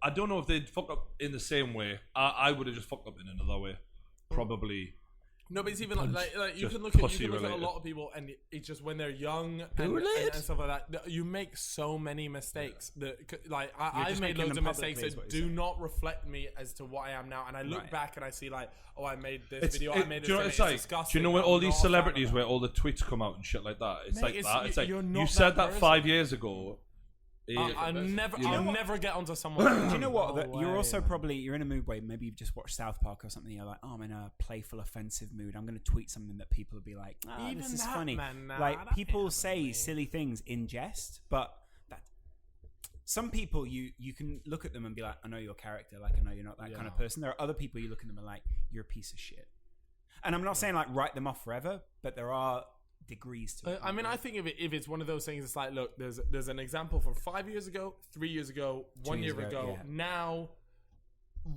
I don't know if they'd fuck up in the same way. I would have just fucked up in another way, probably. No, but it's even like you Just can look at pussy a related. lot of people, and it's just when they're young and stuff like that. You make so many mistakes that, like, I just made making loads them of mistakes publicly, is that what do you're saying. not reflect me as to what I am now. And I look Right. back and I see like, oh, I made this video. I made this. Do you know what thing, it's like? disgusting. Do you know when I'm all these not a fan of celebrities that. where all the tweets come out and shit like that? It's Mate, like it's- that. It's like you're not you said that person. 5 years ago. I'll never get onto someone. Do you know what? No That you're way, also man. probably you're in a mood where maybe you've just watched South Park or something. You're like, oh, I'm in a playful, offensive mood. I'm going to tweet something that people will be like, oh, Even this is that, funny. man, nah, like that people ain't say happening. silly things in jest, but that some people you can look at them and be like, I know your character. Like I know you're not that kind of person. There are other people you look at them and like, you're a piece of shit. And I'm not saying like write them off forever, but there are degrees to it. I mean, I think if it's one of those things, it's like, look, there's an example from 5 years ago, 3 years ago, 1 year years ago, ago. yeah. Now,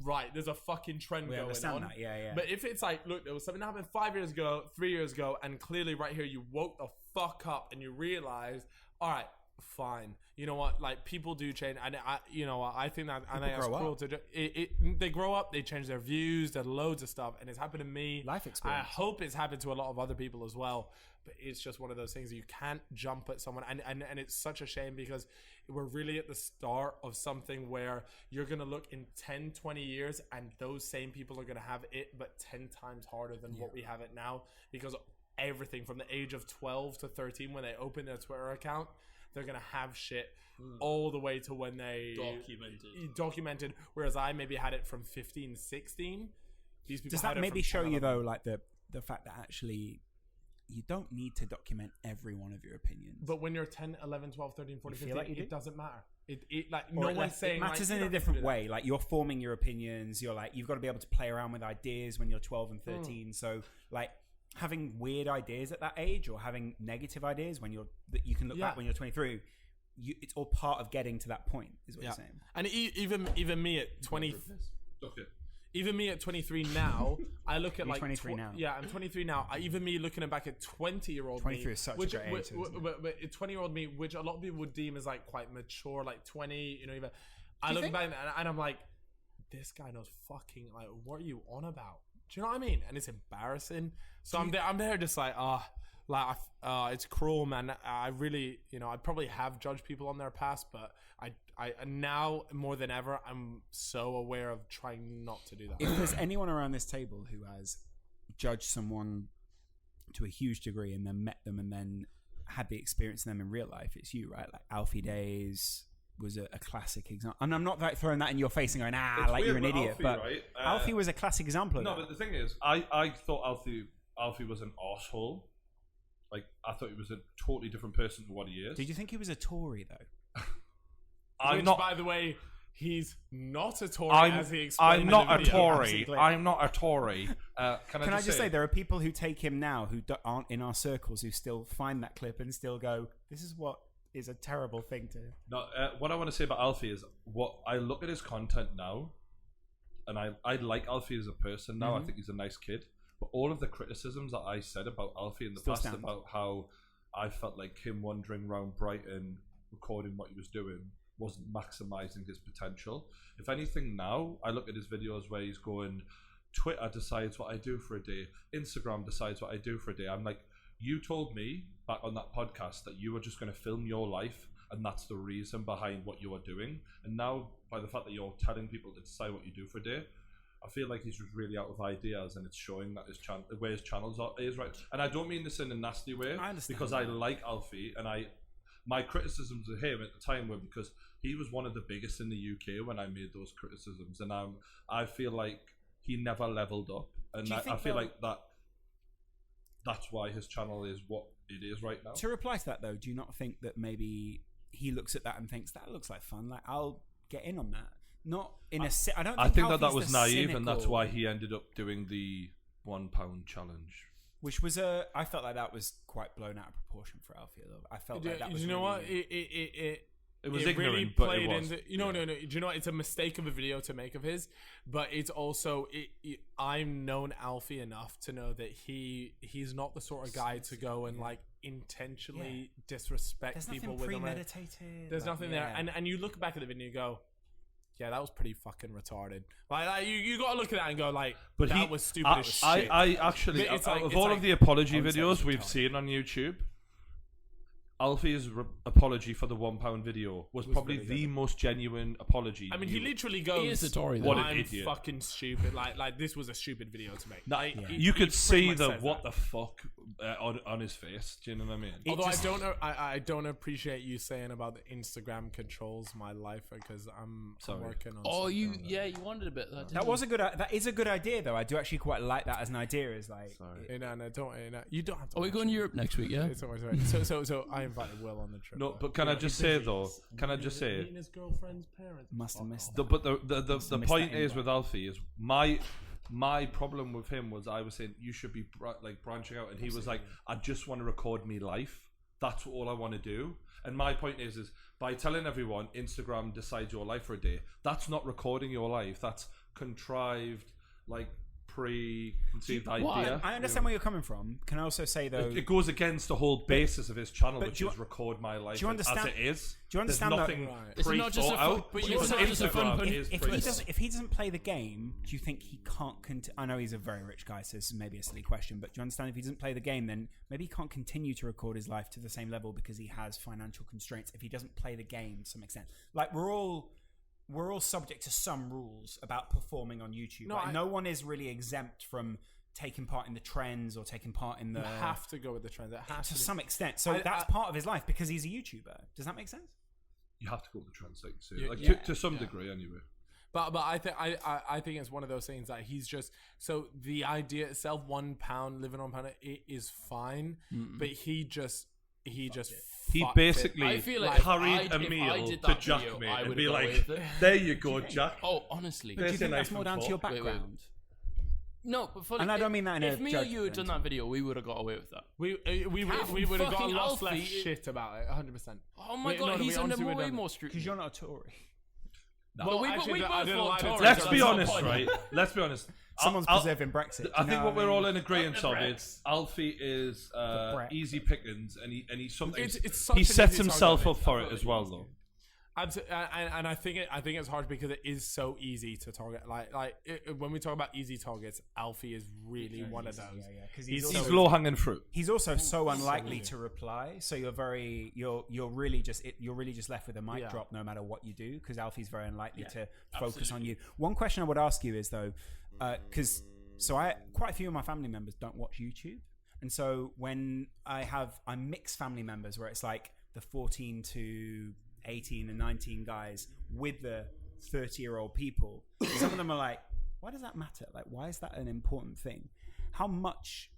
right, there's a fucking trend We going understand on. that, yeah. But if it's like, look, there was something that happened 5 years ago, 3 years ago, and clearly right here you woke the fuck up and you realized, all right, fine. You know what? Like, people do change, and I think that People that's grow cool up. to do. They grow up, they change their views, there's loads of stuff, and it's happened to me. Life experience. I hope it's happened to a lot of other people as well. But it's just one of those things you can't jump at someone, and it's such a shame because we're really at the start of something where you're going to look in 10, 20 years, and those same people are going to have it, but 10 times harder than what we have it now, because everything from the age of 12 to 13, when they open their Twitter account, they're going to have shit all the way to when they documented, whereas I maybe had it from 15, 16. These people Does had that it maybe from show 10, you 11. though, like the fact that actually you don't need to document every one of your opinions? But when you're 10, 11, 12, 13, 14, You feel 15, like you do? it doesn't matter. It like Or no one's saying it matters like, in you a don't have to different do that. way. Like, you're forming your opinions. You're like, you've got to be able to play around with ideas when you're 12 and 13. So like, having weird ideas at that age, or having negative ideas that you can look back when you're 23, it's all part of getting to that point, is what you're saying. And even me at 20, Okay. even me at 23 now, I look at You're like 23 now. Yeah, I'm 23 now. Even me looking back at 20-year-old 23 me, is such a which, great age, isn't it? but 20-year-old me, which a lot of people would deem as like quite mature, like 20, even. I you look think? back and I'm like, this guy knows fucking, like, what are you on about? Do you know what I mean? And it's embarrassing. So I'm there just like, it's cruel, man. I really, I probably have judged people on their past, but I now more than ever, I'm so aware of trying not to do that. If there's anyone around this table who has judged someone to a huge degree and then met them and then had the experience of them in real life, it's you, right? Like, Alfie Days was a classic example. And I'm not like throwing that in your face and going, It's like, you're weird an with idiot. Alfie, But right? Alfie was a classic example of No, that. but the thing is, I thought Alfie was an arsehole. Like, I thought he was a totally different person to what he is. Did you think he was a Tory, though? Which, by the way, he's not a Tory, as he explained I'm in not the a video. Tory. Absolutely. I'm not a Tory. Can I just say there are people who take him now who aren't in our circles who still find that clip and still go, this is what is a terrible thing to... No, what I want to say about Alfie is, what I look at his content now, and I like Alfie as a person now. I think he's a nice kid. But all of the criticisms that I said about Alfie in the Still past, stand. about how I felt like him wandering around Brighton, recording what he was doing, wasn't maximising his potential. If anything now, I look at his videos where he's going, Twitter decides what I do for a day, Instagram decides what I do for a day. I'm like, you told me back on that podcast that you were just going to film your life, and that's the reason behind what you are doing. And now, by the fact that you're telling people to decide what you do for a day, I feel like he's just really out of ideas, and it's showing that where his channels is right. And I don't mean this in a nasty way, because I like Alfie, and my criticisms of him at the time were because he was one of the biggest in the UK when I made those criticisms, and I feel like he never leveled up, and I feel like that's why his channel is what it is right now. To reply to that, though, do you not think that maybe he looks at that and thinks, that looks like fun, like, I'll get in on that? Not in a... I think that Alfie's was the naive, and that's cynical- why he ended up doing the £1 challenge. Which was I felt like that was quite blown out of proportion for Alfie a little bit. I felt like that was... You know what? It was it ignorant, really but played it was. into, no. Do you know what? It's a mistake of a video to make of his, but it's also I've known Alfie enough to know that he's not the sort of guy to go and like intentionally disrespect There's people nothing with them. premeditated. There's nothing there, and you look back at the video and you go, yeah, that was pretty fucking retarded. Like you got to look at that and go like, But that was stupid as shit. I actually, It's out like- of it's all like- of the apology I would say it videos was we've retarded. seen on YouTube, Alfie's apology for the £1 video was probably really the most genuine apology. I mean, he literally goes, He is a Tory, though. What an I'm idiot. fucking stupid. Like this was a stupid video to make. Like, he you could pretty see much the says what that. the fuck on his face. Do you know what I mean? Although I don't appreciate you saying about the Instagram controls my life because I'm working on. Oh, something on you wanted a bit of that. Didn't That you? was a good... That is a good idea, though. I do actually quite like that as an idea. Is like... you don't have to. Are we going to Europe next week? Yeah. It's always right. So I invited Will on the trip. No, but can I just say though? Can I just say? Meeting his girlfriend's parents. Must have missed The, that. but the missed point that is invite. with Alfie is my problem with him was I was saying you should be like branching out, and he was like, I just want to record me life. That's all I want to do. And my point is by telling everyone Instagram decides your life for a day, that's not recording your life. That's contrived, like preconceived idea. I understand where you're coming from. Can I also say though, It goes against the whole basis of his channel, but which do you- is record my life do you understand- as it is. do you understand There's that- nothing Right. It's not just a pre-thought fun- out. but It's it's not just a fun Instagram pun- is pre-thought. if he doesn't play the game, do you think he can't I know he's a very rich guy, so this is maybe a silly question, but do you understand if he doesn't play the game, then maybe he can't continue to record his life to the same level because he has financial constraints if he doesn't play the game to some extent. Like we're all subject to some rules about performing on YouTube. No one is really exempt from taking part in the trends or taking part in the... You have to go with the trends. It has to be. some extent. So that's part of his life because he's a YouTuber. Does that make sense? You have to go with the trends, like you say. Yeah. To some degree, anyway. But I think it's one of those things that he's just so the idea itself, £1 living on £1 it is fine, but he basically I feel like carried a meal to Jack, video, mate, I and would be have got like, away with it. "There you go, Jack." Oh, honestly. But do you think that's more down to your background? No, but fully, And I don't mean that in if a me or you had done judgment. that video, we would have got away with that. we would have got a fucking lot less Alfie- shit about it, 100%. Oh my god, he's under way more scrutiny. Because you're not a Tory. Well, we both I didn't want like Tories, it. Let's so be that's honest, not right? point. Let's be honest. Someone's I'll- preserving Brexit. I think what we're all in Fuck agreement the of Brexit. is Alfie is Brexit. easy pickings, and he sometimes It's such he an sets easy himself target. up for it as well, though. And I think it's hard because it is so easy to target. When we talk about easy targets, Alfie is really one of those. Yeah, because He's low hanging fruit. He's also so unlikely to reply. So you're really just left with a mic drop no matter what you do because Alfie's very unlikely to focus on you. One question I would ask you is though, because quite a few of my family members don't watch YouTube, and so when I'm mixed family members where it's like the 14 to 18 and 19 guys with the 30-year-old people. Some of them are like, why does that matter? Like, why is that an important thing? How much...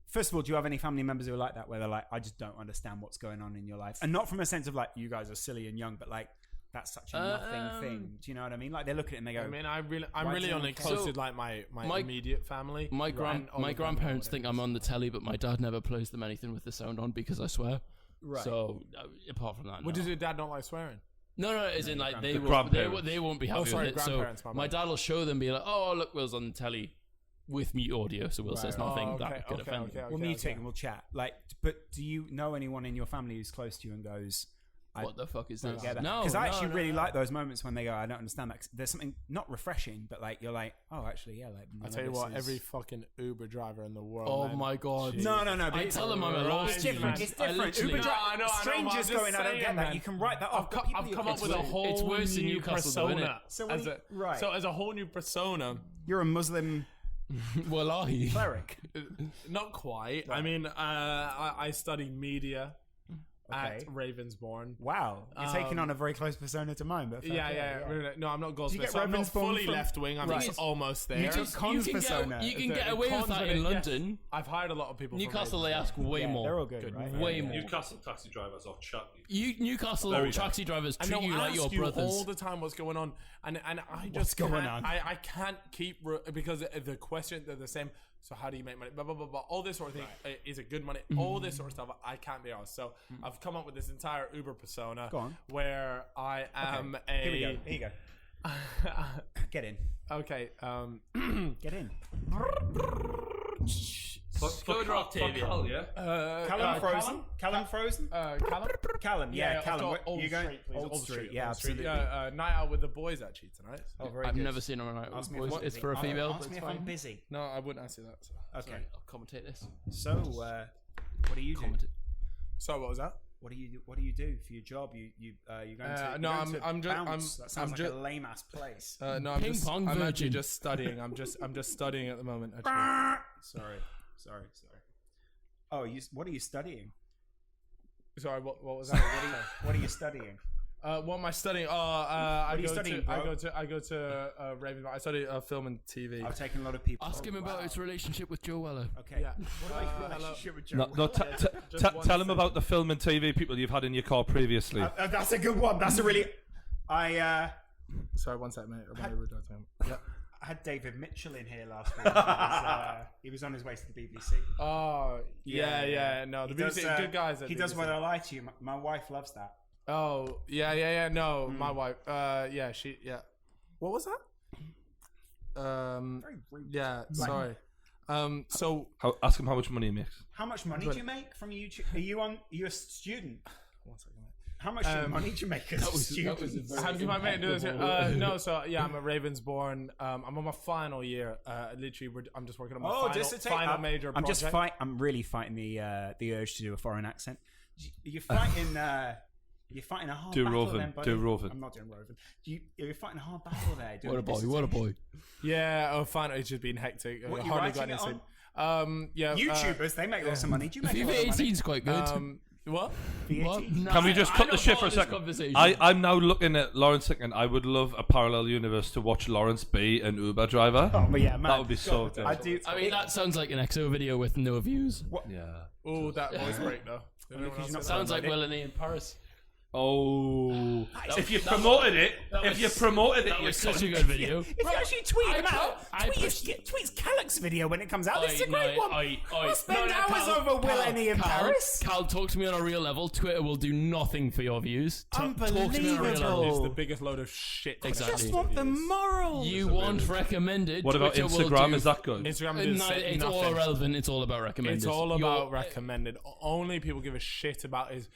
First of all, do you have any family members who are like that, where they're like, I just don't understand what's going on in your life? And not from a sense of like, you guys are silly and young, but like, that's such a nothing thing. Do you know what I mean? Like, they look at it and they go... I mean, I'm really only close to like my immediate family. My grandparents think I'm on the telly, but my dad never plays them anything with the sound on because I swear. Right. So apart from that, What does your dad not like swearing? No, as in like they won't be happy with it. So grandparents, my dad will show them, be like, "Oh, look, Will's on the telly with mute audio, so Will says nothing that could offend him." We'll mute it and we'll chat. Like, but do you know anyone in your family who's close to you and goes, What the fuck is this? No, because I actually really like those moments when they go, I don't understand that. 'Cause there's something not refreshing, but like you're like, oh, actually, yeah. Like, I tell you what, every fucking Uber driver in the world. Oh man. my god! No. But I tell them I'm a lost It's different. It's different. Uber strangers going, I don't get that. You can write that off. I've come up with a whole it's worse in new Newcastle, though, persona. innit? So as a whole new persona. You're a Muslim Wallahi. cleric. Not quite. I mean, I study media. At Ravensbourne. Wow, you're taking on a very close persona to mine. But yeah. No, I'm not Goldsmith. get So I'm not Ravensbourne fully from- left wing. I'm just almost there. You took Con's persona. You can get away with that in London. I've hired a lot of people. Newcastle, they ask way more. They're all good, right? Way more. Newcastle taxi drivers off chat. Newcastle taxi drivers treat you like your ask brothers. all the time what's going on, and I just What's going can't, on? I can't keep because the question they're the same. So how do you make money? Blah blah blah blah. All this sort of thing is it good money? All this sort of stuff I can't be honest. So I've come up with this entire Uber persona where I am a. Here we go. Here you go. Get in. Okay. Get in. Callum, yeah. Callum Frozen. Callum Frozen. Callum. Yeah, Callum. Old You going? Street, please. Old Street. Old Yeah, Street. absolutely. Night out with the boys actually tonight. Oh, very I've good. never seen her on night. Ask me Boys. if I'm It's busy. for a female. Ask me if I'm busy. No, I wouldn't ask you that. So. Okay. I'll commentate this. So, what do you do? Sorry, what was that? What do you do for your job? You going to? No, you're going to I'm Bounce. just- That sounds I'm like just- a lame ass place. No, Ping-pong I'm actually virgin. just studying. I'm just studying at the moment. Actually. Sorry. Oh, what are you studying? Sorry, what was that? What are you studying? What am I studying? I are you go studying, to bro? I go to Raven. I study film and TV. I've taken a lot of people. Ask him about his relationship with Joe Weller. Okay. Yeah. What about your relationship with Joe? Tell him about the film and TV people you've had in your car previously. That's a good one. That's a really. Sorry, one sec, mate. Yeah. I had David Mitchell in here last week. He was on his way to the BBC. Oh, yeah. No, the BBC, good guys. He does Whether I Lie to You. My wife loves that. Oh, yeah. No, my wife. Yeah. What was that? Yeah, sorry. So Ask him how much money he makes. How much money do you make from YouTube? Are you a student? 1 second. How much money do you make as a student? How do my mate do this? No, so yeah, I'm at Ravensbourne. I'm on my final year. Literally, I'm just working on my final major project. I'm really fighting the urge to do a foreign accent. You're fighting. You're fighting a hard Do battle. Rovin. Then, buddy. Do Rovin. I'm not doing Rovin. You're fighting a hard battle there. What a boy! What a boy! Yeah, fine. It's just been hectic. What, you hardly got writing it anything. Yeah. YouTubers, they make lots of money. Do you make a lot of money? V18's quite good. What? No, Can we just cut the shit for a second? I'm now looking at Lawrence thinking I would love a parallel universe to watch Lawrence be an Uber driver. Oh, but yeah, man. That would be so good. I mean, that sounds like an EXO video with no views. What? Yeah. Oh, that voice break though. Sounds like Will and E in Paris. Oh, if you promoted it, that was such a good video. If you actually tweet him out, tweets Calix video when it comes out. This is a great one. I'll spend hours over Will and E in Paris. Cal, talk to me on a real level. Twitter will do nothing for your views. Talk to me on a real level. It's the biggest load of shit. Exactly. I just want the morals. You want recommended. What about Twitter Instagram? Is that good? Instagram it's all irrelevant. It's all about recommended. It's all about recommended. Only people give a shit about is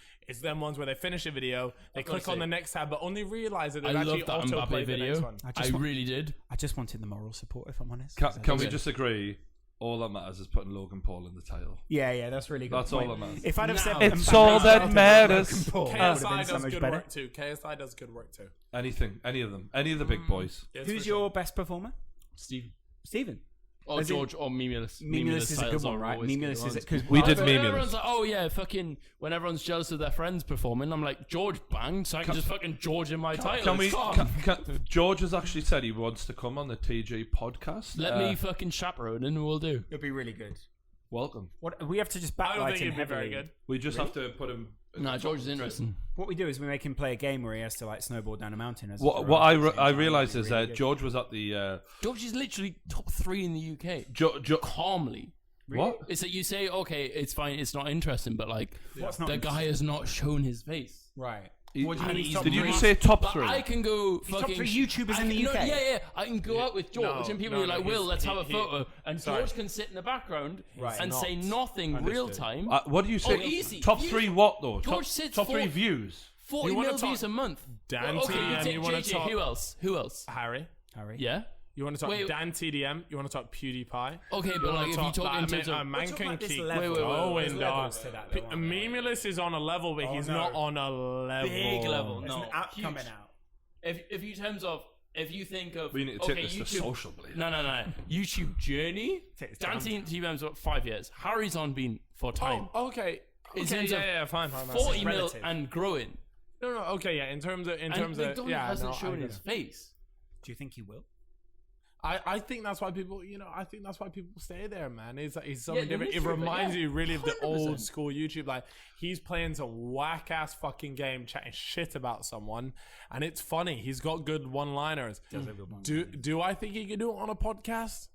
them ones where they finish a video, they click on the next tab, but only realize that they've actually auto-played the next one. I really did. I just wanted the moral support, if I'm honest. Can we just agree? All that matters is putting Logan Paul in the title. Yeah, that's really good. That's all that matters. If I'd have said it's all that matters. KSI does good work too. KSI does good work too. Anything, any of them, any of the big boys. Who's your best performer? Steven. Or George or Memulus. Memulus is a good one, right? Memulus is because we did Memulus. Everyone's like, oh yeah, fucking. When everyone's jealous of their friends performing, I'm like, George banged, so I can just fucking George in my title. George has actually said he wants to come on the TG podcast. Let me fucking chaperone, and we'll do. It'll be really good. Welcome. What we have to just I don't backlight think him it'd be heavily. very good. We just have to put him. Nah, George is interesting. What we do is we make him play a game where he has to like snowboard down a mountain. What I realised is that George was at the. George is literally top 3 in the UK. Calmly. Really? What? It's that you say, okay, it's fine, it's not interesting, but like, the guy has not shown his face. Right. What do you mean? Did you just say top 3? I can go He's fucking. top 3 YouTubers in the UK. Yeah. I can go out with George and people are like, Will, let's have a photo. And sorry. George can sit in the background and not say nothing real time. What do you say? Easy. Top 3 what though? George sits top 3 views. 40 million views a month. Dante, and you want to talk Who else? Harry. Yeah. You want to talk Dan TDM? You want to talk PewDiePie? Okay, but like if you talk in terms of man can keep going down. Memulus is on a level, but he's not on a level. Big level. There's No, an app coming out. If you think of We need to take this to social, please. No. YouTube journey. Dante TDM's what 5 years. Harry's on been for time. Oh, okay. Fine. 40 mil and growing. No, okay, yeah. In terms of, hasn't shown his face. Do you think he will? I think that's why people, stay there, man. He's something different. It literally, reminds you really of the 100%. old school YouTube. Like, he's playing some whack ass fucking game, chatting shit about someone, and it's funny. He's got good one-liners. Do I think he could do it on a podcast?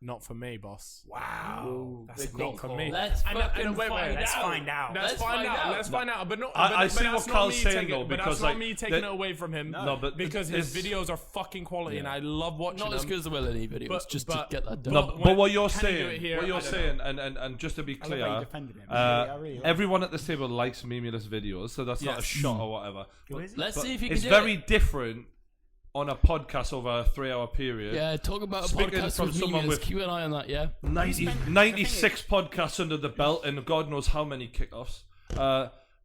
Not for me, boss. Wow. That's not for me. Let's find out. Let's find out. But no, I see what Carl's saying though, but because that's not me taking it away from him. No, but because his videos are fucking quality, and I love watching them. Not as good as the Will and E videos, just to get that done. No, but what you're saying, and just to be clear, everyone at this table likes Memulus videos, so that's not a shot or whatever. Let's see if you can do it. It's very different on a podcast over a 3-hour period. Yeah, talk about a Speaking podcast from with someone Memulus. with Keep an eye on that, yeah. 96 podcasts under the belt and God knows how many kickoffs.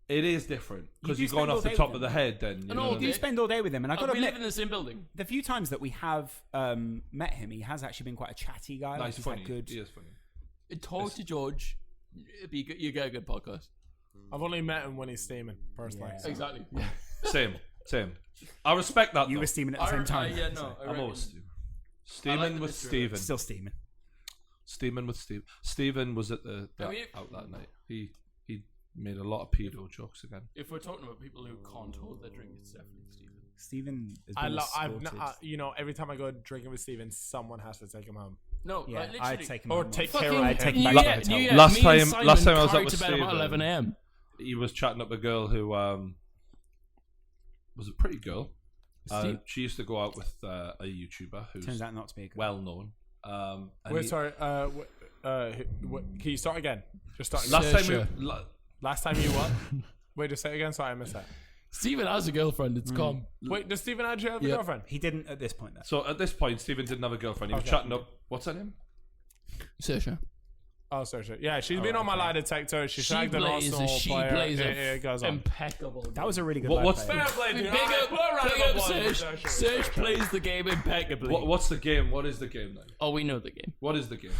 It is different because you're going off the top of the head then. You do spend all day with him, and I got to we admit, live in the same building. the few times that we have met him, he has actually been quite a chatty guy. Nice, he's funny. had good. He is funny. Talk to George. You get a good podcast. I've only met him when he's steaming, personally. Yeah. Exactly. Same. I respect that. You were steaming at the same time. Yeah, no. I'm always steaming with Steven. Still steaming. Steaming with Steve. Steven was at out that night. He made a lot of pedo jokes again. If we're talking about people who can't hold their drink, it's definitely Steven Steven. Every time I go drinking with Steven, someone has to take him home. No, Yeah, like I'd literally. take him Or home. take care of him. I'd take him back to the hotel. Last time I was up with to bed about Steven, 11 a.m. he was chatting up a girl who was a pretty girl, She used to go out with a YouTuber who's Turns out not to be a good well known. Wait, sorry. Can you start again? Just start again. Last time you what? Wait, just say it again. Sorry, I missed that. Stephen has a girlfriend. It's calm. Wait, does Stephen actually have a girlfriend? He didn't at this point, though. So at this point, Stephen didn't have a girlfriend. He was chatting up. What's her name? Saoirse. Oh, Saoirse. Yeah, she's been on my lie detector. She shagged an Arsenal player. Plays It goes on. Impeccable. That was a really good. What's Fair play, dude. Big up Serge plays the game impeccably. What's the game? What is the game then? Oh, we know the game. What is the game?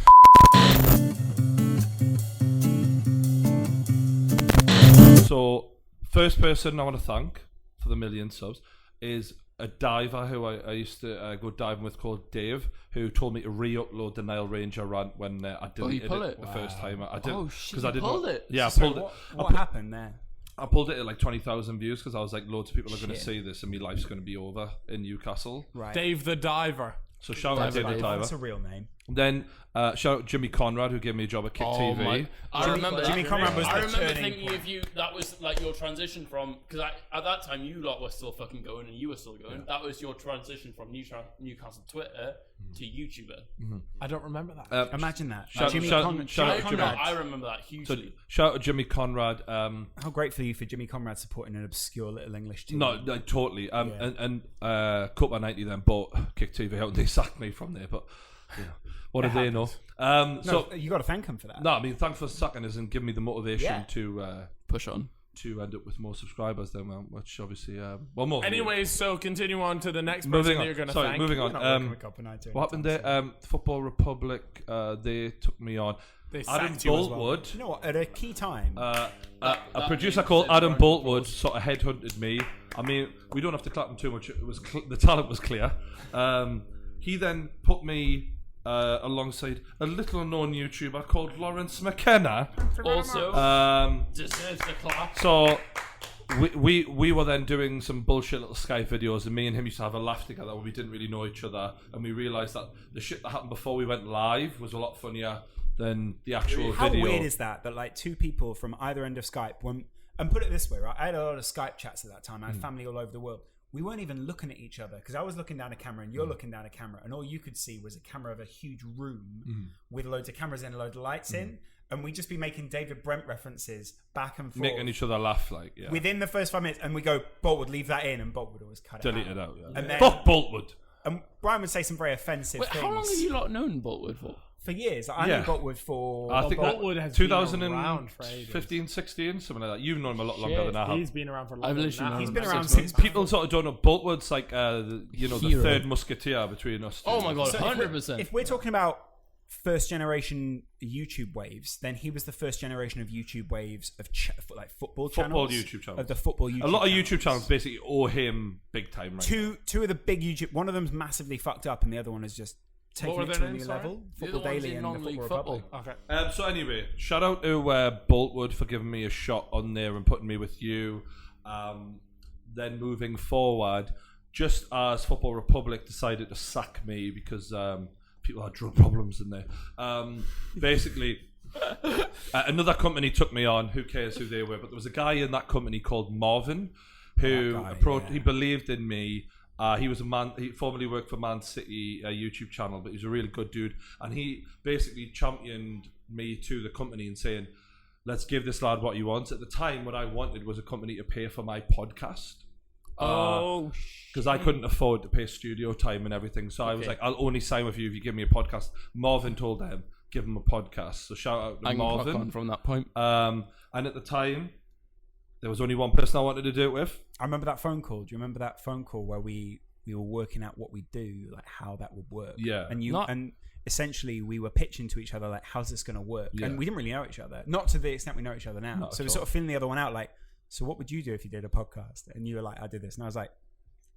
So, first person I want to thank for the 1,000,000 subs is a diver who I used to go diving with called Dave, who told me to re-upload the Nile Ranger rant when I deleted it the first time. I didn't. Oh shit! Because I didn't. Pulled it. Yeah, I pulled it. What happened there? I pulled it at like 20,000 views because I was like, loads of people are going to see this and my life's going to be over in Newcastle. Right. Dave the Diver. So shout out Dave the Diver. That's a real name. Then shout out Jimmy Conrad, who gave me a job at Kick TV. I remember Jimmy Conrad was I the remember turning thinking point. of you. That was like your transition from, because at that time you lot were still fucking going and you were still going. That was your transition from Newcastle Twitter to YouTuber. I don't remember that. Imagine that. Shout out Jimmy. I remember that So hugely. shout out Jimmy Conrad. How grateful are you for Jimmy Conrad supporting an obscure little English team? No, totally. And Cup by 90 then bought Kick TV out and they sacked me from there. But you know, what do they know? So you got to thank him for that. No, I mean, thanks for sacking us and giving me the motivation to push on. To end up with more subscribers then, which obviously more. Anyways, so continue on to the next person that you're going to thank. Moving on. What happened there? Football Republic, they took me on. They Adam sacked you as well. Boltwood. You know what? At a key time, A producer called Adam Boltwood sort of headhunted me. I mean, we don't have to clap him too much. It was the talent was clear. He then put me alongside a little known YouTuber called Lawrence McKenna. Also, deserves the clap. So we were then doing some bullshit little Skype videos, and me and him used to have a laugh together when we didn't really know each other, and we realised that the shit that happened before we went live was a lot funnier than the actual how video. weird is that like two people from either end of Skype, and put it this way, right? I had a lot of Skype chats at that time. I had family all over the world. We weren't even looking at each other because I was looking down a camera and you're looking down a camera, and all you could see was a camera of a huge room with loads of cameras in and loads of lights in, and we'd just be making David Brent references back and forth, making each other laugh within the first 5 minutes, and we go, Boltwood, leave that in, and Boltwood would always cut delete it it out. And then, fuck Boltwood. And Brian would say some very offensive things. How long have you lot known Boltwood for? For years. I knew Boltwood for... I think Boltwood has 2015, 16, something like that. You've known him a lot longer than I have. He's been around for a long I've literally time. known He's him been for around 6 months. since... People sort of don't know. Boltwood's like, the third musketeer between us two. Oh my god, So 100%. If we're talking about first generation YouTube waves, then he was the first generation of YouTube waves of like football channels. YouTube channels. Of the football YouTube a lot of channels. YouTube channels basically owe him big time right now. Two of the big YouTube... One of them's massively fucked up and the other one is just taking were it their to a names, new sorry? level. The Football other one's Daily in and the non-league Football Republic. Okay. So anyway, shout out to Boltwood for giving me a shot on there and putting me with you. Then moving forward, just as Football Republic decided to sack me because people had drug problems in there. Basically, another company took me on. Who cares who they were? But there was a guy in that company called Marvin who he believed in me. He was he formerly worked for Man City YouTube channel, but he's a really good dude. And he basically championed me to the company and saying, let's give this lad what he wants. At the time, what I wanted was a company to pay for my podcast. Because I couldn't afford to pay studio time and everything. So I was like, I'll only sign with you if you give me a podcast. Marvin told them, give him a podcast. So shout out to Marvin. On from that point. And at the time, there was only one person I wanted to do it with. I remember that phone call. Do you remember that phone call where we were working out what we do, like how that would work? Yeah. And essentially we were pitching to each other like, how's this going to work? Yeah. And we didn't really know each other, not to the extent we know each other now. Not So at we're sort all. of feeling the other one out, like, so what would you do if you did a podcast? And you were like, I did this, and I was like,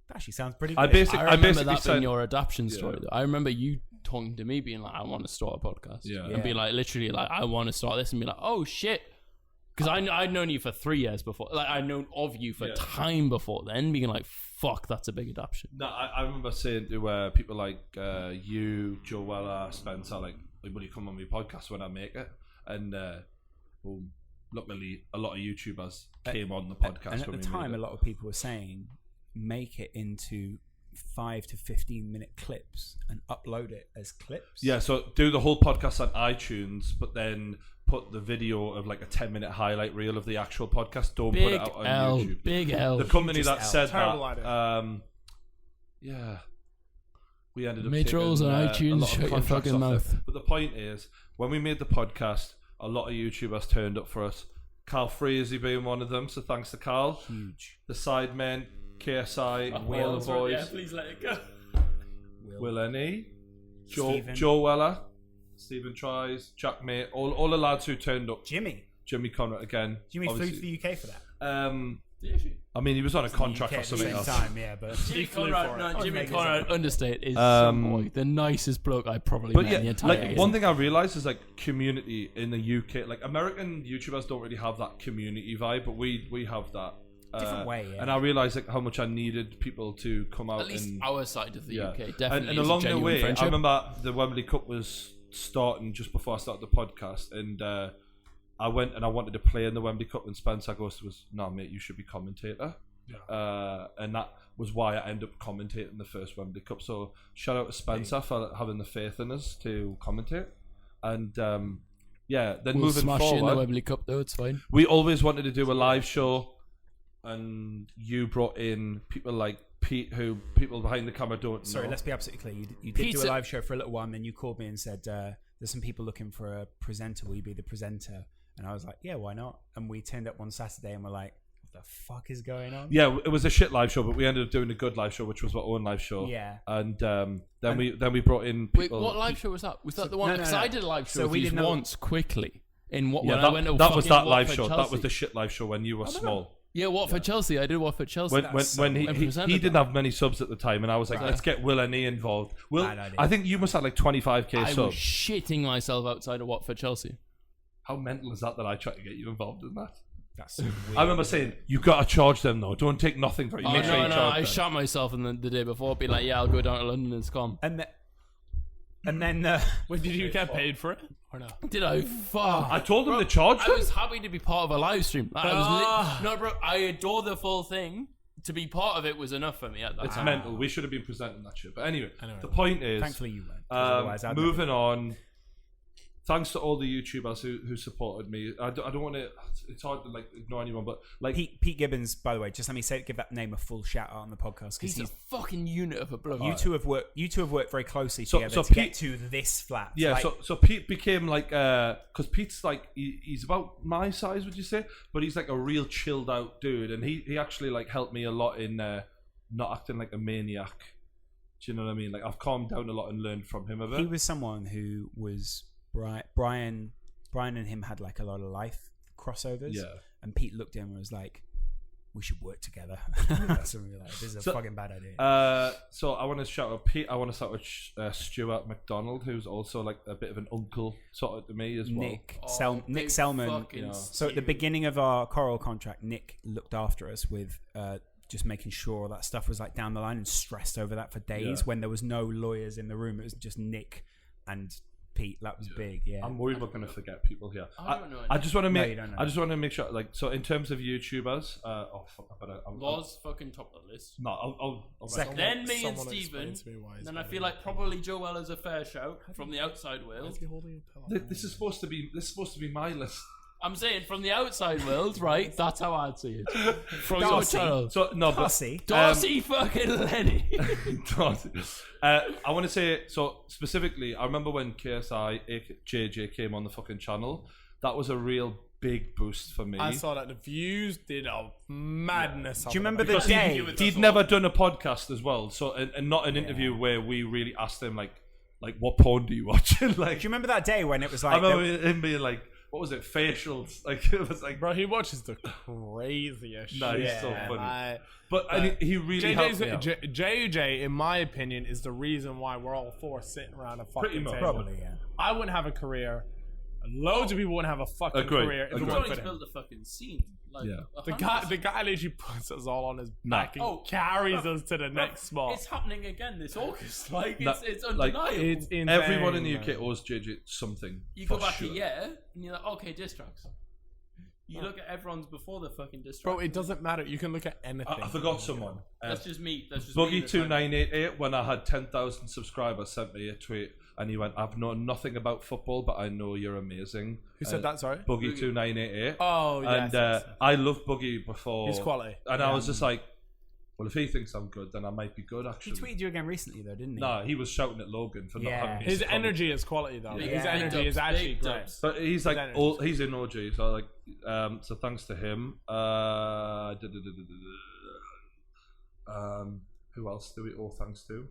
that actually sounds pretty good. I remember basically that said, being your adoption story. Though. I remember you talking to me, being like, I want to start a podcast. And be like, literally, like, I want to start this, and be like, oh shit. Because I'd known you for 3 years before. Like, I'd known of you for time before then, being like, fuck, that's a big adoption. No, I remember saying to people like you, Joella, Spencer, like, will you come on my podcast when I make it? And luckily, a lot of YouTubers came on the podcast. And at the time, a lot of people were saying, make it into 5 to 15 minute clips and upload it as clips. Yeah, so do the whole podcast on iTunes, but then put the video of like a 10-minute highlight reel of the actual podcast. Don't put it out on YouTube. Big L. The company that L. said Terrible that, idea. yeah, we ended up Metros taking, on a iTunes, lot of shut your contracts fucking off mouth. it. But the point is, when we made the podcast, a lot of YouTubers turned up for us. Carl Frazee being one of them, so thanks to Carl. Huge. The Sidemen, KSI, Whale Boys, Yeah, please let it go. Will N.E., Stephen. Joe Weller, Stephen Tries, Jack May, all the lads who turned up. Jimmy Conrad again. flew to obviously. the UK for that. I mean, he was on a contract UK or at the something same else. time, yeah, but Jimmy Conrad, understate, is the nicest bloke I probably But met in the yeah, entire like game. one thing I realized is like community in the UK. Like American YouTubers don't really have that community vibe, but we have that. Different way, yeah. And I realized like how much I needed people to come out At least and our side of the UK, and definitely. along the way, friendship. I remember the Wembley Cup was starting just before I started the podcast, and I went and I wanted to play in the Wembley Cup, and Spencer Ghost was, "No, mate, you should be commentator." Yeah. And that was why I ended up commentating the first Wembley Cup. So shout out to Spencer for having the faith in us to commentate. And then we'll moving smash you in the forward, Wembley Cup though, it's fine. we always wanted to do a live show, and you brought in people like Pete, who people behind the camera don't know. Sorry, let's be absolutely clear. You did Pete's do a live show for a little while, and then you called me and said, there's some people looking for a presenter. Will you be the presenter? And I was like, yeah, why not? And we turned up one Saturday and we're like, what the fuck is going on? Yeah, it was a shit live show, but we ended up doing a good live show, which was our own live show. Yeah. And then we brought in Wait, people. what live show was that? Was that the one? Because I did a live show So with we you didn't know- once quickly. In what? Yeah, when that, I went to that was fucking that live Watford, show. That Chelsea. was the shit live show when you were small. Yeah, Watford Chelsea. I did Watford Chelsea. When he didn't have many subs at the time, and I was like, let's get Will and E involved. Will, Bad idea. I think you must have like 25k I was subs. shitting myself outside of Watford Chelsea. How mental is that I tried to get you involved in that? That's weird. I remember saying, you got to charge them though. Don't take nothing for it. You make sure you no, charge I them. shot myself in the day before, being like, yeah, I'll go down to London and scum. And then Wait, did you get paid for it or no? Did I? Fuck. I told them to charge I them. was happy to be part of a live stream. Like, no, bro, I adore the full thing. To be part of it was enough for me at that It's time. mental. We should have been presenting that shit. But anyway, Anyway. the point is, thankfully you went. 'cause otherwise I'd moving never- on. Thanks to all the YouTubers who supported me. I don't want to. It's hard to like ignore anyone, but like Pete Gibbons, by the way, just let me give that name a full shout out on the podcast because He's a fucking unit of a bloke. you two have worked very closely So- together so to get Pete- to this flat. yeah. Like, So Pete became like because Pete's like he's about my size, would you say? But he's like a real chilled out dude, and he actually like helped me a lot in not acting like a maniac. Do you know what I mean? Like I've calmed down a lot and learned from him a bit. he was someone who was Brian and him had like a lot of life crossovers. Yeah. And Pete looked at him and was like, we should work together. So we were like, this is a fucking bad idea. So I want to shout out Pete. I want to shout out Stuart McDonald, who's also like a bit of an uncle sort of to me as well. Nick Selman. fucking So at the beginning of our Coral contract, Nick looked after us with just making sure that stuff was like down the line and stressed over that for days when there was no lawyers in the room. It was just Nick and Pete. That was big. Yeah. I'm worried we're going to forget people here. I don't know I just want to No, make. you don't know. I just want to make sure. Like, so in terms of YouTubers, Was fucking top of the list. No, I'll Second. Then me and Someone Stephen. explain to me why he's Then I better feel like probably Joe Weller's a fair shout from the outside world. Is he holding a pillow? This is supposed to be my list. I'm saying from the outside world, right? That's how I'd see it. From your Darcy. channel. So no, but Darcy fucking Lenny. I want to say so specifically. I remember when KSI JJ came on the fucking channel. That was a real big boost for me. I saw that the views did a madness. Do you remember the Because day? he'd never done a podcast as well, so and not an interview where we really asked him like what porn do you watch? Like, Do you remember that day when it was I like? remember him being like, what was it, facials? Like it was like, Bro, he watches the craziest no, shit. he's so funny. I- But he really helped me out. JJ, in my opinion, is the reason why we're all four sitting around a Pretty fucking much. table. Probably, yeah. I wouldn't have a career. And loads of people wouldn't have a fucking Agreed, career if it agreed. weren't He's for him. built the fucking scene. Like, Yeah. The guy literally puts us all on his back and carries us to the next spot. It's happening again this August. Like No, it's like, undeniable. It's insane. Everyone in the UK man. owes JJ something. You go for back sure. a year and you're like, okay, diss tracks. You look at everyone's before the fucking distraction. Bro, it doesn't matter. You can look at anything. I forgot someone. That's just me. That's just Boogie2988, when I had 10,000 subscribers, sent me a tweet and he went, "I've known nothing about football, but I know you're amazing." Who said that, sorry? Boogie2988. Oh, yes. And I loved Boogie before. He's quality. And I was just like, well, if he thinks I'm good, then I might be good, He actually. tweeted you again recently, though, didn't he? No, he was shouting at Logan for not having me His as a comment. energy is quality, though. Yeah. His Yeah. energy Big is dubs, actually big great. dubs. But he's like, energy. he's in OG, so like, so thanks to him. Who else do we owe thanks to?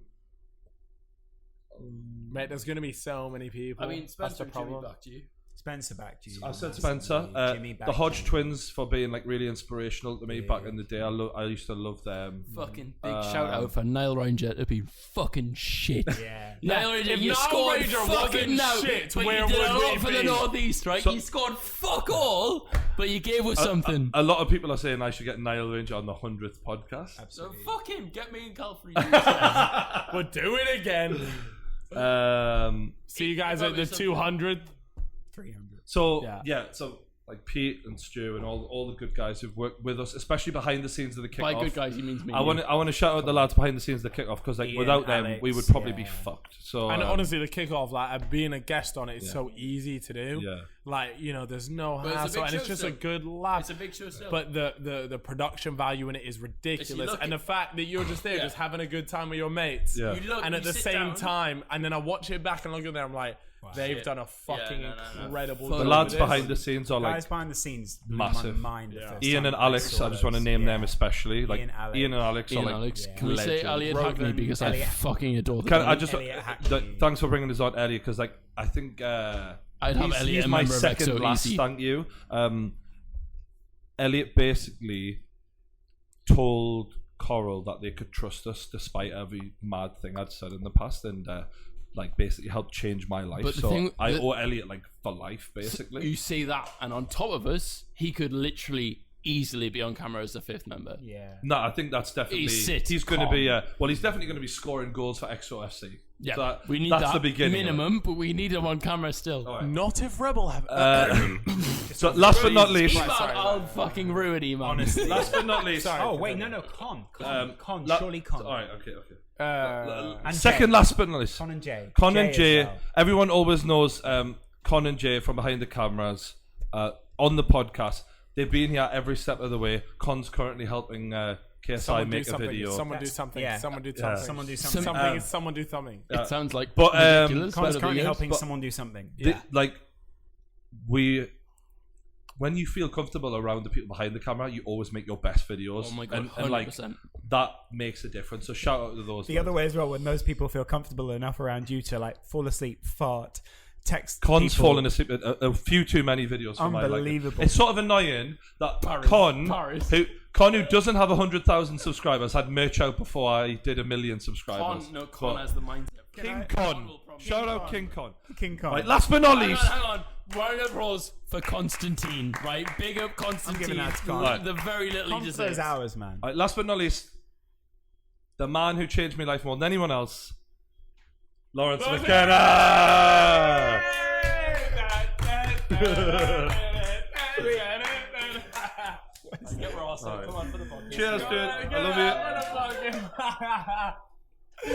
Mate, there's going to be so many people. I mean, That's Spencer the and Jimmy problem. backed you. Spencer backed you. I said Spencer. Jimmy The backed Hodge you. twins for being like really inspirational to me back in the day. I used to love them. Fucking big shout out for Nile Ranger to be fucking shit. Yeah. Nile Ranger, If you Nile scored Ranger fucking wasn't no, shit, but where you did would a we lot for the be? Northeast, right? So- You scored fuck all, but you gave us something. A lot of people are saying I should get Nile Ranger on the 100th podcast. So Absolutely. fuck him, get me in Calvary. We'll do it again. See you guys at the 200th. 300. So Yeah. so like Pete and Stu and all the good guys who've worked with us, especially behind the scenes of the kickoff. By good guys, he means me. I want to shout out the lads behind the scenes of the kickoff because like Ian, without them Alex, we would probably be yeah. fucked. So And honestly, the kickoff, like being a guest on it, is so easy to do. Yeah. Like, you know, there's no But it's a hassle, big and it's show just still. a good laugh. It's a big show still. But the production value in it is ridiculous, look and the fact that you're just there, just having a good time with your mates. Yeah. You look, And at you the sit same down. time, and then I watch it back and look at them, I'm like, they've done a fucking no. incredible The job the lads with this. behind the scenes are like Guys behind the scenes blew massive. my mind the first Ian time and I Alex. saw I just want to those. name them Yeah. especially. Like Ian, Alex. Ian and Alex Ian are like Alex. yeah. Can we say legends. Elliot Rogan, Hackney because I Elliot- fucking adore Can them. I just Elliot Hackney. thanks for bringing us on, Elliot, because like I think I'd have he's Elliot a my member of second EXO last easy. thank you. Elliot basically told Coral that they could trust us despite every mad thing I'd said in the past, and like basically helped change my life. But the So thing- I the- owe Elliot like for life, basically. You say that, and on top of us, he could literally easily be on camera as the fifth member. Yeah. No, I think that's definitely He's going to be calm. he's definitely going to be scoring goals for XOFC. Yeah, So we need that's that the beginning of it. minimum, but we need him on camera still. All right. Not if Rebel have. So last but not least, Iman, I'll fucking ruin Iman. Honestly. last but not least, Oh wait, no, Con, surely Con. All right, okay. And Second Jay. last but not least, Con and Jay. Con and Jay. as well. Everyone always knows Con and Jay from behind the cameras on the podcast. They've been here every step of the way. Con's currently helping KSI Someone do make a something. video. Someone do something. yeah. Someone do Yeah. something. Someone do Something. something. Someone do something. It sounds like But, ridiculous. Con's but currently it is. helping but- someone do something. Like when you feel comfortable around the people behind the camera, you always make your best videos. Oh my God, and like 100%. that makes a difference. So shout out to those. The other way as well, when those people feel comfortable enough around you to like fall asleep, fart, text. Con's people. fallen asleep at a few too many videos for my liking. Unbelievable. It's sort of annoying that Paris. Con, who doesn't have 100,000 subscribers, had merch out before I did 1 million subscribers. Con has the mindset. King Con. Shout out King Con. King Con. Right, last but not least. Hang on. Round of applause for Constantine, right? Big up Constantine. giving that to Con. Right. The very little he Con for deserves. those hours, man. Right, last but not least, the man who changed my life more than anyone else, Lawrence McKenna. Come on for the podcast. Cheers, dude. I love you.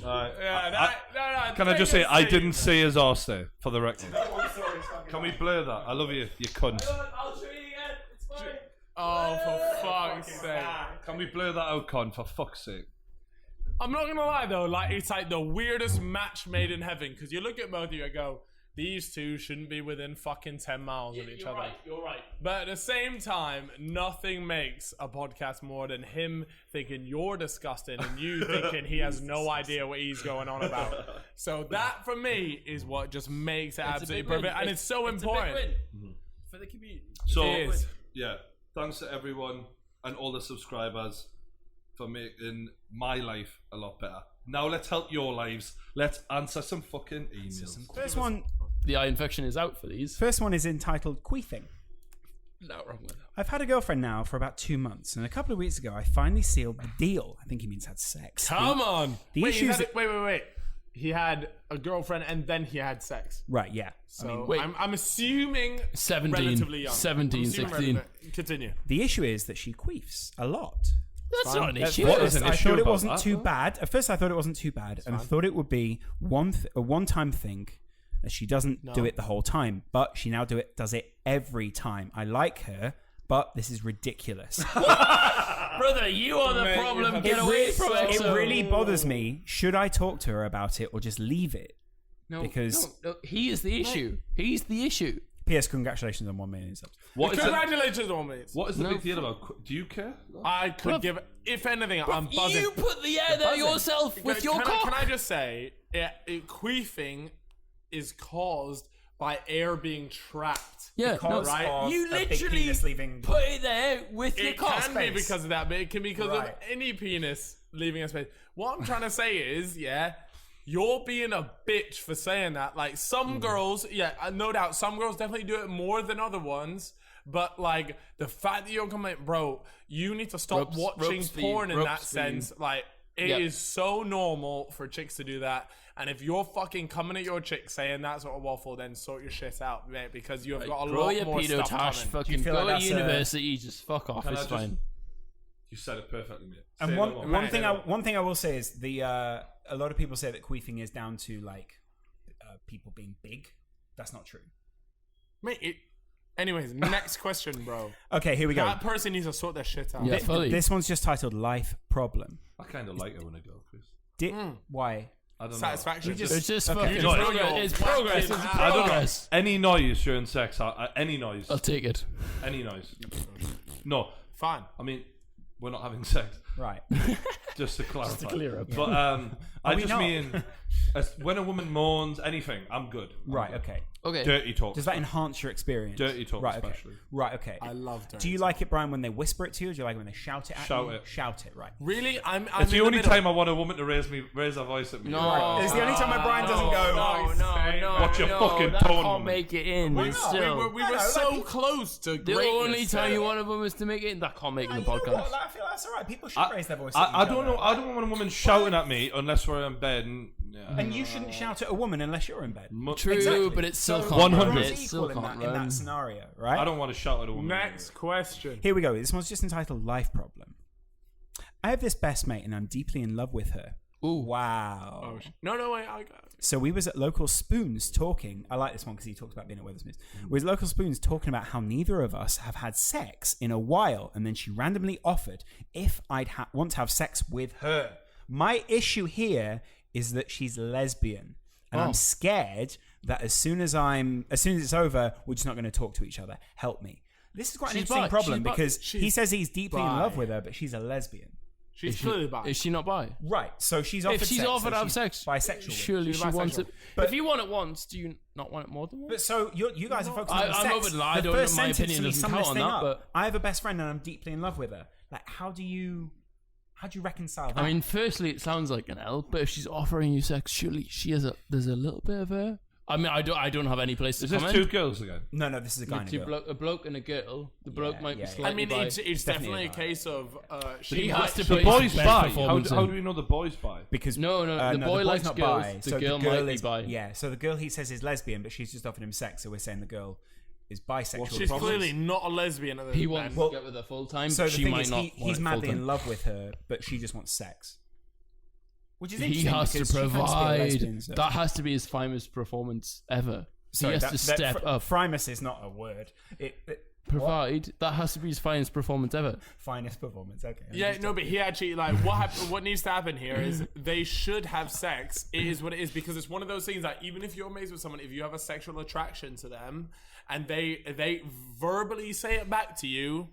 Alright. Can I just say, I didn't see his arse there, for the record. Can we blur that? I love you, you cunt. I'll show you again. It's fine. Oh, for fuck's sake! Can we blur that out, Con, for fuck's sake? I'm not gonna lie though, like it's like the weirdest match made in heaven because you look at both of you and go, these two shouldn't be within fucking 10 miles of each You're other. right. You're right. But at the same time, nothing makes a podcast more than him thinking you're disgusting and you thinking he has no idea what he's going on about. So that for me is what just makes it It's a absolutely big win. perfect, and it's so important. A big win for the community. So, It is. yeah, thanks to everyone and all the subscribers for making my life a lot better. Now let's help your lives. Let's answer some fucking emails. The eye infection is out for these. First one is entitled Queefing. No, wrong with that. I've had a girlfriend now for about 2 months, and a couple of weeks ago, I finally sealed the deal. I think he means had sex. Come on! The wait, issue is wait. he had a girlfriend and then he had sex. Right, yeah. So wait. I'm assuming 17, relatively young. 17, I'm assuming 16. Continue. The issue is that she queefs a lot. That's not an At issue. first, an I issue thought it about wasn't that, too though? bad. At first, I thought it wasn't too bad, and I thought it would be a one-time thing. That she doesn't do it the whole time, but she now does it every time. I like her, but this is ridiculous. Brother, you are the problem. Get away from it. It really bothers me. Should I talk to her about it or just leave it? No, because he is the issue. He's the issue. P.S. Congratulations on 1 million subs. Congratulations on me. What is the big deal about? Do you care? I could give, if anything, I'm buzzing. You put the air there yourself with your cock. Can I just say, queefing is caused by air being trapped. Yeah, Because right? of You a big literally penis leaving. put it there with your It cock. can be because of that, but it can be because of Right. any penis leaving a space. What I'm trying to say is, you're being a bitch for saying that. Like, some girls, no doubt, some girls definitely do it more than other ones. But, like, the fact that you're coming, bro, you need to stop watching porn in that sense. Like, it is so normal for chicks to do that. And if you're fucking coming at your chick saying that sort of waffle, then sort your shit out, mate, because you have got a Grow lot your more pedo stuff tash, coming. fucking feel go like to that's university, just fuck off, it's fine. You said it perfectly, mate. And Say one, no more. one thing I will say is a lot of people say that queefing is down to like people being big. That's not true. Mate, anyways, next question, bro. Okay, here we go. That person needs to sort their shit out. Yeah, fully. This one's just titled "Life Problem." I kind of like it when I go, Chris. Why? I don't know. Satisfaction. It's just Okay. fucking You know it. progress. It's progress. It's I don't know. progress. Any noise during sex, any noise, I'll take it. any noise. No, Fine. I mean, we're not having sex. Right. Just to clarify. Just to clear up. But I we just not? mean when a woman moans anything, I'm good. Right. Okay. Okay. Dirty talk. Does that enhance your experience? Dirty talk, right, okay. especially. Right. Okay. I love dirty Do you like it, Brian, when they whisper it to you, or do you like it when they shout it at Shout you? it. Shout it. Right. Really? I'm It's the in only middle. time I want a woman to raise her voice at me. No. It's the only time my Brian doesn't go. No. Watch your fucking that tone, can't man. make it in. Why It's not? still. We were so close to The greatness. only time you want a woman to make it in, that can't make it in the You know what? podcast. I feel that's all right. People should raise their voice. At I each don't other. know. I don't want a woman shouting at me unless we're in bed. And you shouldn't shout at a woman unless you're in bed. True, Exactly. but it's still So can't 100. run. everyone's It still equal can't in run. that scenario, right? I don't want to shout at a woman. Next question. Here we go. This one's just entitled "Life Problem." I have this best mate, and I'm deeply in love with her. Ooh. Wow. No, wait. I got it. So we was at Local Spoons talking. I like this one because he talks about being at Wetherspoons. We was at Local Spoons talking about how neither of us have had sex in a while, and then she randomly offered if I'd want to have sex with her. My issue here is that she's lesbian, and I'm scared that as soon as it's over, we're just not going to talk to each other. Help me. This is quite an She's interesting bi. problem She's bi. because he says he's deeply in bi. love with her, but she's a lesbian. She's clearly bi. Is she not bi? Right. So she's offered If she's sex, offered so to have she's sex, bisexual. surely She's she wants bisexual. it. But- If you want it once, do you not want it more than once? But so you guys are focusing on the I'm sex. open to that. I The don't first know, my sentence opinion to me doesn't sum count this on thing that, up. but- I have a best friend and I'm deeply in love with her. Like, how do you reconcile that? I mean, firstly, it sounds like an L, but if she's offering you sex, surely there's a little bit of her. I mean, I don't have any place to Is this comment. two girls again? no, this is a guy and a girl. A bloke and a girl. The bloke might be yeah. slightly I mean, bi. it's definitely definitely a case of he has to The put his boys best bi. performance How in. do we know the boys bi? Because No, the boy boy's likes not girls, bi. the So girl might be is bi. Yeah, so the girl he says is lesbian, but she's just offered him sex. So we're saying the girl is bisexual. She's clearly not a lesbian. He wants to get with her full time, So but the she thing might is, not. he's madly in love with her, but she just wants sex. Which is He interesting. has to because she claims to be a provide. lesbian, so- That has to be his finest performance ever. Sorry, he has to step up. Primus is not a word. Provide. That has to be his finest performance ever. Finest performance. Okay. Yeah, no, but he actually what needs to happen here is they should have sex. It is what it is because it's one of those things that even if you're amazed with someone, if you have a sexual attraction to them, and they verbally say it back to you.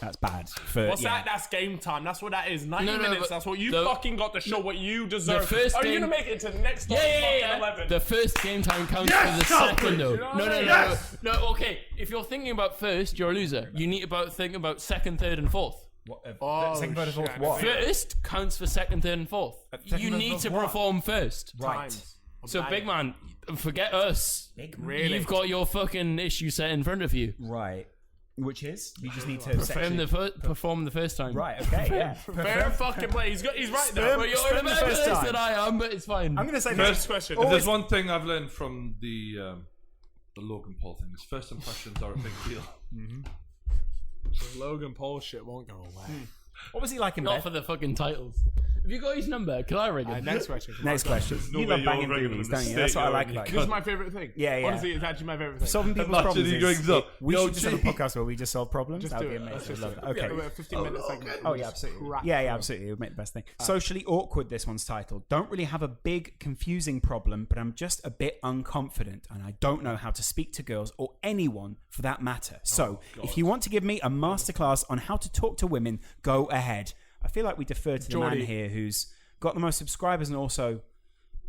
That's bad. For, What's that? That's game time. That's what that is. 90 No, minutes. but That's what you the- fucking got to show what you deserve. first Are you game- gonna make it to the next Yeah. 11? The first game time counts for the second, though. No. Okay, if you're thinking about first, you're a loser. You need to think about second, third, and fourth. Second, third, and fourth. shit. What? First counts for second, third, and fourth. second, You third, need fourth to what? perform first. Right. So, big man, forget us. Big Really? You've got your fucking issue set in front of you. Right. Which is? You just need to perform the first time. Right, okay, yeah. Fair fucking play. He's right there. But you're a better place than I am, but it's fine. I'm going to say First question. If there's one thing I've learned from the Logan Paul thing, is first impressions are a big deal. Logan Paul shit won't go away. What was he like in Not bed? for the fucking titles. Have you got his number? Can I ring him? Next question. Next question. No You way love you're banging ringing boobies, him. don't you? That's what I like about This you. is my favourite thing. Yeah. Honestly, it's actually my favourite thing. Solving people's Imagine problems. he goes up. We Yo, should just have a G. podcast where we just solve problems. Just That do would it. be Let's amazing. just Love do it. it. Okay. Yeah, a 15-minute segment. Oh, yeah, absolutely. Yeah, absolutely. It would make the best thing. Socially awkward, this one's titled. Don't really have a big, confusing problem, but I'm just a bit unconfident and I don't know how to speak to girls or anyone for that matter. So, if you want to give me a masterclass on how to talk to women, go ahead. I feel like we defer to the man Geordie. here who's got the most subscribers and also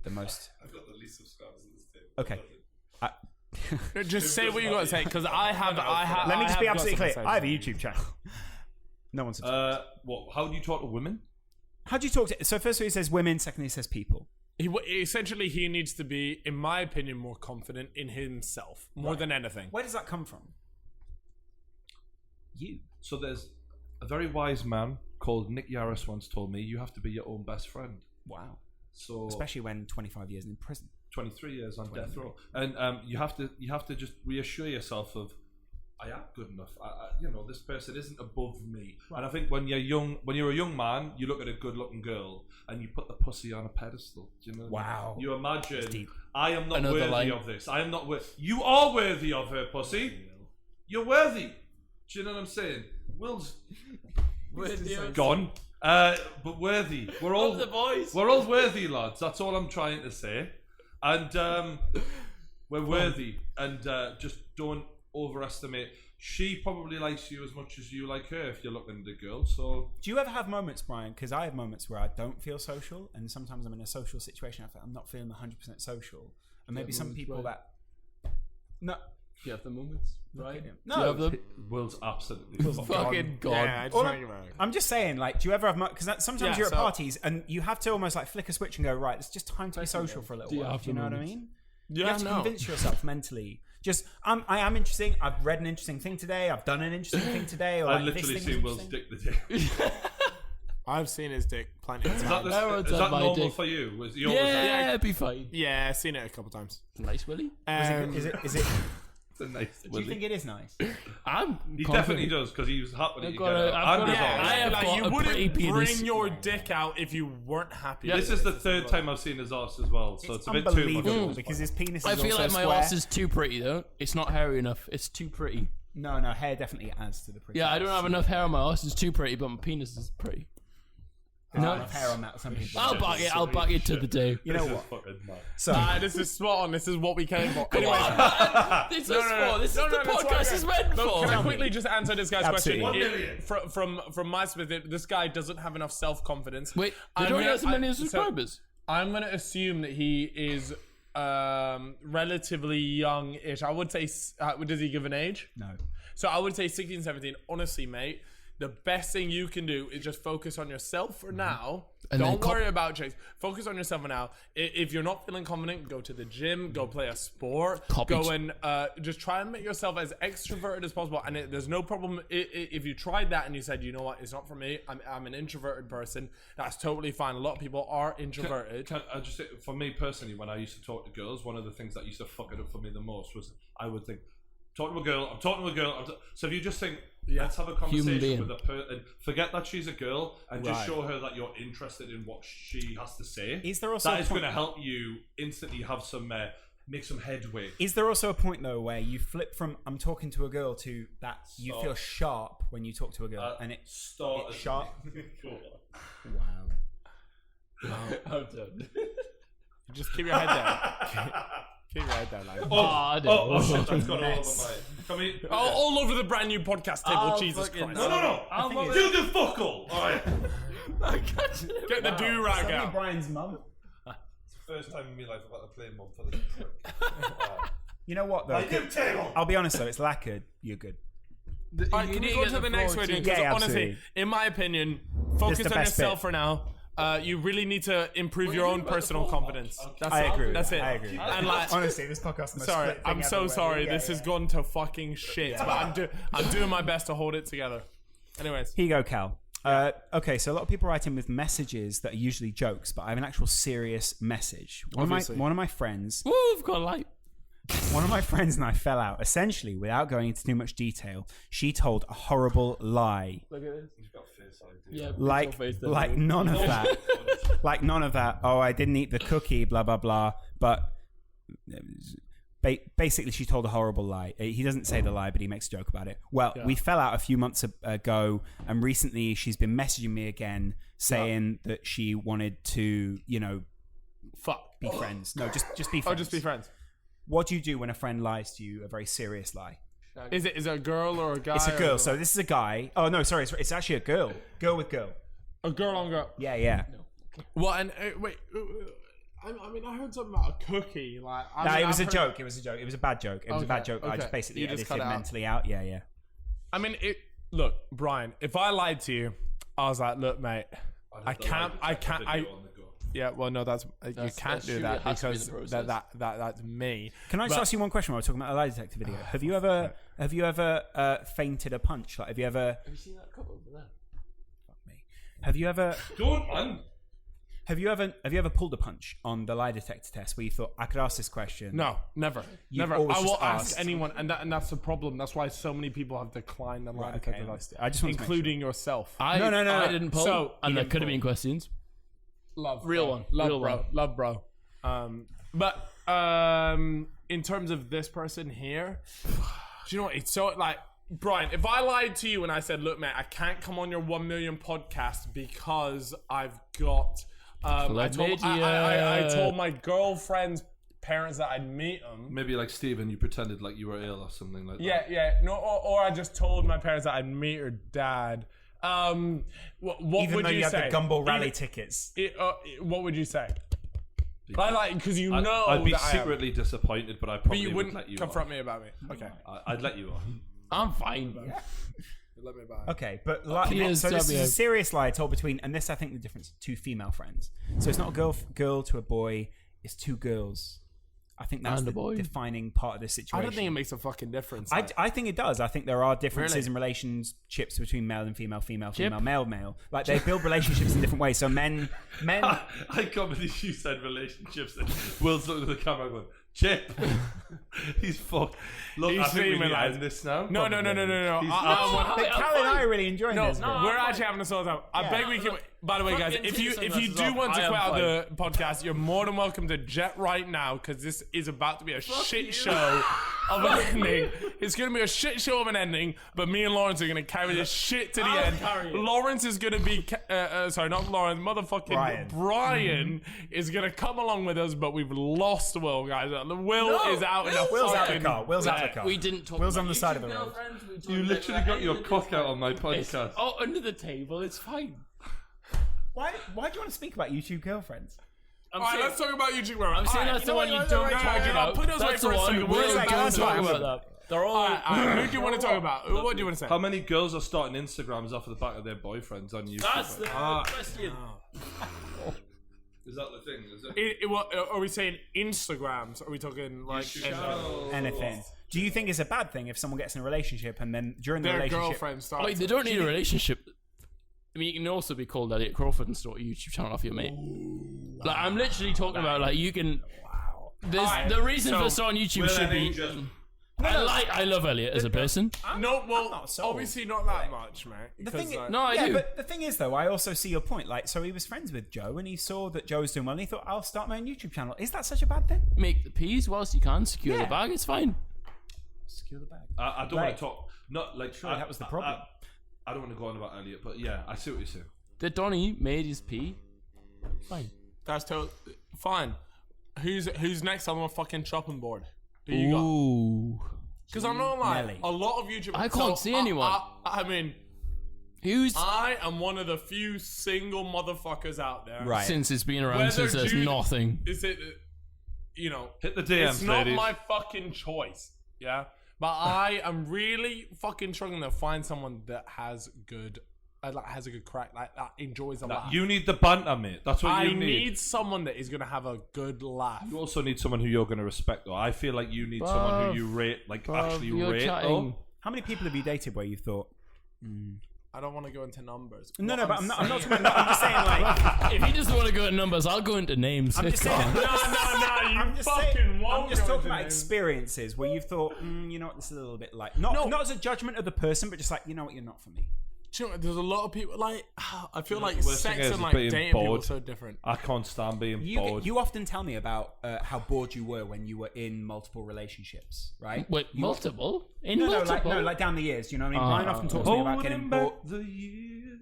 the most... I've got the least subscribers in this team. Okay. Just say what you got to say, because I have. Let me just be I have absolutely got clear. something I have a to say. YouTube channel. No one subscribes. How do you talk to women? How do you talk to... So first of all, he says women. Secondly, he says people. Essentially, he needs to be, in my opinion, more confident in himself, more than anything. Where does that come from? You. So there's a very wise man called Nick Yaris once told me, you have to be your own best friend. Wow. So Especially when 25 years in prison. 23 years on death row, and you have to just reassure yourself of, I am good enough. This person isn't above me. Right. And I think when you're a young man, you look at a good-looking girl and you put the pussy on a pedestal. Do you know? Wow. You imagine, I am not Another worthy line. of this. I am not worthy. You are worthy of her pussy. You're worthy. Do you know what I'm saying? Will's gone. But worthy. We're all the boys. We're all worthy, lads. That's all I'm trying to say. And we're worthy. And just don't overestimate. She probably likes you as much as you like her if you're looking at a girl. So Do you ever have moments, Brian? Because I have moments where I don't feel social, and sometimes I'm in a social situation. I feel I'm not feeling 100% social, and maybe some people that. No. Do you have the moments, right? No. Do you have them? Will's absolutely Fucking God. Yeah, I just think about it. I'm just saying, like, do you ever have because sometimes Yeah, you're at so- parties and you have to almost like flick a switch and go, right, it's just time to be social for a little Do you while. have Do you know what I moments? mean? Yeah, You have to no. convince yourself mentally. Just, I am interesting. I've read an interesting thing today. I've done an interesting thing today. Or I like, this literally thing seen was Will's interesting. dick today. I've seen his dick plenty of Is that, times. is that my normal dick. for you? Was Yeah, it'd be fine. Yeah, I've seen it a couple times. Nice, Willie. Is it? It's a nice. Do you think it is nice? I'm He confident. definitely does because he was happy that I've you got get a- it. I've And got his a- arse. I have like, got you a wouldn't pretty penis. bring your dick out if you weren't happy. This is the third time I've seen his arse as well, so it's a bit too much. Unbelievable because his penis is I feel also like my square. arse is too pretty though. It's not hairy enough. It's too pretty. No, hair definitely adds to the pretty. Yeah, I don't have enough hair on my arse. It's too pretty, but my penis is pretty. No enough hair on that. Some people. I'll back it. I'll back it to the day. You know This what? is fucking mad. So This is spot on. This is what we came for. Come Anyway, on, this is No, This is no, the no, that's podcast fine. is meant Look, for. can I quickly just answer this guy's Absolutely. question? 1 million. From my perspective, this guy doesn't have enough self-confidence. Wait, they don't have so many subscribers. I'm going to assume that he is relatively young-ish. I would say, does he give an age? no. So I would say 16, 17. Honestly, mate, the best thing you can do is just focus on yourself for now. And then Don't worry about chicks. Focus on yourself for now. If you're not feeling confident, go to the gym, go play a sport, Copied. go and just try and make yourself as extroverted as possible. And there's no problem if you tried that and you said, you know what, it's not for me. I'm an introverted person. That's totally fine. A lot of people are introverted. Can I just say, for me personally, when I used to talk to girls, one of the things that used to fuck it up for me the most was I would think, talking to a girl, I'm talking to a girl. So if you just think, let's have a conversation being. with a person, forget that she's a girl, and just Right. show her that you're interested in what she has to say. Is there also that a is point- going to help you instantly have some make some headway. Is there also a point though where you flip from I'm talking to a girl to that you Stop. feel sharp when you talk to a girl and it's Start sharp? Go on. Wow. I'm done. Just keep your head down. Keep your head down, like. Oh shit, that's gone all over my. Can we? All over the brand new podcast table. Jesus Christ! No. Do the fuck all. All right. Get the do-rag Suddenly out. Brian's mum. First time in my life I've got to play mum for this trick. You know what though? I'll be honest though, it's lacquered. You're good. Alright, can we go to the next question? Yeah, Because honestly, absolutely. in my opinion, It's focus the on best yourself bit. for now. You really need to improve your own personal confidence. That's I it. agree. That's it. I agree. And like, Honestly, this podcast. Is the sorry, most split I'm thing so ever. sorry. Yeah, This has gone to fucking shit. But I'm doing my best to hold it together. Anyways, Here you go, Cal. Okay, so a lot of people write in with messages that are usually jokes, but I have an actual serious message. One of my friends. Woo, we've got a light. One of my friends and I fell out. Essentially, without going into too much detail, she told a horrible lie. Look at this. He's got face ID. Yeah, Like none of that. Like none of that. Oh, I didn't eat the cookie. Blah blah blah. But basically, she told a horrible lie. He doesn't say the lie, but he makes a joke about it. Well, we fell out a few months ago, and recently she's been messaging me again, saying that she wanted to, be friends. No, just be friends. oh, just be friends. What do you do when a friend lies to you? A very serious lie. Is it a girl or a guy? It's a girl. So this is a guy. Oh no, sorry. It's actually a girl. Girl with girl. A girl on girl. Yeah. What? And wait. I mean, I heard something about a cookie. Like, It was a joke. It was a bad joke. It was a bad joke. I just basically edited it mentally out. Yeah. I mean, look, Brian. If I lied to you, I was like, look, mate, I can't. Yeah, well, no, you can't do that because that's me. Can I just ask you one question while we're talking about a lie detector video? Have you ever fainted a punch? Like, have you seen that cup over there? Fuck me. Have you ever? Don't, man. Have you ever pulled a punch on the lie detector test where you thought I could ask this question? No, never. You've Never. always I will just ask asked. anyone, and that's the problem. That's why so many people have declined the lie detector test, I just want to make including yourself. No. I didn't pull. So, and there could have been questions. Love, Real bro. one. Love, Real bro. one. Love, bro. But in terms of this person here, do you know what? It's so like, Brian, if I lied to you and I said, look, man, I can't come on your 1 million podcast because I've got, I told my girlfriend's parents that I'd meet them. Maybe like Stephen, you pretended like you were ill or something like that. Yeah. No, or I just told my parents that I'd meet her dad. What Even would though you had say? the Gumball rally tickets. What would you say? Because you know I'd be that secretly disappointed, but I but probably you wouldn't wouldn't let you confront on. me about me. Okay. I'd let you on. I'm fine, bro. Let me buy. Okay, but so this is a serious lie told between, and this I think the difference, two female friends. So it's not a girl to a boy, it's two girls. I think that's the defining part of this situation. I don't think it makes a fucking difference. I think it does. I think there are differences in relationships between male and female, male. Like they build relationships in different ways. So men. I can't believe you said relationships. And Will's looking at the camera going, Chip. He's fucked. Look, He's I think we streaming, need to lads. end this now. No. He's Cal and I are really enjoying this. We're actually having a sort of time. I beg we can. By the way, guys, if you do want to quit out the podcast, you're more than welcome to jet right now because this is about to be a shit show of an ending. It's going to be a shit show of an ending, but me and Lawrence are going to carry this shit to the end. Lawrence is going to be, sorry, not Lawrence, motherfucking Brian is going to come along with us, but we've lost Will, guys. Will is out in the Will's out of the car. Will's out of the car. We didn't talk Will's about on the side of the YouTube road. girlfriends, we talked You about literally got your cock out on my It's podcast. under the table. It's fine. Why do you want to speak about YouTube girlfriends? I'm Alright, saying, let's talk about YouTube girlfriends. I'm saying that's the one you don't talk about. Put those away That's for the a one second. we We're don't like, talk that's fine. about that. They're all. Who do you want to talk about? What do you want to say? How many girls are starting Instagrams off of the back of their boyfriends on YouTube? That's the question. Is that the thing? Is it? Are we saying Instagrams? Are we talking like Anything. Do you think it's a bad thing if someone gets in a relationship and then during the their relationship... girlfriend starts? Wait, they don't need a relationship. I mean, you can also be called Elliot Crawford and start a YouTube channel off your mate. Like, I'm literally talking about like you can. The reason for starting YouTube should be. I love Elliot as a person. No, well, obviously not that much, mate. The thing is, No, I do. But the thing is, though, I also see your point. Like, so he was friends with Joe, and he saw that Joe was doing well, and he thought, "I'll start my own YouTube channel." Is that such a bad thing? Make the peas whilst you can. Secure Yeah. the bag. It's fine. Secure the bag. I don't want to talk. Not like Surely that was the problem. I don't want to go on about Elliot, but yeah, I see what you're saying. The Donny made his pee. Fine. That's fine. Who's next on my fucking chopping board? Who you got? Ooh. Because I'm not lying. Nelly. A lot of YouTube. I can't see anyone. I mean, Who's I am one of the few single motherfuckers out there. Right. since it's been around Whether since there's dude- nothing. Is it? You know, Hit the DMs, it's not ladies. my fucking choice. Yeah. But I am really fucking struggling to find someone that has good has a good crack, like that enjoys a laugh. You need the banter, mate. That's what you I need. need someone that is gonna have a good laugh. You also need someone who you're going to respect, though. I feel like you need someone who you rate, actually rate. Though. How many people have you dated where you thought? I don't want to go into numbers. No, but I'm not talking about. I'm just saying, like, If you just want to go into numbers, I'll go into names. I'm just saying. No, you I'm just fucking saying, won't. I'm just go talking into about names. experiences where you thought, you know what, this is a little bit like not as a judgment of the person, but just like, you know what, you're not for me. Do you know what, there's a lot of people like I feel like the worst sex thing is and like being dating people bored. are so different. I can't stand being bored. You often tell me about how bored you were when you were in multiple relationships, right? Wait, multiple? In No, multiple? like down the years. You know what I mean? Brian often talks to me about getting bored. the years.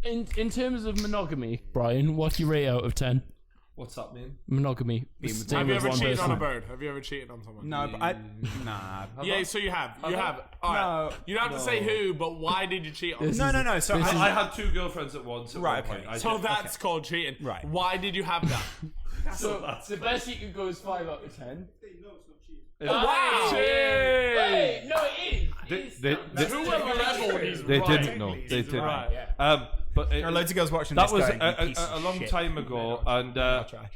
In terms of monogamy, Brian, what do you rate out of 10? What's that mean? Monogamy. Have you ever cheated on a bird? Have you ever cheated on someone? No, but nah. Yeah, so you have. You have. All right. You don't have to say who, but why did you cheat on them? No. So I had 2 girlfriends at once. Right, one okay. point. So that's called cheating. Right. Why did you have that? So the best you can go is 5 out of 10. Wow. Wait, no, it is. They didn't know. They didn't. Right. But There are loads of girls watching that this was going, "You piece a of long shit." time ago, and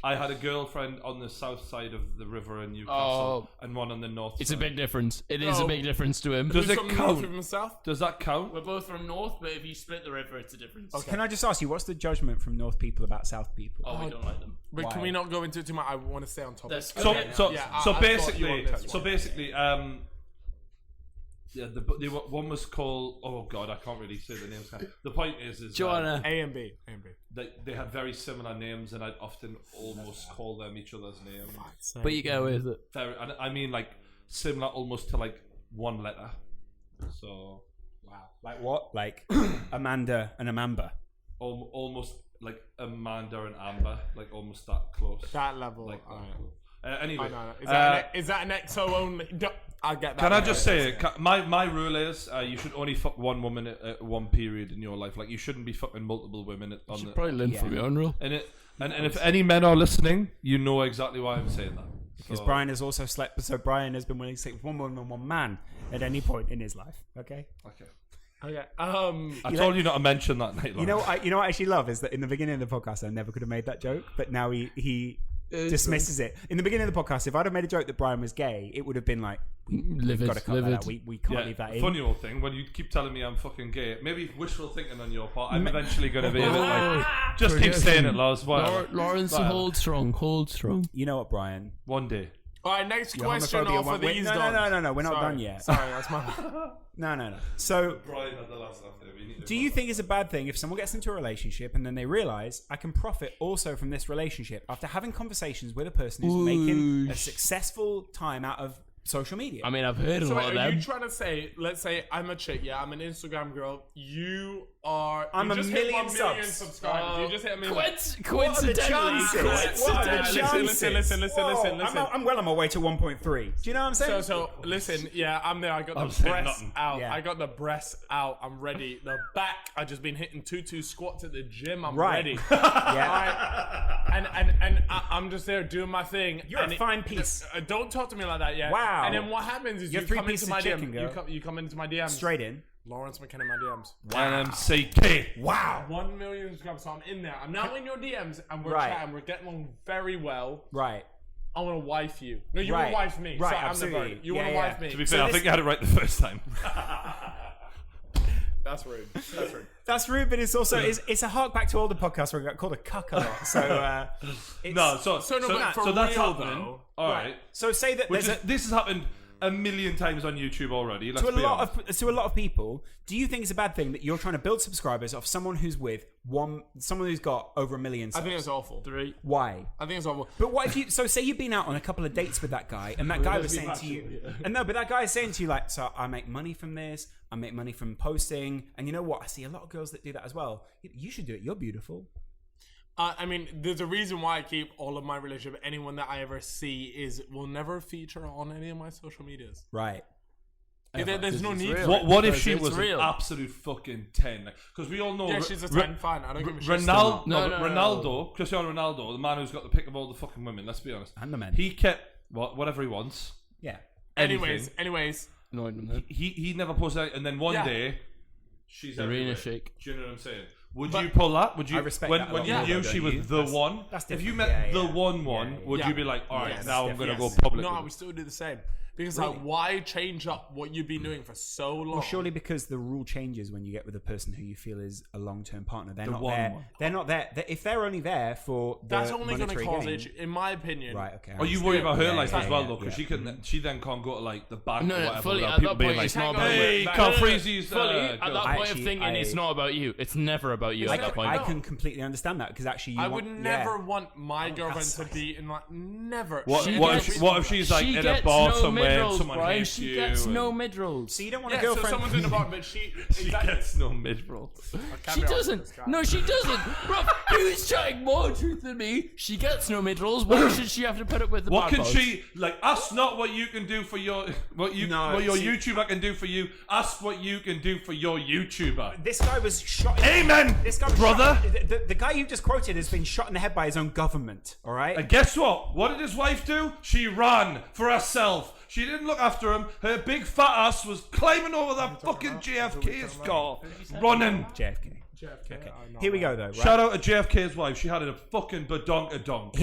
I had a girlfriend on the south side of the river in Newcastle, and one on the north. It's a side. big difference. It is a big difference to him. Does it From north count? of himself? Does that count? We're both from north, but if you split the river, it's a difference. Can I just ask you, what's the judgment from North people about South people? Oh, we don't like them. But Why? can we not go into it too much? I want to stay on topic. That's So good. so Yeah, so I've got you on basically, this yeah, the one was called. Oh God, I can't really say the names. The point is Joanna. A and B. they had very similar names, and I'd often almost call them each other's names. But you go with it. Very, and I mean like similar, almost to like one letter. So Wow. Like what? Like Amanda and Amamba. almost like Amanda and Amber, like almost that close. That level. Like that alright. close. Anyway, Is that an XO only? I get that. can I just say, my rule is you should only fuck one woman at one period in your life. Like you shouldn't be fucking multiple women You on should the. probably learn from your own rule. And if any men are listening, you know exactly why I'm saying that. Because Brian has also slept. So Brian has been willing to sleep with one woman and one man at any point in his life. Okay. Okay. I told you not to mention that night. You know what I actually love is that in the beginning of the podcast I never could have made that joke, but now he dismisses it. In the beginning of the podcast, if I'd have made a joke that Brian was gay, it would have been like, we've got to cut that out. We can't leave that in. Funny old thing, when you keep telling me I'm fucking gay, maybe wishful thinking on your part, I'm eventually going to be able to like, just keep saying it, Lars. Lawrence, hold strong. You know what, Brian? One day. All right, next question off of these. No, we're not done yet. Sorry, that's my. No. So, Brian had the last laugh there. do you think it's a bad thing if someone gets into a relationship and then they realise I can profit also from this relationship after having conversations with a person who's making a successful time out of social media? I mean, I've heard a So lot wait, of are them. you trying to say, let's say I'm a chick, yeah, I'm an Instagram girl. You are. I'm you a just million hit 1 million subs. subscribers. You just hit a million. Coincidentally. Listen. I'm on my way to 1.3. Do you know what I'm saying? So listen, yeah, I'm there. I got the saying breasts nothing. out. Yeah. I got the breasts out. I'm ready. The back, I just been hitting 2-2 squats at the gym. I'm Right. ready. Yeah. And I'm just there doing my thing. You're and a fine piece. Don't talk to me like that, yeah. Wow. And then what happens is You're you three come into pieces my of chicken, DM. girl. You come into my DMs. Straight in. Lawrence McKenna in my DMs. NMCK. Wow. 1 million subscribers. So I'm in there. I'm now in your DMs and we're Right. chatting. We're getting along very well. Right. I want to wife you. No, you Right. want to wife me. Right, So I'm absolutely. the bird. You Yeah, want to yeah. wife me. To be So fair, I this- think you had it right the first time. That's rude. That's rude. That's rude, but it's also it's a hark back to older podcasts where we got called a cuck a lot. So it's, No, so but for that's real, happening. though. All right. So say that Which there's is, this has happened a million times on YouTube already. Let's to a be lot honest. of people. Do you think it's a bad thing that you're trying to build subscribers off someone who's with someone who's got over 1 million I subs? think it's awful. Why? I think it's awful. But what if you? So say you've been out on a couple of dates with that guy, and that guy was saying to you, and no, but that guy is saying to you like, so I make money from this, I make money from posting, and you know what? I see a lot of girls that do that as well. You should do it. You're beautiful. I mean, there's a reason why I keep all of my relationship. Anyone that I ever see will never feature on any of my social medias. Right. There's no need. What if she It's was real. an absolute fucking 10? Because we all know. Yeah, she's a 10. Fine, I don't give a shit. Ronaldo, Cristiano Ronaldo, the man who's got the pick of all the fucking women. Let's be honest. And the men. He kept whatever he wants. Yeah. Anyways. He never posted it, and then one day she's Arena everywhere. Shake. Do you know what I'm saying? Would you pull that? Would you? I respect when that a when lot you more, knew though, she don't was you? the one. That's If you different. met Yeah, the yeah. one, Yeah. would Yeah. you be like, all right, Yes, now I'm gonna go yes. public? No, with I it? would still do the same. Because Really? like, why change up what you've been doing for so long? Well, surely because the rule changes when you get with a person who you feel is a long-term partner. They're The not one there. one. They're not there. If they're only there for the That's only going to monetary cause gain- issue, in my opinion. Right. Okay. Or you worry about her Yeah, life yeah, as well, yeah, though, because yeah. she then can't go to like the bank No, or no, whatever. fully. without At people that being point, like, it's not about hey, you. Carl Freezy's Fully, at that point of Actually, thinking, it's not about you. It's never about you at that point. I can completely understand that because actually, you I want, would never yeah. want my girlfriend that's to nice. be in like never. What She if she's like she in a gets bar no somewhere and mid-rolls, someone Brian. hates She you? gets no and- mid-rolls. So you don't want Yeah, a so girlfriend. someone's in the bar, but she She gets no mid-roll. She doesn't. No, she doesn't. Bro, who's chatting more truth than me? She gets no mid-rolls. Why should she have to put up with the What can bad she like? Ask not what you can do for your what your YouTuber can do for you. Ask what you can do for your YouTuber. This guy was shot. Amen, This guy was brother. Shot, the guy you just quoted has been shot in the head by his own government. All right. And guess what? What did his wife do? She ran for herself. She didn't look after him. Her big fat ass was climbing over that fucking JFK's car, running. JFK. Okay. Here we go though. Right? Shout out to JFK's wife. She had a fucking badonkadonk.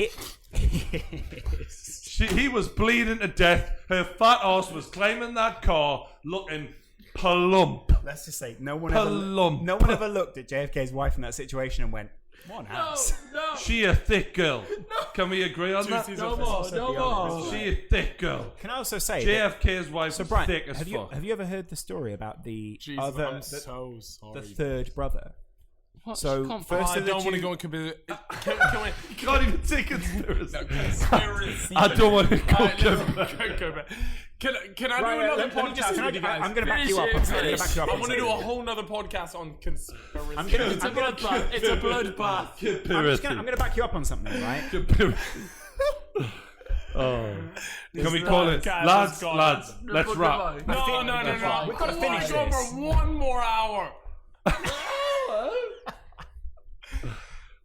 He was bleeding to death. Her fat ass was climbing that car, looking plump. Let's just say no one Plump. ever looked at JFK's wife in that situation and went, "What ass?" No. She a thick girl. Can we agree on that? No more. She a thick girl. Can I also say JFK's wife's so Brian, thick as have fuck. you ever heard the story about the Jesus, other I'm so sorry. the third brother? What? So She can't first I of the don't want to two- go in conspiracy. Can we? Can't even take conspiracy. Conspiracy. I don't want to go. Go back. Can I do Right, another let me just- podcast with you guys? I'm going to back Finish you up. it, I'm going to finish. back you up. I on want to do a something. whole nother podcast on conspiracy. I'm gonna- It's a bloodbath. It's a bloodbath. I'm going to back you up on something, right? Can we call it, podcast lads? is gone. Lads, let's wrap. No. We've got to finish Go this. for one more hour.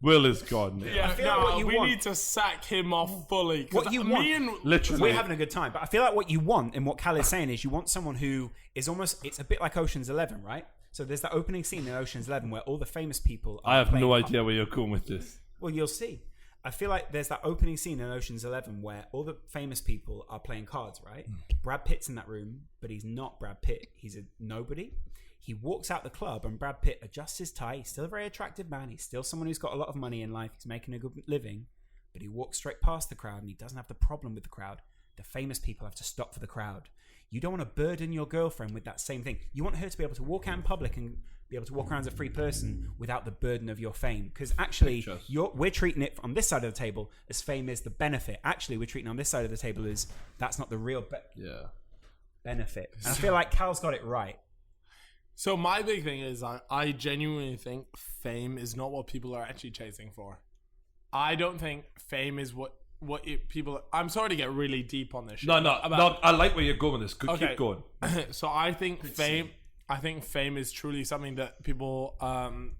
Will is gone. Now. Yeah, feel like what you we want- need to sack him off fully. 'cause What you me want- and Literally. We're having a good time, but I feel like what you want and what Cal is saying is you want someone who is almost, it's a bit like Ocean's 11, right? So there's that opening scene in Ocean's 11 where all the famous people are I have playing no cards. idea where you're going with this. Well, you'll see. I feel like there's that opening scene in Ocean's 11 where all the famous people are playing cards, right? Brad Pitt's in that room, but he's not Brad Pitt. He's a nobody. He walks out the club and Brad Pitt adjusts his tie. He's still a very attractive man. He's still someone who's got a lot of money in life. He's making a good living. But he walks straight past the crowd and he doesn't have the problem with the crowd. The famous people have to stop for the crowd. You don't want to burden your girlfriend with that same thing. You want her to be able to walk out in public and be able to walk around as a free person without the burden of your fame. Because actually, we're treating it on this side of the table as fame is the benefit. Actually, we're treating on this side of the table as that's not the real benefit. And I feel like Cal's got it right. So my big thing is I genuinely think fame is not what people are actually chasing for. I don't think fame is what people. I'm sorry to get really deep on this shit. No. I like where you're going with this. Keep going. So I think fame. I think fame is truly something that people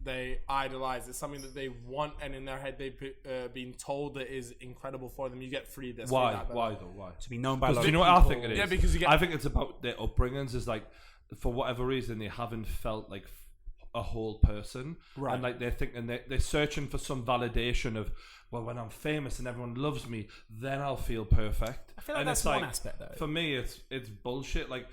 they idolize. It's something that they want, and in their head they've been told that is incredible for them. You get free this. Why? Free that, Why though? Why? To be known by a lot Do you of know what I people. think it is? Yeah, because you get. I think it's about their upbringings. Is like, for whatever reason, they haven't felt like a whole person, Right. and like they're thinking they're searching for some validation of, well, when I'm famous and everyone loves me, then I'll feel perfect. I feel like and that's it's one aspect though. For me, it's bullshit. Like,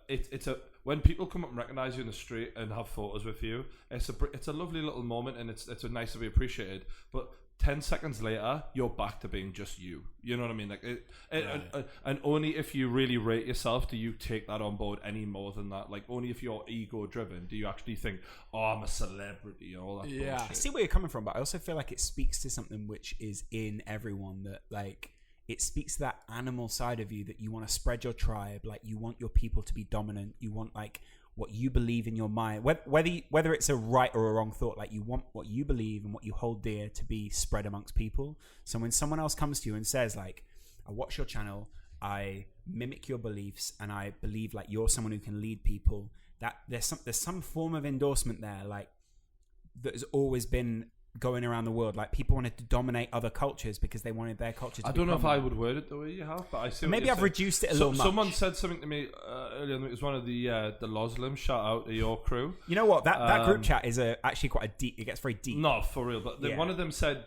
it's a when people come up and recognize you in the street and have photos with you, it's a lovely little moment and it's a nice to be appreciated. But 10 seconds later, you're back to being just you. You know what I mean? Like, and only if you really rate yourself do you take that on board any more than that. Like, only if you're ego driven do you actually think, oh, I'm a celebrity and all that. Yeah. I see where you're coming from, but I also feel like it speaks to something which is in everyone, that like it speaks to that animal side of you that you want to spread your tribe. Like, you want your people to be dominant. You want like what you believe in your mind, whether it's a right or a wrong thought. Like, you want what you believe and what you hold dear to be spread amongst people. So when someone else comes to you and says like, I watch your channel, I mimic your beliefs, and I believe like you're someone who can lead people, that there's some form of endorsement there, like that has always been going around the world. Like people wanted to dominate other cultures because they wanted their culture to be I don't know if I prominent. would word it the way you have, but I see. Maybe I've reduced it a little much. Someone said something to me earlier. It was one of the Loslims. Shout out to your crew. You know what? That group chat is actually quite a deep. It gets very deep. No, for real. But one of them said,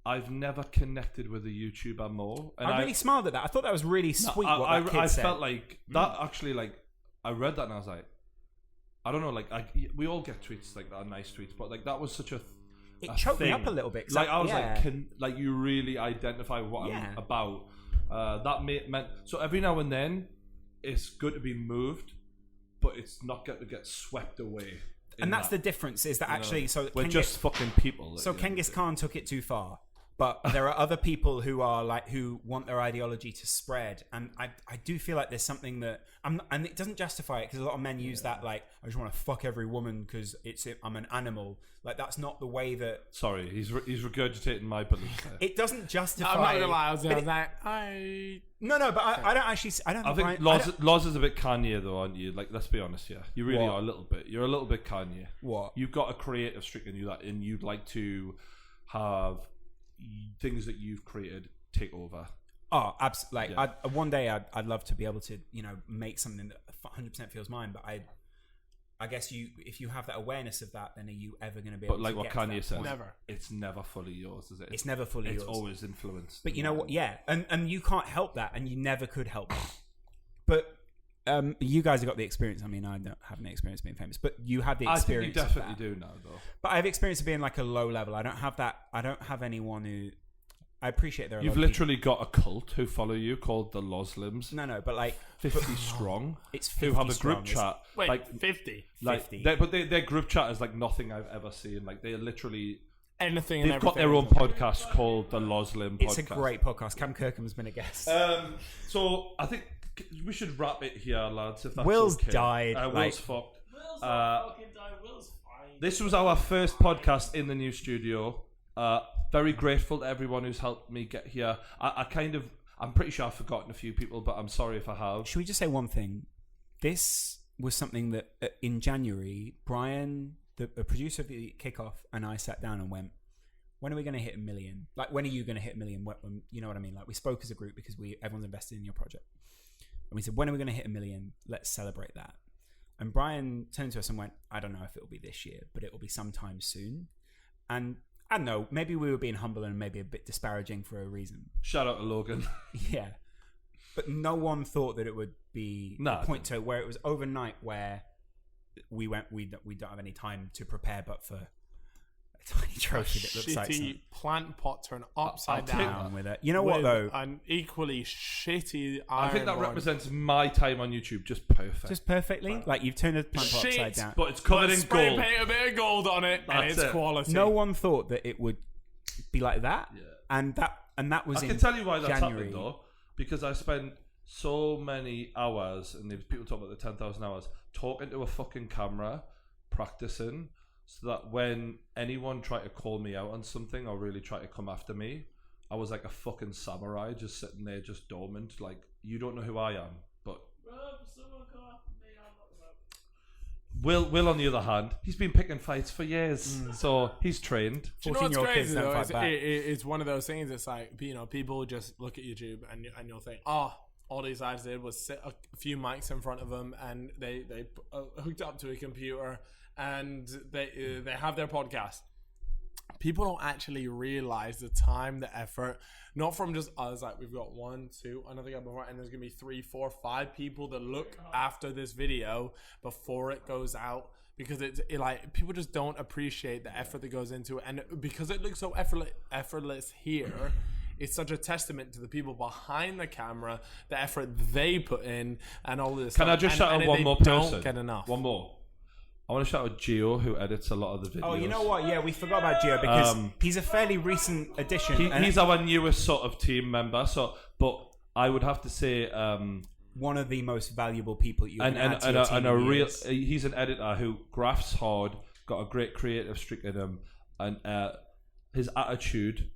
"I've never connected with a YouTuber more." And I really smiled at that. I thought that was really sweet. What that kid said. I felt like that actually. Like I read that and I was like, I don't know. Like we all get tweets like that, nice tweets, but like that was such a. It choked me up a little bit. Like I was like, you really identify what I'm about. That meant so every now and then, it's good to be moved, but it's not going to get swept away. And that's the difference. Is that actually so? We're just fucking people. So Genghis Khan took it too far. But there are other people who are like who want their ideology to spread, and I do feel like there's something that and it doesn't justify it because a lot of men use that like I just want to fuck every woman because I'm an animal. Like that's not the way that. Sorry, he's regurgitating my belief there. It doesn't justify. I'm not gonna lie. I was like, No, but I don't actually. I think Loz is a bit Kanye though, aren't you? Like, let's be honest here. You really are a little bit. You're a little bit Kanye. What? You've got a creative streak in you and you'd like to have things that you've created take over. Oh, absolutely! Like, one day I'd love to be able to, make something that 100% feels mine. But I guess if you have that awareness of that, then are you ever going to be able to? But like what Kanye says, never. It's never fully yours, is it? It's never fully yours. It's always influenced. But you know what? Yeah, and you can't help that, and you never could help that. But you guys have got the experience. I mean, I don't have any experience being famous, but you had the experience. I think you definitely do now, though. But I have experience of being like a low level. I don't have that. I don't have anyone who. I appreciate there. You've literally got a cult who follow you called the Loslims. No, but like 50 strong. It's 50 who have a strong. group chat. Wait, like 50. Like, 50. But their group chat is like nothing I've ever seen. Like they are literally anything. They've got their own podcast called the Loslim Podcast. It's a great podcast. Cam Kirkham's been a guest. So I think we should wrap it here, lads. If that's Will's okay. died. Will's fucked. Will's not fucking died. Will's fine. This was our first podcast in the new studio. Very grateful to everyone who's helped me get here. I'm pretty sure I've forgotten a few people, but I'm sorry if I have. Should we just say one thing? This was something that in January, Brian, the producer of the Kickoff, and I sat down and went, when are we going to hit 1 million? Like, when are you going to hit 1 million? You know what I mean? Like, we spoke as a group because everyone's invested in your project. And we said, when are we going to hit 1 million? Let's celebrate that. And Brian turned to us and went, I don't know if it'll be this year, but it will be sometime soon. And I don't know, maybe we were being humble and maybe a bit disparaging for a reason. Shout out to Logan. Yeah. But no one thought that it would be a point to where it was overnight where we don't have any time to prepare but for a tiny trophy that looks like shitty plant pot turned upside down with it. You know what though? An equally shitty I think that represents my time on YouTube just perfect. Just perfectly? Like you've turned a plant pot upside down. But it's covered in spray gold. paint a bit of gold on it and it's quality. No one thought that it would be like that. Yeah. And that was I in can tell you why that's January. happened though. Because I spent so many hours, and there's people talk about the 10,000 hours, talking to a fucking camera, practicing, so that when anyone tried to call me out on something or really try to come after me, I was like a fucking samurai just sitting there just dormant, like, you don't know who I am, but... Will on the other hand, he's been picking fights for years, so he's trained. Do you know what's crazy though? It's one of those things. It's like, people just look at YouTube and you'll think, oh, all these guys did was sit a few mics in front of them and they hooked up to a computer and they have their podcast. People don't actually realize the time, the effort, not from just us. Like we've got 1, 2, another guy before, and there's gonna be 3, 4, 5 people that look after this video before it goes out, because it like people just don't appreciate the effort that goes into it, and because it looks so effortless here. It's such a testament to the people behind the camera, the effort they put in, and all this. Can I just shout out one more person? Don't get enough. One more. I want to shout out Gio, who edits a lot of the videos. Oh, you know what? Yeah, we forgot about Gio because he's a fairly recent addition. He's our newest sort of team member. But I would have to say, one of the most valuable people you can add to your team. He's an editor who grafts hard, got a great creative streak in him, and his attitude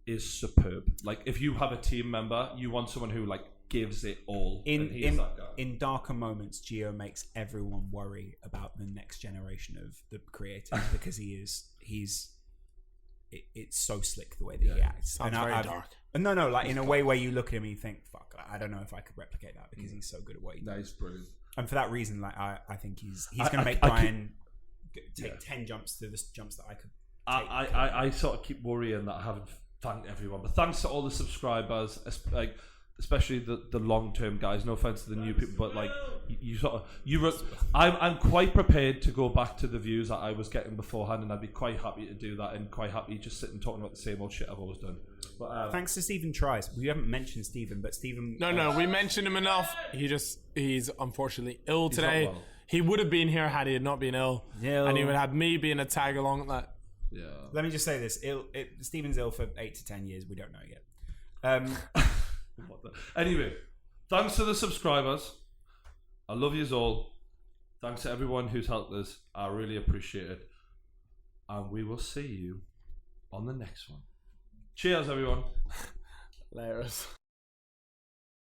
is superb. Like, if you have a team member, you want someone who like gives it all. In darker moments, Gio makes everyone worry about the next generation of the creators because he it's so slick the way that he acts. Sounds very dark. No, like in a way where you look at him and you think, fuck, I don't know if I could replicate that because he's so good at what he does. That is brilliant. And for that reason, like I think he's going to make Brian take 10 jumps to the jumps that I could. I sort of keep worrying that I haven't thanked everyone, but thanks to all the subscribers, like especially the long term guys. No offense to the new people, but like I'm quite prepared to go back to the views that I was getting beforehand, and I'd be quite happy to do that, and quite happy just sitting talking about the same old shit I've always done. But thanks to Stephen Tries. We haven't mentioned Stephen, but Stephen. No, we mentioned him enough. He's unfortunately ill today. Well. He would have been here had he not been ill, and he would have me being a tag along with that. Yeah. Let me just say this: Stephen's ill for 8 to 10 years. We don't know yet. Anyway, thanks to the subscribers. I love yous all. Thanks to everyone who's helped us. I really appreciate it. And we will see you on the next one. Cheers, everyone. Layers.